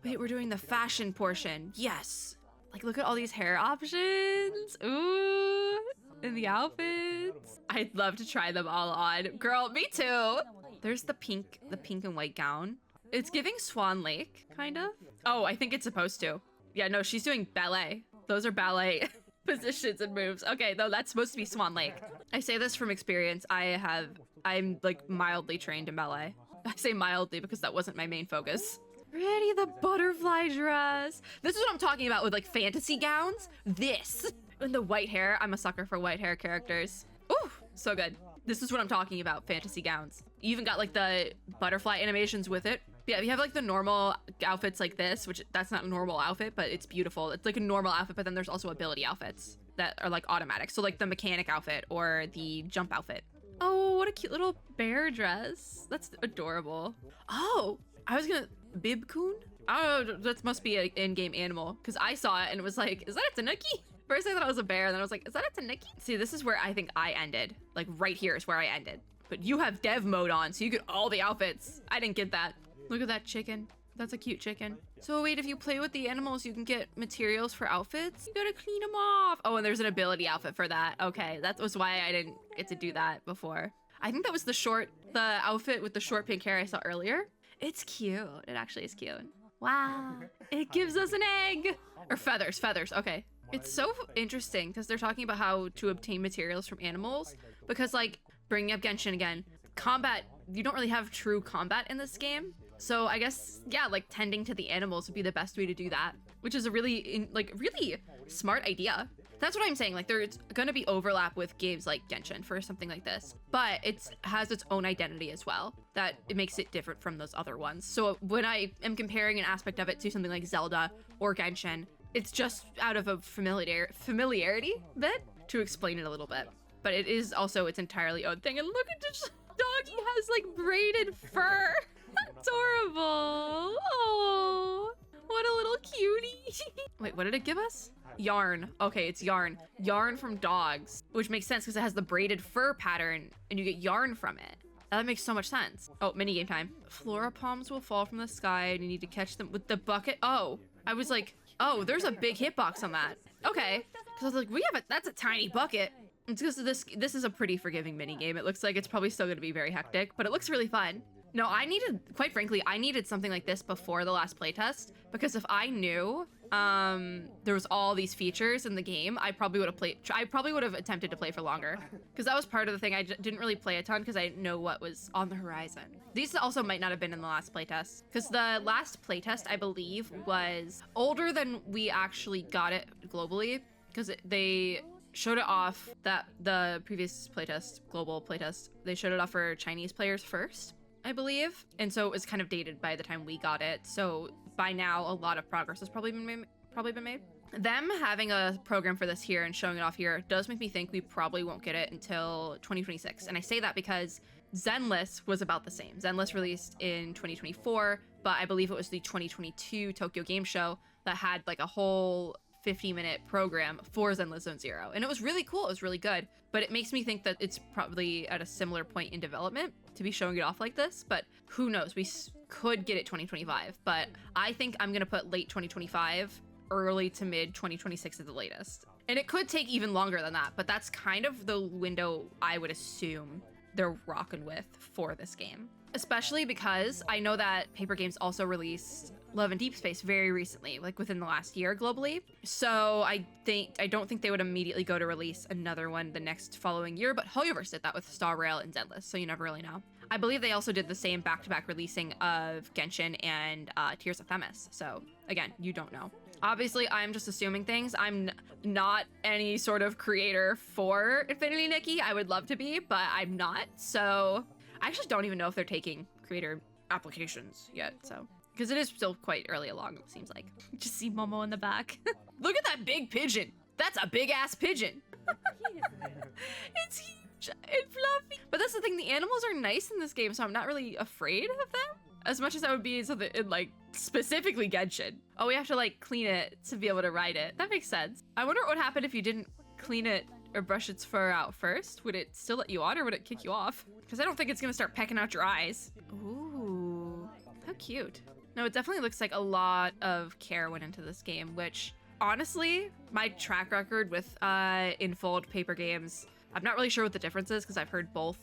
Wait, we're doing the fashion portion. Yes. Like, look at all these hair options. Ooh, and the outfits. I'd love to try them all on. Girl, me too. There's the pink and white gown. It's giving Swan Lake, kind of. Oh, I think it's supposed to. Yeah, no, she's doing ballet. Those are ballet positions and moves. Okay, no, that's supposed to be Swan Lake. I say this from experience. I'm like mildly trained in ballet. I say mildly because that wasn't my main focus. Pretty, the butterfly dress. This is what I'm talking about with like fantasy gowns. This. And the white hair. I'm a sucker for white hair characters. Ooh, so good. This is what I'm talking about, fantasy gowns. You even got like the butterfly animations with it. Yeah, you have like the normal outfits like this, which that's not a normal outfit, but it's beautiful. It's like a normal outfit, but then there's also ability outfits that are like automatic. So like the mechanic outfit or the jump outfit. Oh, what a cute little bear dress. That's adorable. Oh, I was gonna... Bibcoon? Oh, that must be an in-game animal. Because I saw it and it was like, is that a tanuki? First I thought it was a bear, and then I was like, is that a tanuki? See, this is where I think I ended. Like right here is where I ended. But you have dev mode on, so you get all the outfits. I didn't get that. Look at that chicken. That's a cute chicken. So wait, if you play with the animals, you can get materials for outfits? You gotta clean them off. Oh, and there's an ability outfit for that. Okay, that was why I didn't get to do that before. I think that was the outfit with the short pink hair I saw earlier. It's cute. It actually is cute. Wow. It gives us an egg. Or feathers, okay. It's so interesting because they're talking about how to obtain materials from animals because, like, bringing up Genshin again, combat, you don't really have true combat in this game. So I guess, yeah, like tending to the animals would be the best way to do that, which is a really smart idea. That's what I'm saying. Like, there's gonna be overlap with games like Genshin for something like this, but it has its own identity as well, that it makes it different from those other ones. So when I am comparing an aspect of it to something like Zelda or Genshin, it's just out of a familiarity bit to explain it a little bit. But it is also its entirely own thing. And look at this dog, he has like braided fur. Adorable. Oh, what a little cutie. Wait, what did it give us? Yarn. Okay, it's yarn. Yarn from dogs, which makes sense because it has the braided fur pattern and you get yarn from it. That makes so much sense. Oh, minigame time. Flora palms will fall from the sky and you need to catch them with the bucket. Oh, I was like, oh, there's a big hitbox on that. Okay, because I was like, that's a tiny bucket. It's because this is a pretty forgiving minigame. It looks like it's probably still gonna be very hectic, but it looks really fun. No, quite frankly, I needed something like this before the last playtest, because if I knew there was all these features in the game, I probably would have attempted to play for longer, because that was part of the thing. I didn't really play a ton because I didn't know what was on the horizon. These also might not have been in the last playtest, because the last playtest, I believe, was older than we actually got it globally, because they showed it off, that the previous playtest, global playtest, they showed it off for Chinese players first, I believe. And so it was kind of dated by the time we got it. So by now, a lot of progress has probably been made. Them having a program for this here and showing it off here does make me think we probably won't get it until 2026. And I say that because Zenless was about the same. Zenless released in 2024, but I believe it was the 2022 Tokyo Game Show that had like a whole 50-minute program for Zenless Zone Zero. And it was really cool. It was really good. But it makes me think that it's probably at a similar point in development to be showing it off like this. But who knows? We could get it 2025. But I think I'm going to put late 2025, early to mid 2026 at the latest. And it could take even longer than that. But that's kind of the window I would assume they're rocking with for this game. Especially because I know that Paper Games also released Love and Deep Space very recently, like within the last year globally. So I don't think they would immediately go to release another one the next following year, but Hoyoverse did that with Star Rail and Zenless, so you never really know. I believe they also did the same back-to-back releasing of Genshin and Tears of Themis. So again, you don't know. Obviously, I'm just assuming things. I'm not any sort of creator for Infinity Nikki. I would love to be, but I'm not. So I actually don't even know if they're taking creator applications yet, so. Because it is still quite early along, it seems like. Just see Momo in the back. Look at that big pigeon. That's a big ass pigeon. It's huge and fluffy. But that's the thing, the animals are nice in this game, so I'm not really afraid of them. As much as I would be in like specifically Genshin. Oh, we have to like clean it to be able to ride it. That makes sense. I wonder what would happen if you didn't clean it or brush its fur out first. Would it still let you on or would it kick you off? Because I don't think it's gonna start pecking out your eyes. Ooh, how cute. No, it definitely looks like a lot of care went into this game, which honestly, my track record with Infold Paper Games, I'm not really sure what the difference is because I've heard both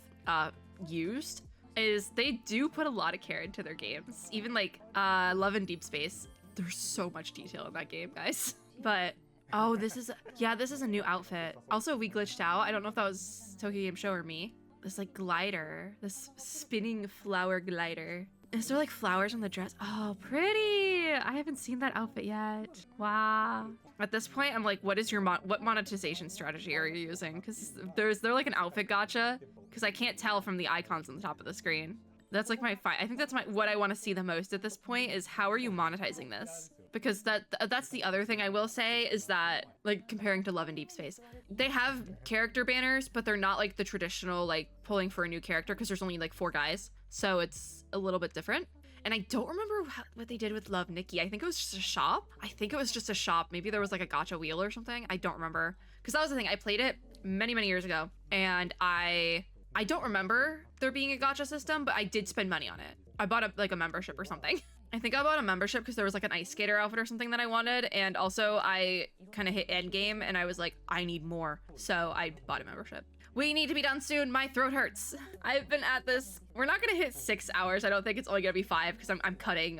used, is they do put a lot of care into their games. Even like Love and Deep Space, there's so much detail in that game, guys. But oh, this is a new outfit. Also, we glitched out. I don't know if that was Tokyo Game Show or me. This like glider, this spinning flower glider. Is there like flowers on the dress? Oh, pretty. I haven't seen that outfit yet. Wow. At this point, I'm like, what is your what monetization strategy are you using? Because is there like an outfit gacha? Because I can't tell from the icons on the top of the screen. That's like I think that's what I want to see the most at this point is how are you monetizing this? Because that's the other thing I will say is that, like, comparing to Love and Deep Space, they have character banners, but they're not like the traditional like pulling for a new character because there's only like 4 guys. So it's a little bit different. And I don't remember what they did with Love Nikki. I think it was just a shop. Maybe there was like a gacha wheel or something. I don't remember. Because that was the thing. I played it many, many years ago. And I don't remember there being a gacha system, but I did spend money on it. I bought a membership or something. I think I bought a membership because there was like an ice skater outfit or something that I wanted. And also I kind of hit end game and I was like, I need more. So I bought a membership. We need to be done soon. My throat hurts. I've been at this. We're not going to hit 6 hours. I don't think it's only going to be 5 because I'm cutting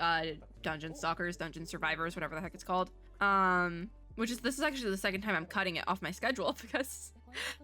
Dungeon Stalkers, Dungeon Survivors, whatever the heck it's called. This is actually the second time I'm cutting it off my schedule because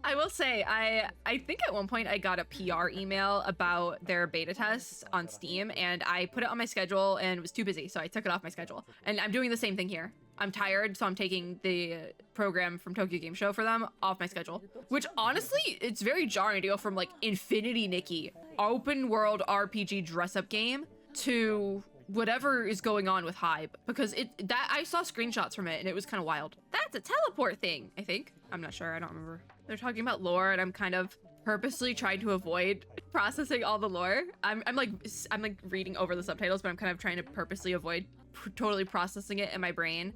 I will say I think at one point I got a PR email about their beta test on Steam and I put it on my schedule and it was too busy, so I took it off my schedule. And I'm doing the same thing here. I'm tired, so I'm taking the program from Tokyo Game Show for them off my schedule. Which honestly, it's very jarring to go from like Infinity Nikki, open world RPG dress up game, to whatever is going on with Hybe, because I saw screenshots from it and it was kind of wild. That's a teleport thing, I think. I'm not sure, I don't remember. They're talking about lore and I'm kind of purposely trying to avoid processing all the lore. I'm like reading over the subtitles, but I'm kind of trying to purposely avoid totally processing it in my brain.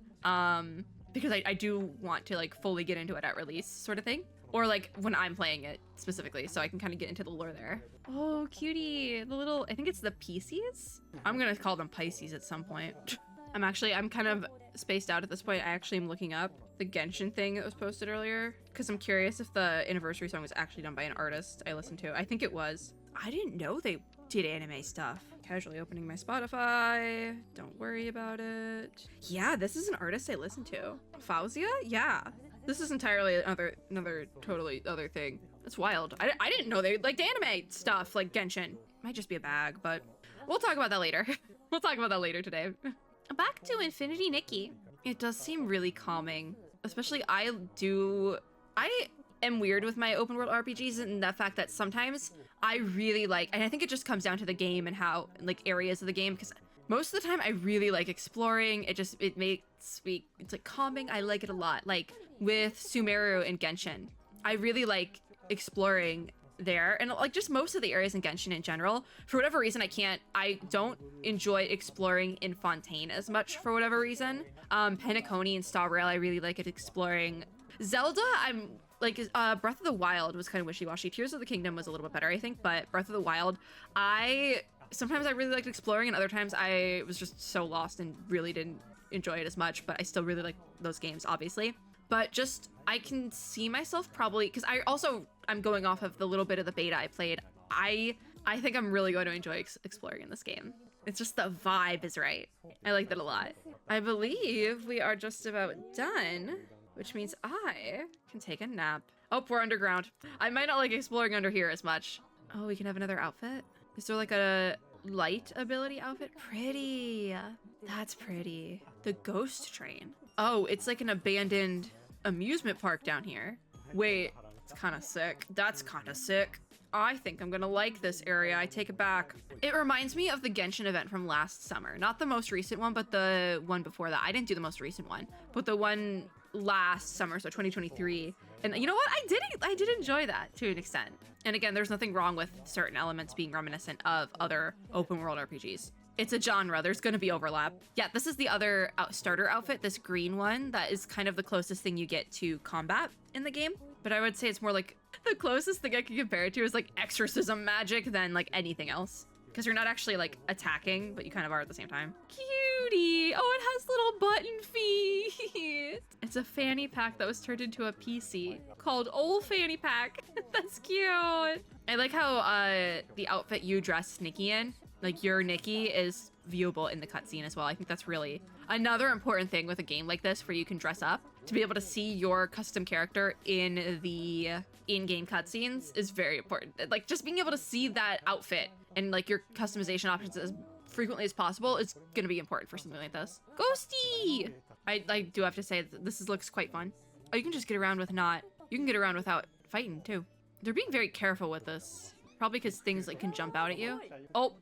Because I do want to like fully get into it at release sort of thing. Or like when I'm playing it specifically, so I can kind of get into the lore there. Oh, cutie, the little, I think it's the Pisces? I'm gonna call them Pisces at some point. I'm kind of spaced out at this point. I actually am looking up the Genshin thing that was posted earlier because I'm curious if the anniversary song was actually done by an artist I listened to. I think it was. I didn't know they did anime stuff. Casually opening my Spotify. Don't worry about it. Yeah, this is an artist I listened to. Fauzia? Yeah. This is entirely another totally other thing. It's wild. I didn't know they liked anime stuff like Genshin. Might just be a bag, but we'll talk about that later. We'll talk about that later today. Back to Infinity Nikki. It does seem really calming. Especially I am weird with my open world RPGs in the fact that sometimes I really like, and I think it just comes down to the game and how, like, areas of the game, because most of the time I really like exploring. It makes me, it's like calming. I like it a lot. Like with Sumeru and Genshin, I really like exploring there, and like just most of the areas in Genshin in general. For whatever reason, I don't enjoy exploring in Fontaine as much for whatever reason. Penacony and Star Rail, I really like it exploring. Zelda, I'm like, Breath of the Wild was kind of wishy-washy. Tears of the Kingdom was a little bit better, I think, but Breath of the Wild, sometimes I really liked exploring, and other times I was just so lost and really didn't enjoy it as much, but I still really like those games, obviously. But just, I can see myself probably, because I'm going off of the little bit of the beta I played. I think I'm really going to enjoy exploring in this game. It's just the vibe is right. I like that a lot. I believe we are just about done, which means I can take a nap. Oh, we're underground. I might not like exploring under here as much. Oh, we can have another outfit? Is there like a light ability outfit? Pretty. That's pretty. The ghost train. Oh, it's like an abandoned amusement park down here. Wait, it's kind of sick. That's kind of sick. I think I'm gonna like this area. I take it back. It reminds me of the Genshin event from last summer. Not the most recent one, but the one before that. I didn't do the most recent one, but the one last summer, so 2023. And you know what? I did enjoy that to an extent. And again, there's nothing wrong with certain elements being reminiscent of other open world RPGs. It's a genre, there's gonna be overlap. Yeah, this is the other starter outfit, this green one, that is kind of the closest thing you get to combat in the game. But I would say it's more like, the closest thing I can compare it to is like exorcism magic than like anything else. Because you're not actually like attacking, but you kind of are at the same time. Cutie! Oh, it has little button feet! It's a fanny pack that was turned into a PC called Old Fanny Pack. That's cute! I like how the outfit you dress Nikki in, like your Nikki, is viewable in the cutscene as well. I think that's really another important thing with a game like this where you can dress up. To be able to see your custom character in the in-game cutscenes is very important. Like just being able to see that outfit and like your customization options as frequently as possible is gonna be important for something like this. Ghosty! I do have to say that this looks quite fun. Oh, you can just get around with you can get around without fighting too. They're being very careful with this. Probably because things like can jump out at you. Oh.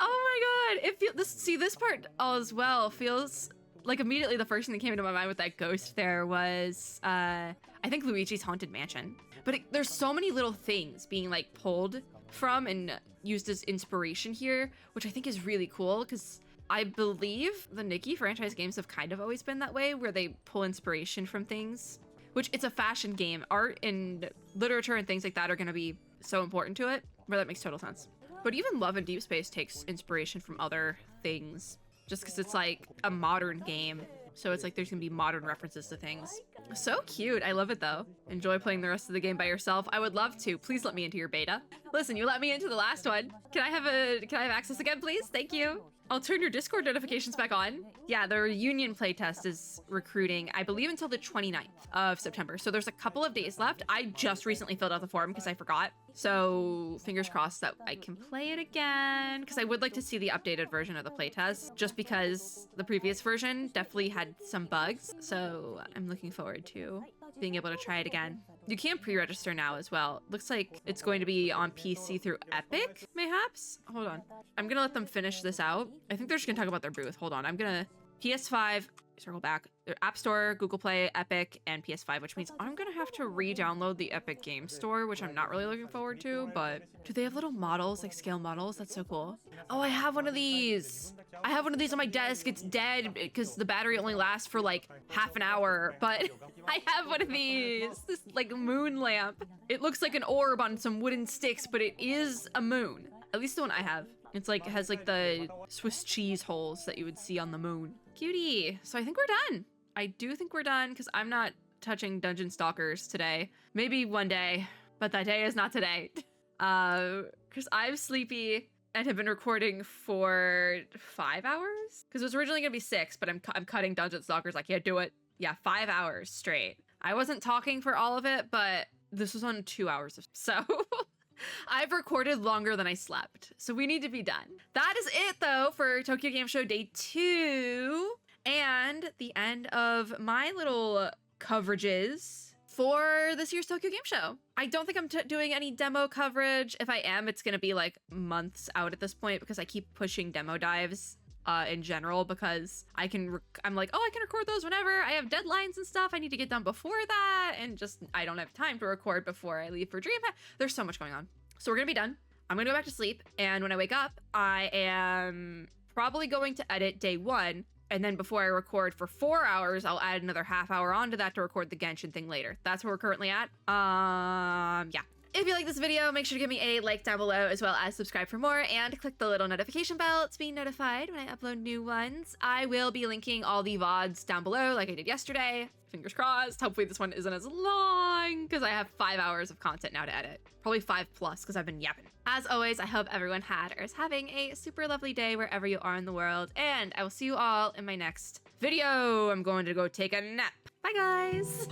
Oh my god! This part as well feels like immediately the first thing that came into my mind with that ghost there was I think Luigi's Haunted Mansion. But there's so many little things being like pulled from and used as inspiration here, which I think is really cool because I believe the Nikki franchise games have kind of always been that way, where they pull inspiration from things. Which, it's a fashion game. Art and literature and things like that are going to be so important to it, where that makes total sense. But even Love and Deep Space takes inspiration from other things, just because it's like a modern game. So it's like there's gonna be modern references to things. So cute. I love it though. Enjoy playing the rest of the game by yourself. I would love to. Please let me into your beta. Listen, you let me into the last one. Can I have access again, please? Thank you. I'll turn your Discord notifications back on. Yeah, the reunion playtest is recruiting, I believe, until the 29th of September. So there's a couple of days left. I just recently filled out the form because I forgot. So fingers crossed that I can play it again, because I would like to see the updated version of the playtest, just because the previous version definitely had some bugs. So I'm looking forward to being able to try it again. You can pre-register now as well. Looks like it's going to be on PC through Epic, mayhaps? Hold on. I'm gonna let them finish this out. I think they're just gonna talk about their booth. Hold on. I'm gonna PS5, circle back. Their App Store, Google Play, Epic, and PS5, which means I'm gonna have to re-download the Epic Game Store, which I'm not really looking forward to, but do they have little models, like scale models? That's so cool. Oh, I have one of these. I have one of these on my desk. It's dead because the battery only lasts for like half an hour, but I have one of these. This like moon lamp. It looks like an orb on some wooden sticks, but it is a moon. At least the one I have. It's like, it has like the Swiss cheese holes that you would see on the moon. Cutie. So I think we're done. I do think we're done because I'm not touching Dungeon Stalkers today. Maybe one day, but that day is not today. Because I'm sleepy and have been recording for 5 hours. Because it was originally gonna be 6, but I'm cutting Dungeon Stalkers. I can't do it. Yeah, 5 hours straight. I wasn't talking for all of it, but this was on 2 hours of, so I've recorded longer than I slept. So we need to be done. That is it though for Tokyo Game Show Day 2 and the end of my little coverages for this year's Tokyo Game Show. I don't think I'm doing any demo coverage. If I am, it's gonna be like months out at this point because I keep pushing demo dives in general, because I'm like, oh, I can record those whenever. I have deadlines and stuff I need to get done before that, and just I don't have time to record before I leave for DreamHack. There's so much going on. So we're gonna be done. I'm gonna go back to sleep, and when I wake up, I am probably going to edit day 1, and then before I record for 4 hours, I'll add another half hour onto that to record the Genshin thing later. That's where we're currently at. Yeah. If you like this video, make sure to give me a like down below, as well as subscribe for more, and click the little notification bell to be notified when I upload new ones. I will be linking all the VODs down below like I did yesterday. Fingers crossed. Hopefully this one isn't as long, because I have 5 hours of content now to edit. Probably 5+ because I've been yapping. As always, I hope everyone had or is having a super lovely day wherever you are in the world, and I will see you all in my next video. I'm going to go take a nap. Bye, guys.